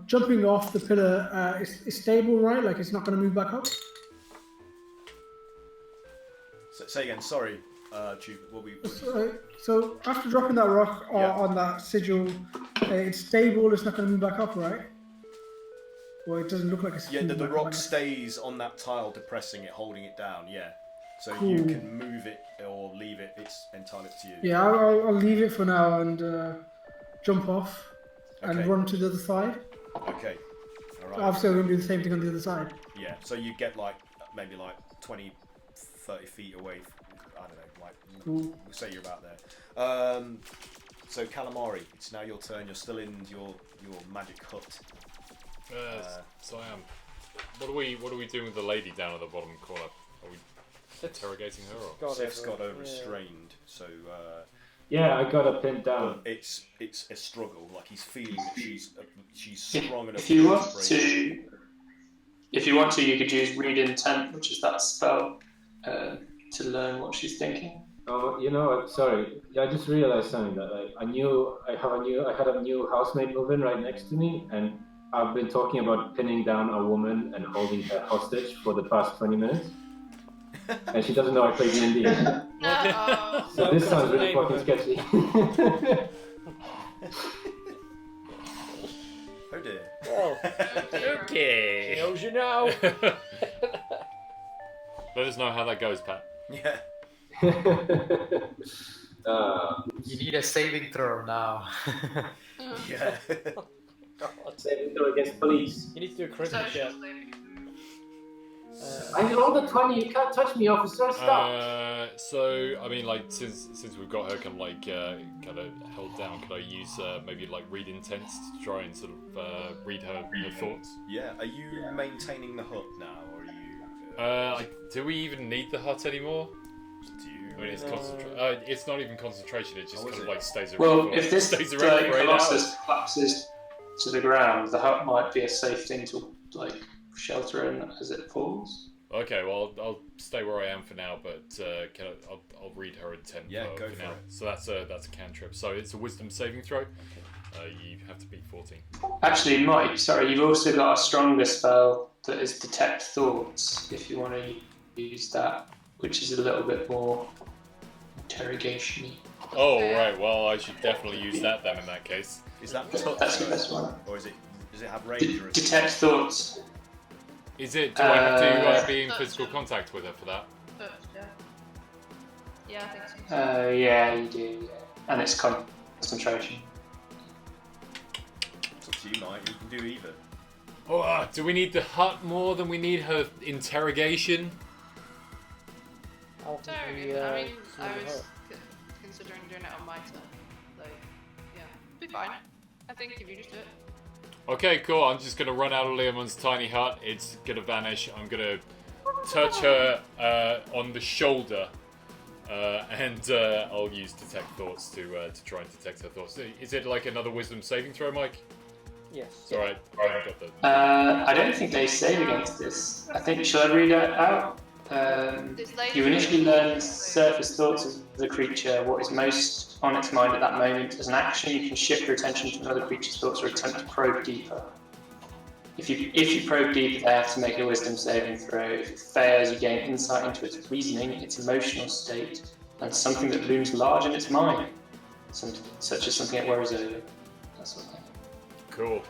Jumping off the pillar is stable, right? Like it's not gonna move back up. Say again. Sorry. So after dropping that rock on that sigil, it's stable. It's not going to move back up, right? Well, it doesn't look like it's. Yeah, the rock stays on that tile, depressing it, holding it down. Yeah, so cool. You can move it or leave it. It's entirely up to you. Yeah, I'll leave it for now and jump off and run to the other side. Okay. All right. Obviously, I'm going to do the same thing on the other side. Yeah, so you get like maybe like 20, 30 feet away. I don't know. Cool. We'll say you're about there. So Calamari, it's now your turn. You're still in your magic hut. So I am. What are we doing with the lady down at the bottom corner? Are we interrogating her? Or? Seth's got her restrained, so. Yeah, I got her pinned down. It's a struggle. Like he's feeling that she's strong enough. If you want to, you could use read intent, which is that spell, to learn what she's thinking. Oh, sorry. I just realized something that I had a new housemate moving right next to me, and I've been talking about pinning down a woman and holding her hostage for the past 20 minutes, and she doesn't know I play D&D. No. So this sounds really fucking sketchy. Oh dear. Well, okay. Knows you know. Let us know how that goes, Pat. Yeah. You need a saving throw now. Yeah. Saving throw against police. You need to do a charisma check. I rolled a 20. You can't touch me, officer. Stop. So I mean, like since we've got her kind of held down, could I use maybe like read intents to try and sort of read her thoughts? Yeah. Are you maintaining the hut now, or are you? Do we even need the hut anymore? Do you? I mean, it's not even concentration. It just kind of like stays around. Well, if this stays around for 8 colossus hours. collapses to the ground, the hut might be a safe thing to like shelter in as it falls. Okay, well I'll stay where I am for now, but I'll read her intent go for for now. it. So that's a cantrip. So it's a wisdom saving throw. You have to beat 14. Actually, Mike, sorry, you've also got a stronger spell that is detect thoughts. If you want to use that, which is a little bit more interrogation-y. Oh right, well I should definitely use that then in that case. Is that touch? That's the best one. Or does it have range? Or Detect thoughts. Is it? Do I have to be in physical contact with her for that? Yeah, I think so. Yeah, you do. Yeah. And it's concentration. It's up to you, Mike. You can do either. Oh, do we need the hut more than we need her interrogation? I was considering doing it on my turn. Like, yeah, be fine. I think if you just do it. Okay, cool. I'm just gonna run out of Leomon's tiny hut. It's gonna vanish. I'm gonna touch her on the shoulder, and I'll use detect thoughts to try and detect her thoughts. Is it like another wisdom saving throw, Mike? Yes. It's alright. I haven't got the. I don't think they save against this. I think, shall I read it out? You initially learn surface thoughts of the creature, what is most on its mind at that moment. As an action, you can shift your attention to another creature's thoughts or attempt to probe deeper. If you probe deeper, they have to make a wisdom saving throw. If it fails, you gain insight into its reasoning, its emotional state, and something that looms large in its mind, such as something it worries over. That sort of thing. Cool.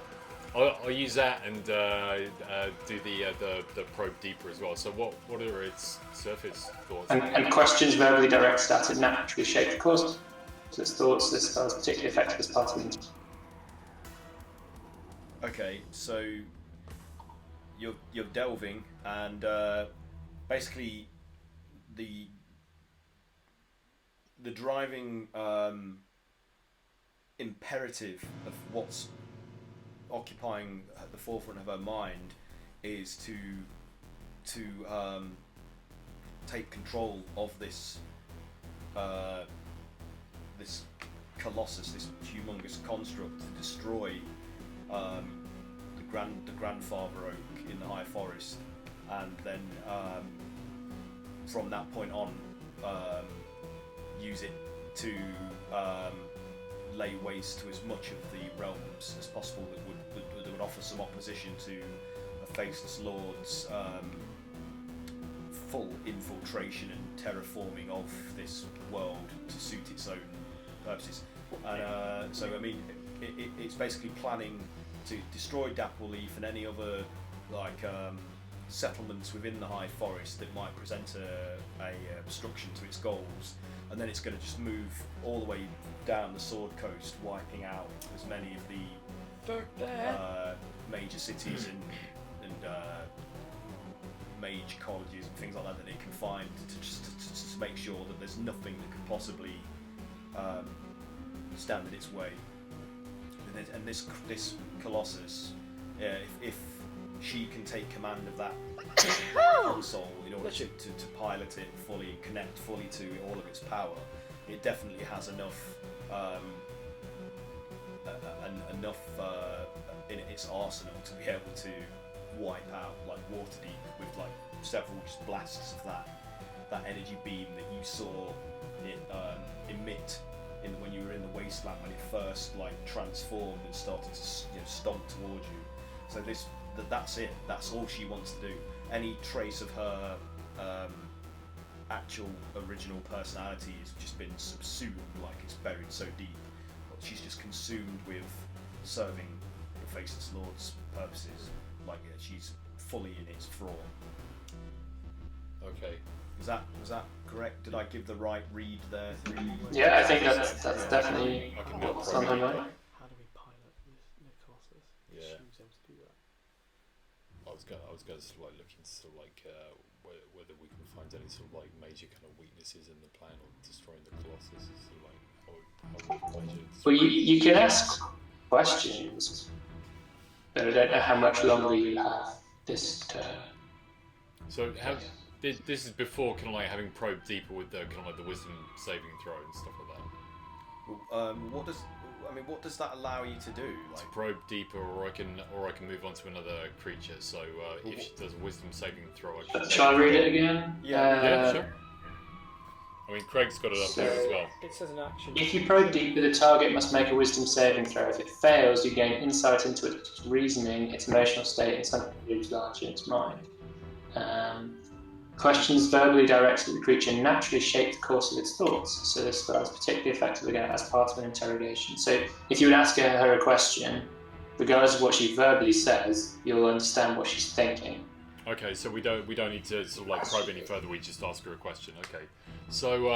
I'll use that and do the probe deeper as well. So what are its surface thoughts? And questions verbally directed at it naturally shape the course. So its thoughts, this spell is particularly effective as part of the. Okay, so you're delving, and basically the driving imperative of what's occupying the forefront of her mind is to take control of this this colossus, this humongous construct, to destroy the grandfather oak in the high forest, and then from that point on use it to lay waste to as much of the realms as possible that would offer some opposition to a Faceless Lord's full infiltration and terraforming of this world to suit its own purposes. And so I mean, it's basically planning to destroy Dappleleaf and any other settlements within the High Forest that might present a obstruction to its goals, and then it's going to just move all the way down the Sword Coast, wiping out as many of the major cities and mage colleges and things like that it can find to just make sure that there's nothing that could possibly stand in its way. And this colossus, if she can take command of that console in order to pilot it fully and connect fully to all of its power, it definitely has enough in its arsenal to be able to wipe out like Waterdeep with like several just blasts of that energy beam that you saw it emit when you were in the wasteland, when it first like transformed and started to stomp towards you. So that's it. That's all she wants to do. Any trace of her actual original personality has just been subsumed, like it's buried so deep. She's just consumed with serving the Faceless Lord's purposes. Like she's fully in its thrall. Okay. Was that correct? Did I give the right read there? Yeah, I think that's definitely something right. How do we pilot the colossus? Yeah. Choose him to do that. I was going to sort of like look into sort of like whether we can find any sort of like major kind of weaknesses in the plan of destroying the colossus. So like how we measure. Well, you can ask questions, but I don't know how much longer you have this turn. So this is before kind of like having probed deeper with the kind of like the wisdom saving throw and stuff like that. What does that allow you to do? Like, to probe deeper, or I can move on to another creature. So if she does a wisdom saving throw, I can. Shall I read it again? Yeah, sure. I mean, Craig's got it up there as well. It says an action. If you probe deeper, the target must make a wisdom saving throw. If it fails, you gain insight into its reasoning, its emotional state, and something that looms large in its mind. Questions verbally directed at the creature naturally shape the course of its thoughts, so this spell is particularly effective again as part of an interrogation. So if you would ask her a question, regardless of what she verbally says, you'll understand what she's thinking. Okay, so we don't need to sort of like probe any further. We just ask her a question. Okay, so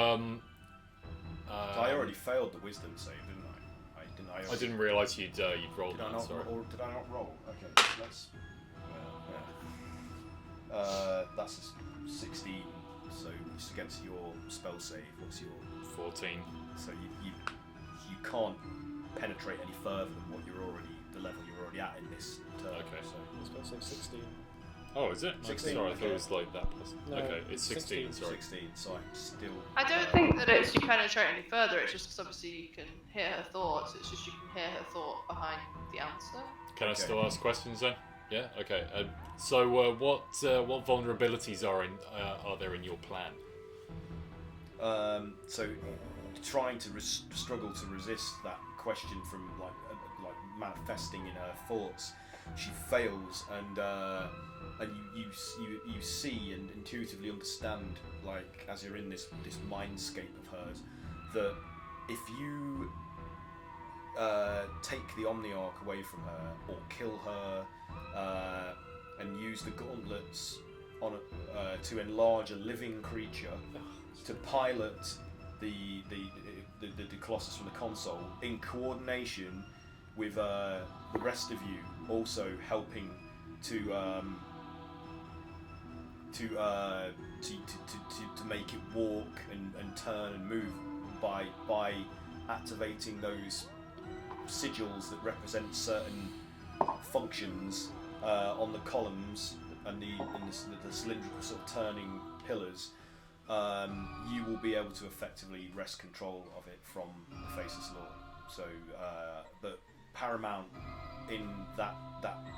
I already failed the wisdom save, didn't I? I didn't realise you'd rolled did I that. not, Sorry. or did I not roll? Okay, let's. That's a 16. So just against your spell save, what's your 14? So you can't penetrate any further than what the level you're already at in this turn. Okay. So spell save 16. Oh, is it? 16, Sorry, I thought it was like that. No, okay, it's 16. Sorry. 16. So I'm still. I don't think that it's you penetrate any further. It's just because obviously you can hear her thoughts. It's just you can hear her thought behind the answer. Can I still ask questions then? Yeah. Okay. So what vulnerabilities are there in your plan? So trying to struggle to resist that question from like manifesting in her thoughts, she fails, and you see and intuitively understand, like as you're in this mindscape of hers, that if you take the Omniarch away from her or kill her and use the gauntlets on to enlarge a living creature to pilot the colossus from the console in coordination with the rest of you also helping to make it walk and turn and move by activating those sigils that represent certain functions on the columns and the cylindrical sort of turning pillars, you will be able to effectively wrest control of it from the Faceless Lord. So, but paramount in that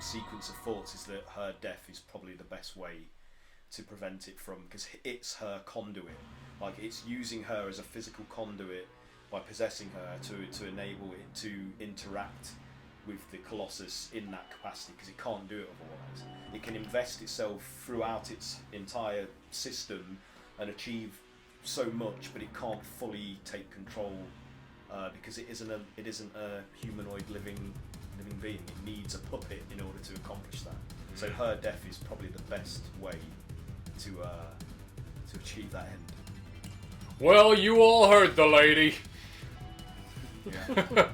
sequence of thoughts is that her death is probably the best way to prevent it from, because it's her conduit. Like, it's using her as a physical conduit by possessing her to enable it to interact with the Colossus in that capacity, because it can't do it otherwise. It can invest itself throughout its entire system and achieve so much, but it can't fully take control because it isn't a humanoid living being. It needs a puppet in order to accomplish that. So her death is probably the best way to achieve that end. Well, you all heard the lady. Yeah.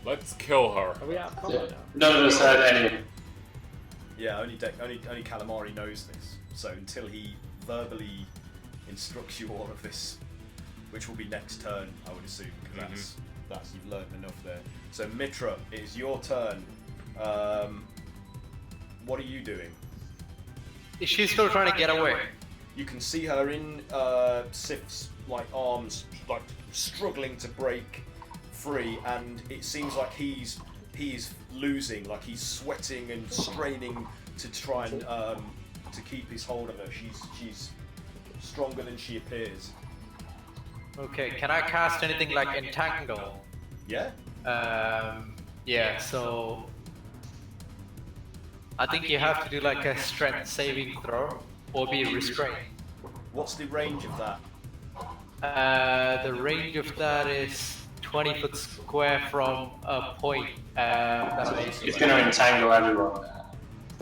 Let's kill her. Are we out of combat now? None of us heard any. Yeah, only Calamari knows this. So until he verbally instructs you all of this, which will be next turn, I would assume, because that's you've learned enough there. So Mitra, it is your turn. What are you doing? Is she still trying to get away? You can see her in Sif's arms, struggling to break free, and it seems like he's losing, like he's sweating and straining to try and to keep his hold of her. She's stronger than she appears. Okay, can I cast anything like Entangle? Yeah? Yeah, so I think you have to do like a strength saving throw or be restrained. What's the range of that? The range of that is 20 foot square from a point. It's going to entangle everyone.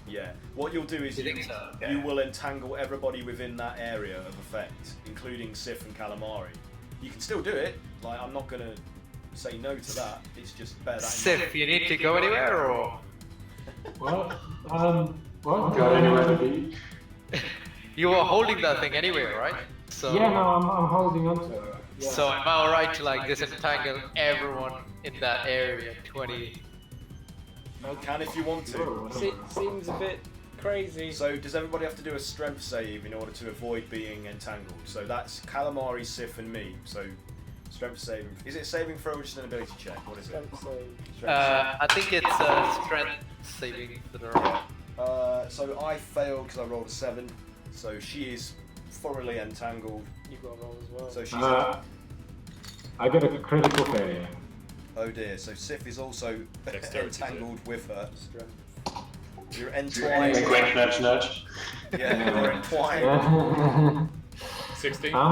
Yeah. What you'll do is You think so? you will entangle everybody within that area of effect, including Sif and Calamari. You can still do it. Like, I'm not going to say no to that. It's just bear that in mind. Sif, you need to go anywhere or? What? Go anywhere to be. You were holding that thing anyway, right? So, Yeah, no, I'm holding on to it. Yeah. So am I alright to like disentangle everyone in that area? 20. You can if you want to. Seems a bit crazy. So does everybody have to do a strength save in order to avoid being entangled? So that's Calamari, Sif, and me. So strength saving. Is it a saving throw or just an ability check? What is it? Strength save. I think it's a strength saving throw. So I failed because I rolled a 7. So she is thoroughly entangled. You've got to roll as well. So she's. I got a critical failure. Oh dear. So Sif is also Dexterity entangled with her. Strength. You're Wink, entwined. wink, nudge, nudge. Yeah, you're entwined. 16? I'm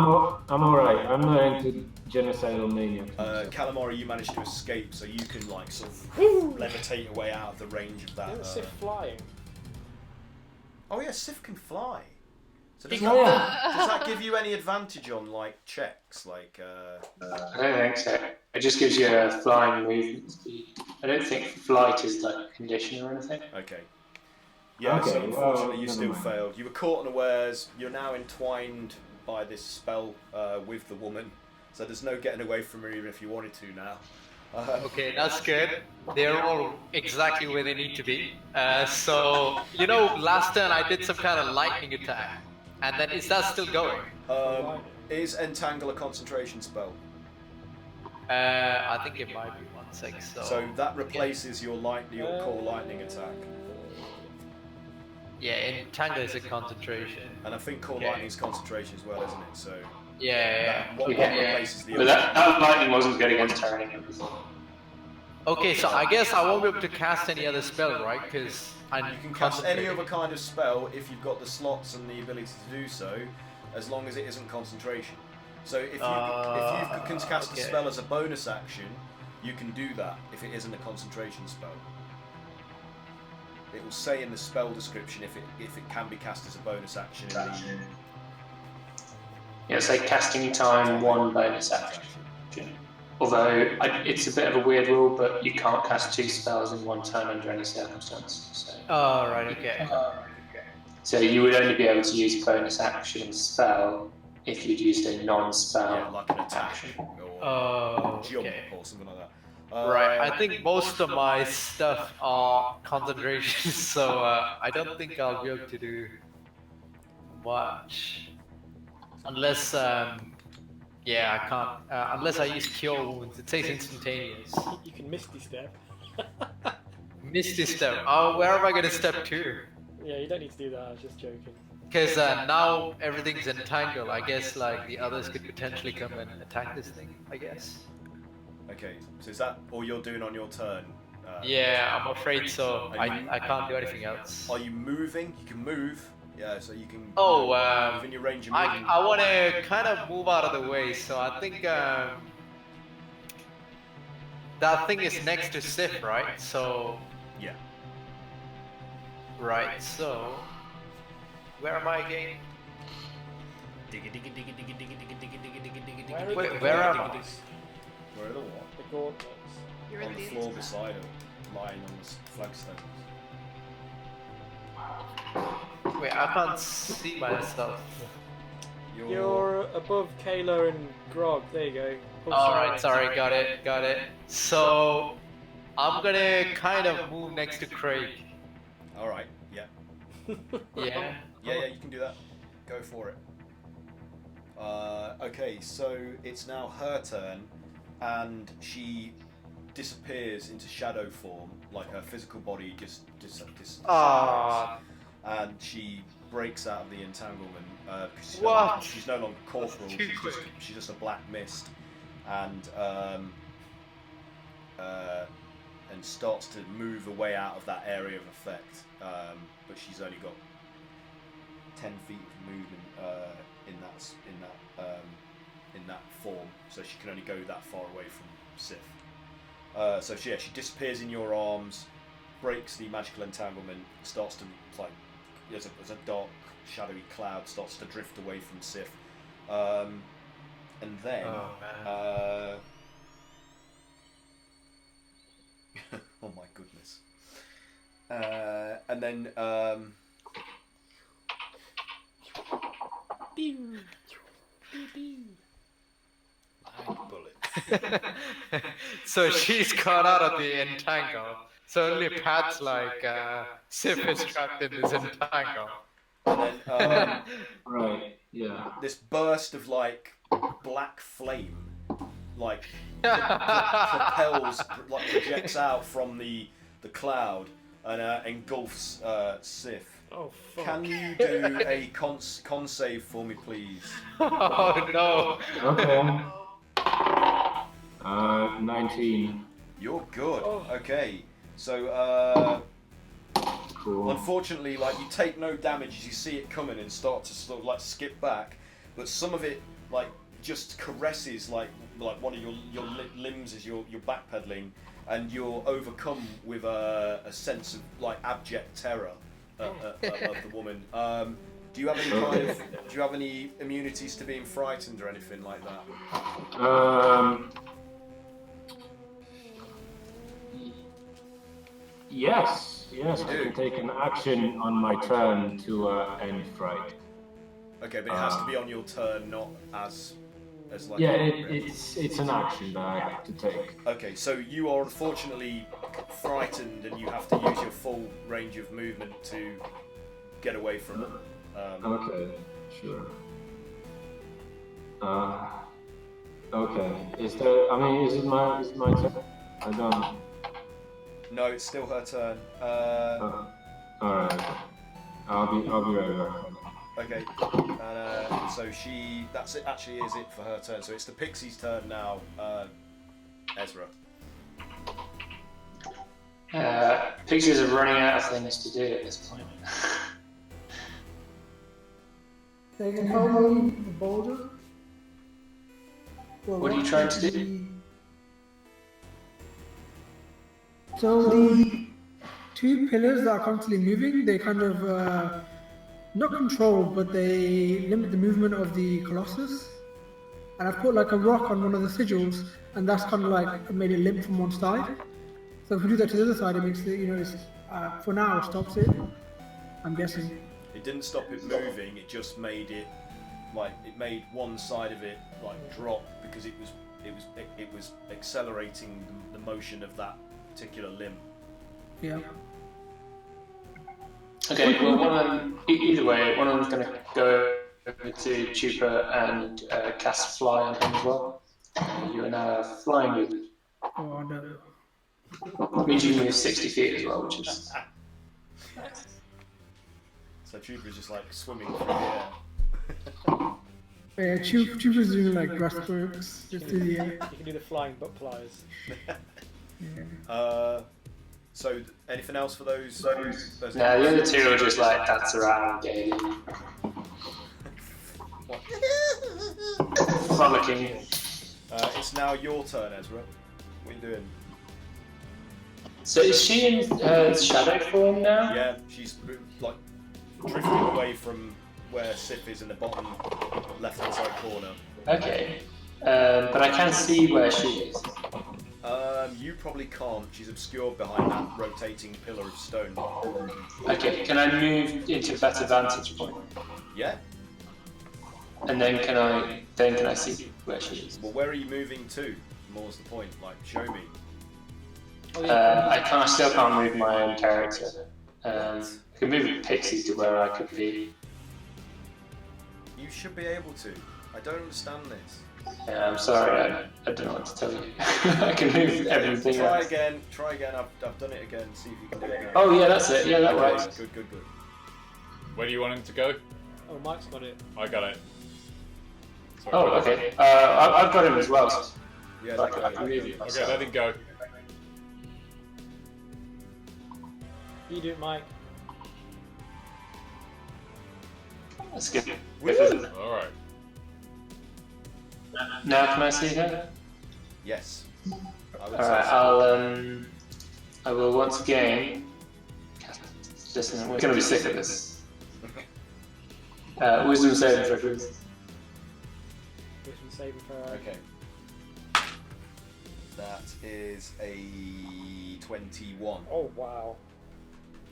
alright. I'm not into genocidal maniacs. Calamari, you managed to escape, so you can like sort of levitate away out of the range of that. Isn't Sif flying? Oh yeah, Sif can fly. So does, He does that give you any advantage on like checks? Like I don't think so. It just gives you a flying movement speed. I don't think flight is like a condition or anything. okay. Yeah, so Okay, unfortunately well, you never still mind. failed. You were caught unawares. You're now entwined by this spell with the woman. So there's no getting away from her even if you wanted to now. Okay, that's good. They're all exactly where they need to be. So, you know, last turn I did some kind of lightning attack. And then is that still going? Is Entangle a concentration spell? I think it might be 1 sec. So that replaces your core lightning attack. Yeah, entangle is a concentration. And I think core Okay. lightning is concentration as well, isn't it? So Yeah. what replaces the But that lightning wasn't good against turning. Okay, so I guess I won't be able to cast any other spell, right? Because I'm You can cast any concentrating. other kind of spell if you've got the slots and the ability to do so, as long as it isn't concentration. So if you can cast a okay. spell as a bonus action, you can do that if it isn't a concentration spell. It will say in the spell description if it can be cast as a bonus action. Yeah, it's like casting time, 1 bonus action. Although it's a bit of a weird rule, but you can't cast 2 spells in 1 turn under any circumstance. So. Oh, right, okay. So you would only be able to use bonus action spell if you'd used a non-spell Yeah, like an attack action. or jump okay. or something like that. Right, I think most of my stuff are concentration, so I don't think I'll be able to do much. Unless, yeah, I can't. Unless I use Cure Wounds, it says instantaneous. You can Misty Step. Misty Step. Oh, where am I going to step to? Yeah, you don't need to do that, I was just joking. Because now everything's entangled. I guess like the others could potentially come and attack this thing, I guess. Okay, so is that all you're doing on your turn? Yeah, I'm afraid so. I can't do anything else. Are you moving? You can move. Yeah, so you can Oh, within your range of movement. I want to kind of move out of the way, so I think that thing is next to Sif, right? So Yeah. right, so where am I again? Wait, where am I? Where are the what? The gauntlets. You're On in the the floor beside her, lying on the flagstones. Wait, I can't see myself. You're above Kaeyla and Grog, there you go. Oh, Alright, sorry, got it. So, I'm gonna kind of move next to Craig. Alright, yeah. Yeah. Yeah, you can do that. Go for it. Okay, so it's now her turn, and she disappears into shadow form, like her physical body just disappears. Ah. And she breaks out of the entanglement. She's What? She's no longer corporal. Too quick. She's just a black mist, and starts to move away out of that area of effect. But she's only got 10 feet of movement in that form, so she can only go that far away from Sif. So she disappears in your arms, breaks the magical entanglement, starts to like as a dark shadowy cloud starts to drift away from Sif, and then oh my goodness, and then bullets. So she's got out of the entangle. So only Pat's like, Sif is trapped in this entangle. And then, Right, yeah. this burst of like black flame, like propels, like projects out from the cloud and engulfs Sif. Oh, fuck. Can you do a con save for me, please? Oh no. Okay. 19. You're good. Okay. So, Cool. unfortunately, like you take no damage as you see it coming and start to sort of like skip back, but some of it like just caresses like one of your limbs as you're backpedaling, and you're overcome with a sense of like abject terror of the woman. Do you have any kind of do you have any immunities to being frightened or anything like that? Yes, I can take an action on my turn to end fright. Okay, but it has to be on your turn, not as like. Yeah, it's an action that I have to take. Okay, so you are unfortunately frightened, and you have to use your full range of movement to get away from it. Okay, sure. Okay. Is it my turn? I don't. No, it's still her turn. Alright. I'll be right back. Okay. So that's it. Actually, is it for her turn? So it's the pixie's turn now. Ezra. Pixies are running out of things to do at this point. They can help me the boulder. Well, What are you trying to do? So the two pillars that are constantly moving, they kind of not control, but they limit the movement of the colossus. And I've put like a rock on one of the sigils, and that's kind of like made it limp from one side. So if we do that to the other side, it makes it, it's, for now, it stops it. I'm guessing. It didn't stop it moving. It just made it made one side of it drop because it was accelerating the motion of that particular limb. Yeah. Okay, well, one of them, either way, one of them's going to go over to Chupa and cast Fly on him as well. You are now flying with. Oh no. Means you can move 60 feet as well, which is. So Chupa's just like swimming through the air. Yeah, Chupa's doing like breastworks just through the air. You can do the flying butt pliers. So anything else for those? No, the other two are just like dance around, gaily. Frolicking. It's now your turn, Ezra. What are you doing? So is she in shadow form now? Yeah, she's like drifting away from where Sif is in the bottom left-hand side corner. Okay. But I can see where she is. You probably can't. She's obscured behind that rotating pillar of stone. Okay, can I move into a better vantage point? Yeah. And then can I see where she is? Well, where are you moving to? More's the point. Like, show me. I still can't move my own character. I can move Pixie to where I could be. You should be able to. I don't understand this. Yeah, I'm sorry, I don't know what to tell you. I can move everything Try else. again. I've done it again. See if you can do it again. Oh yeah, that's it. Yeah, that works. Good. Where do you want him to go? Oh, Mike's got it. I got it. Sorry, Oh, okay. I've got him as well. Yeah, So I can move it Okay, myself. let him go. You do it, Mike. That's good. Alright. Now can I see her? Yes. Alright, I will once again. Listen, we're gonna be sick of this. Wisdom saving throw, please. Wisdom saving throw. Okay. That is a 21. Oh wow.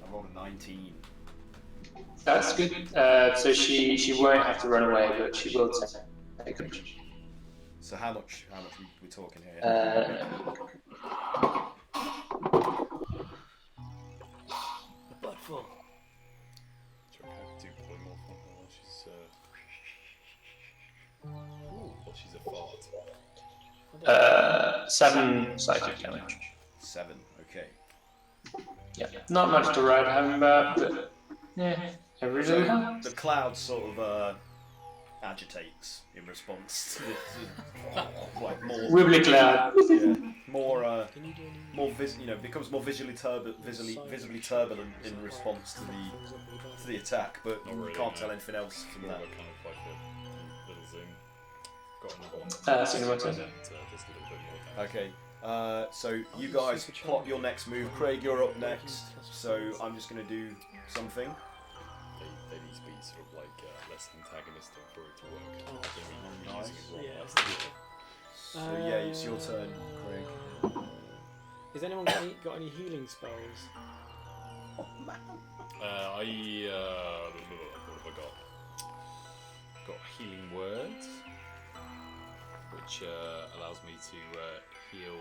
I rolled a 19. That's good. So she won't have to run away, but she will take it. So how much we talking here? Bloodful. Do polymorph on her while she's a fart. 7 psychic damage. 7. Okay. Yeah, not much to write home about, but yeah, every So little helps. the cloud sort of agitates in response to like more Wibbly cloud. becomes more visibly turbulent in response to the attack, but Not really, can't no. tell anything else from More that. of a kind of like a little zoom. Got another one. So my turn. Just a little bit more damage. Okay, so you guys plot your next move. Craig, you're up next, so I'm just going to do something. They need to be sort of like less antagonistic for it to work. Oh, nice. Using it wrong. Yeah. So yeah, it's your turn, Craig. Has anyone got any healing spells? What have I got? Got healing words, which allows me to heal.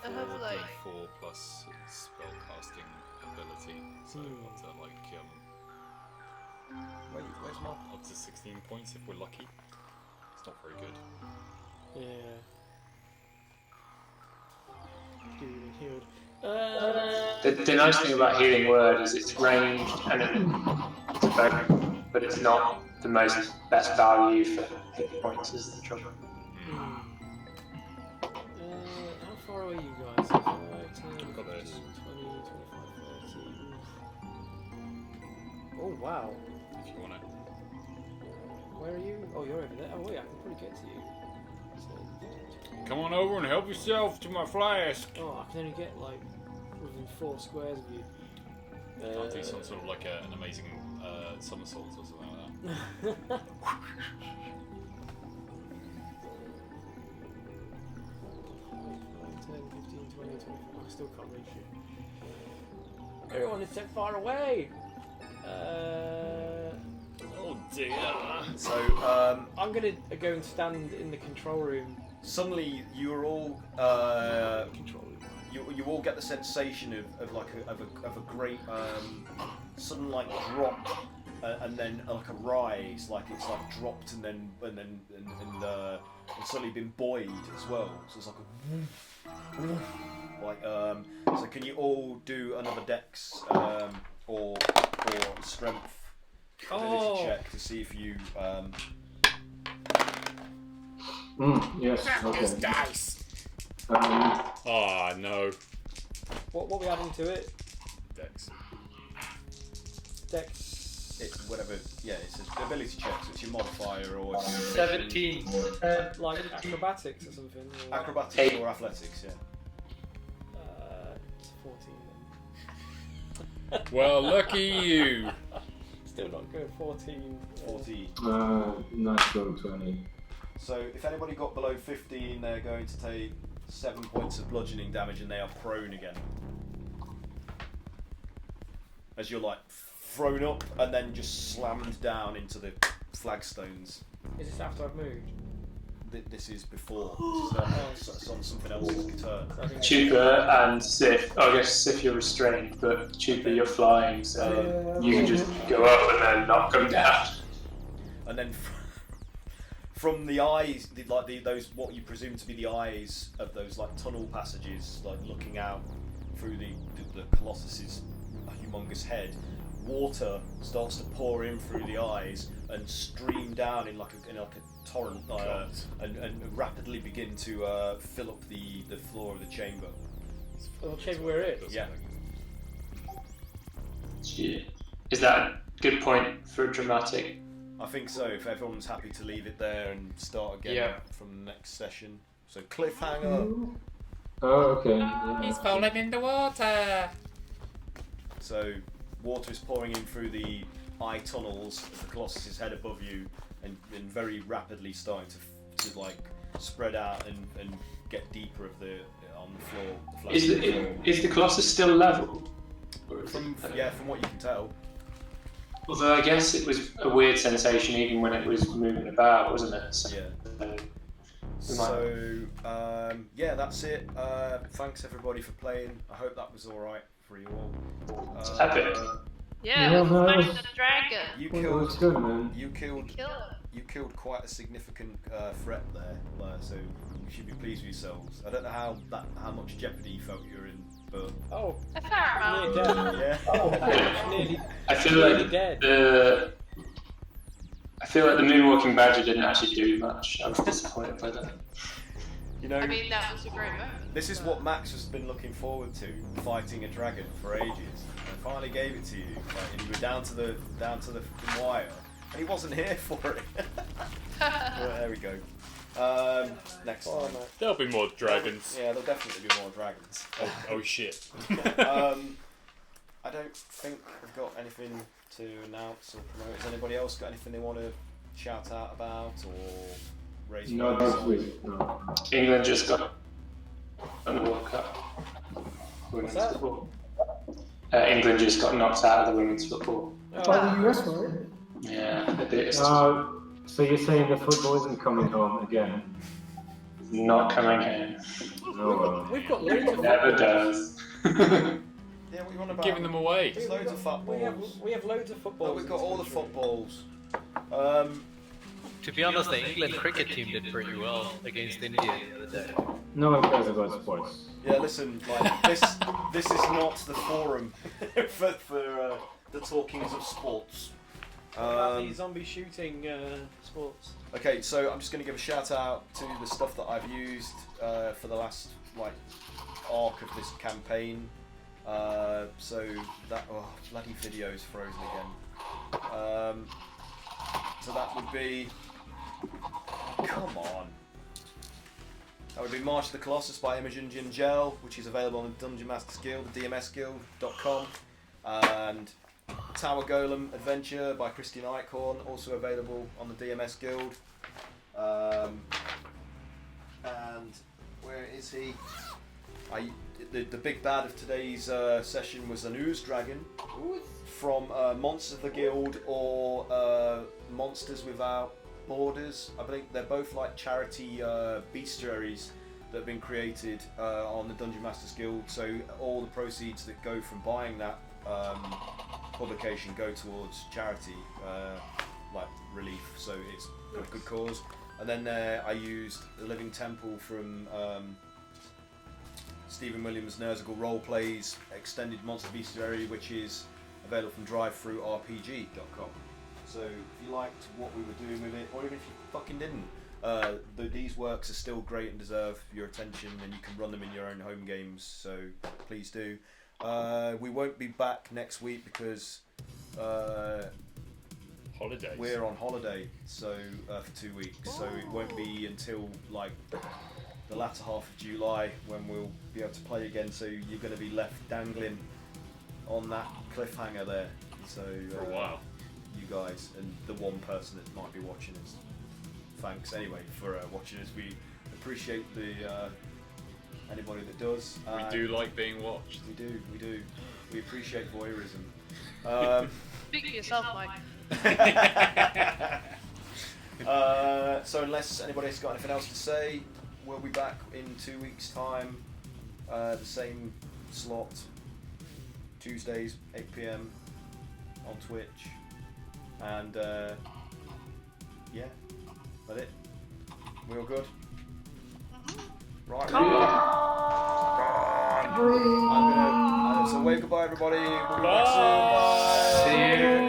I have like 4 plus spellcasting ability, so up to like Where's my? up to 16 points if we're lucky. It's not very good. Yeah. Healed. The nice thing about Healing Word is it's ranged and it's effective, but it's not the best value for hit points is the trouble. How far away are you guys? 5, 10, 15, 20, 25, 30. Oh wow. If you want it. Where are you? Oh, you're over there. Oh wait, I can probably get to you. So, Come on over and help yourself to my flask. oh, I can only get like within 4 squares of you. I'll do some sort of like an amazing somersault or something like that. 10, 15, 20, 25. I still can't reach you. Everyone is so far away! Oh dear. So I'm gonna go and stand in the control room. suddenly you're all Control room. you all get the sensation of a great sudden like drop and then like a rise, like it's like dropped and suddenly been buoyed as well. So it's like a so can you all do another dex or strength ability check to see if you Yes, okay. Dice. Oh no. What are we adding to it? Dex. Dex. it's whatever, yeah, it's an ability check, so it's your modifier or if you're 17. Like acrobatics or something. Or, acrobatics or athletics, yeah. it's 14 then. Well, lucky you. Still not good. 14. 14. Natural 20. So if anybody got below 15, they're going to take 7 points of bludgeoning damage and they are prone again. As you're like thrown up and then just slammed down into the flagstones. Is this after I've moved? This is before. This is on something else's turn. Chupa and Sif. Oh, I guess Sif you're restrained, but Chupa you're flying, so you can just go up and then not come down. And then from the eyes, those what you presume to be the eyes of those like tunnel passages, like looking out through the colossus's humongous head, water starts to pour in through the eyes and stream down in like a torrent and rapidly begin to fill up the floor of the chamber. The chamber we're in? Yeah. Is that a good point for dramatic? I think so, if everyone's happy to leave it there and start again from the next session. So cliffhanger. Oh, okay. Yeah. He's falling in the water. So water is pouring in through the eye tunnels of the Colossus's head above you and very rapidly starting to like spread out and get deeper on the floor. Is the Colossus still level? From what you can tell. Although I guess it was a weird sensation even when it was moving about, wasn't it? So, yeah, that's it. Thanks everybody for playing. I hope that was alright for you all. Epic. Yeah, Yeah, we're no, fighting it's- the dragon. You Well, it's good, man. Kill it. You killed quite a significant threat there, so you should be pleased with yourselves. I don't know how much jeopardy you felt you were in, but Oh, A fair amount. near dead. yeah. Nearly, I feel nearly like dead. the moonwalking badger didn't actually do much. I was disappointed by that. You know, I mean, that was a great moment. this is what Max has been looking forward to, fighting a dragon for ages. I finally gave it to you, and you were down to the wire, and he wasn't here for it. Well, there we go. Next Oh, time. no. There'll be more dragons. Yeah, there'll definitely be more dragons. Oh shit. I don't think we've got anything to announce or promote. Has anybody else got anything they want to shout out about or raise? No, voice this on? week. No. England just got a World Cup. What's that? England just got knocked out of the women's football. By the US, right? Yeah, they beat us. So you're saying the football isn't coming home again? Not coming here. No. We've got loads of Never does. Yeah, we want about Giving them away. There's loads of footballs. We have loads of footballs. Oh, we've got all the footballs. To be honest, the England cricket team did pretty well against India the other day. No one cares about sports. Yeah, listen, like this is not the forum for the talkings of sports. These zombie shooting sports. Okay, so I'm just going to give a shout out to the stuff that I've used for the last arc of this campaign. So that bloody video's frozen again. So that would be, come on. That would be March of the Colossus by Imogen Gingell, which is available on the Dungeon Masters Guild, dmsguild.com, and Tower Golem Adventure by Christian Eichhorn, also available on the DMS Guild. And where is he? The big bad of today's session was an Ooze dragon from Monsters of the Guild or Monsters Without Borders. I believe they're both like charity bestiaries that have been created on the Dungeon Masters Guild. So all the proceeds that go from buying that publication go towards charity, like relief. So it's got a good cause. And then I used the Living Temple from Stephen Williams' Nerzigal Roleplays Extended Monster Bestiary, which is available from drivethrurpg.com. So if you liked what we were doing with it, or even if you fucking didn't, these works are still great and deserve your attention, and you can run them in your own home games, so please do. We won't be back next week because Holidays. we're on holiday, so for 2 weeks, so it won't be until like the latter half of July when we'll be able to play again, so you're going to be left dangling on that cliffhanger there. So For a while. you guys and the one person that might be watching us, thanks anyway for watching us. We appreciate the anybody that does. We do like being watched. We do. We appreciate voyeurism. Speak for yourself, Mike. So unless anybody's got anything else to say, we'll be back in 2 weeks' time. The same slot, Tuesdays, 8 PM on Twitch. And yeah, that's it. We all good? Right. I'm gonna. So wave goodbye, everybody. We'll be back soon. Bye. See you.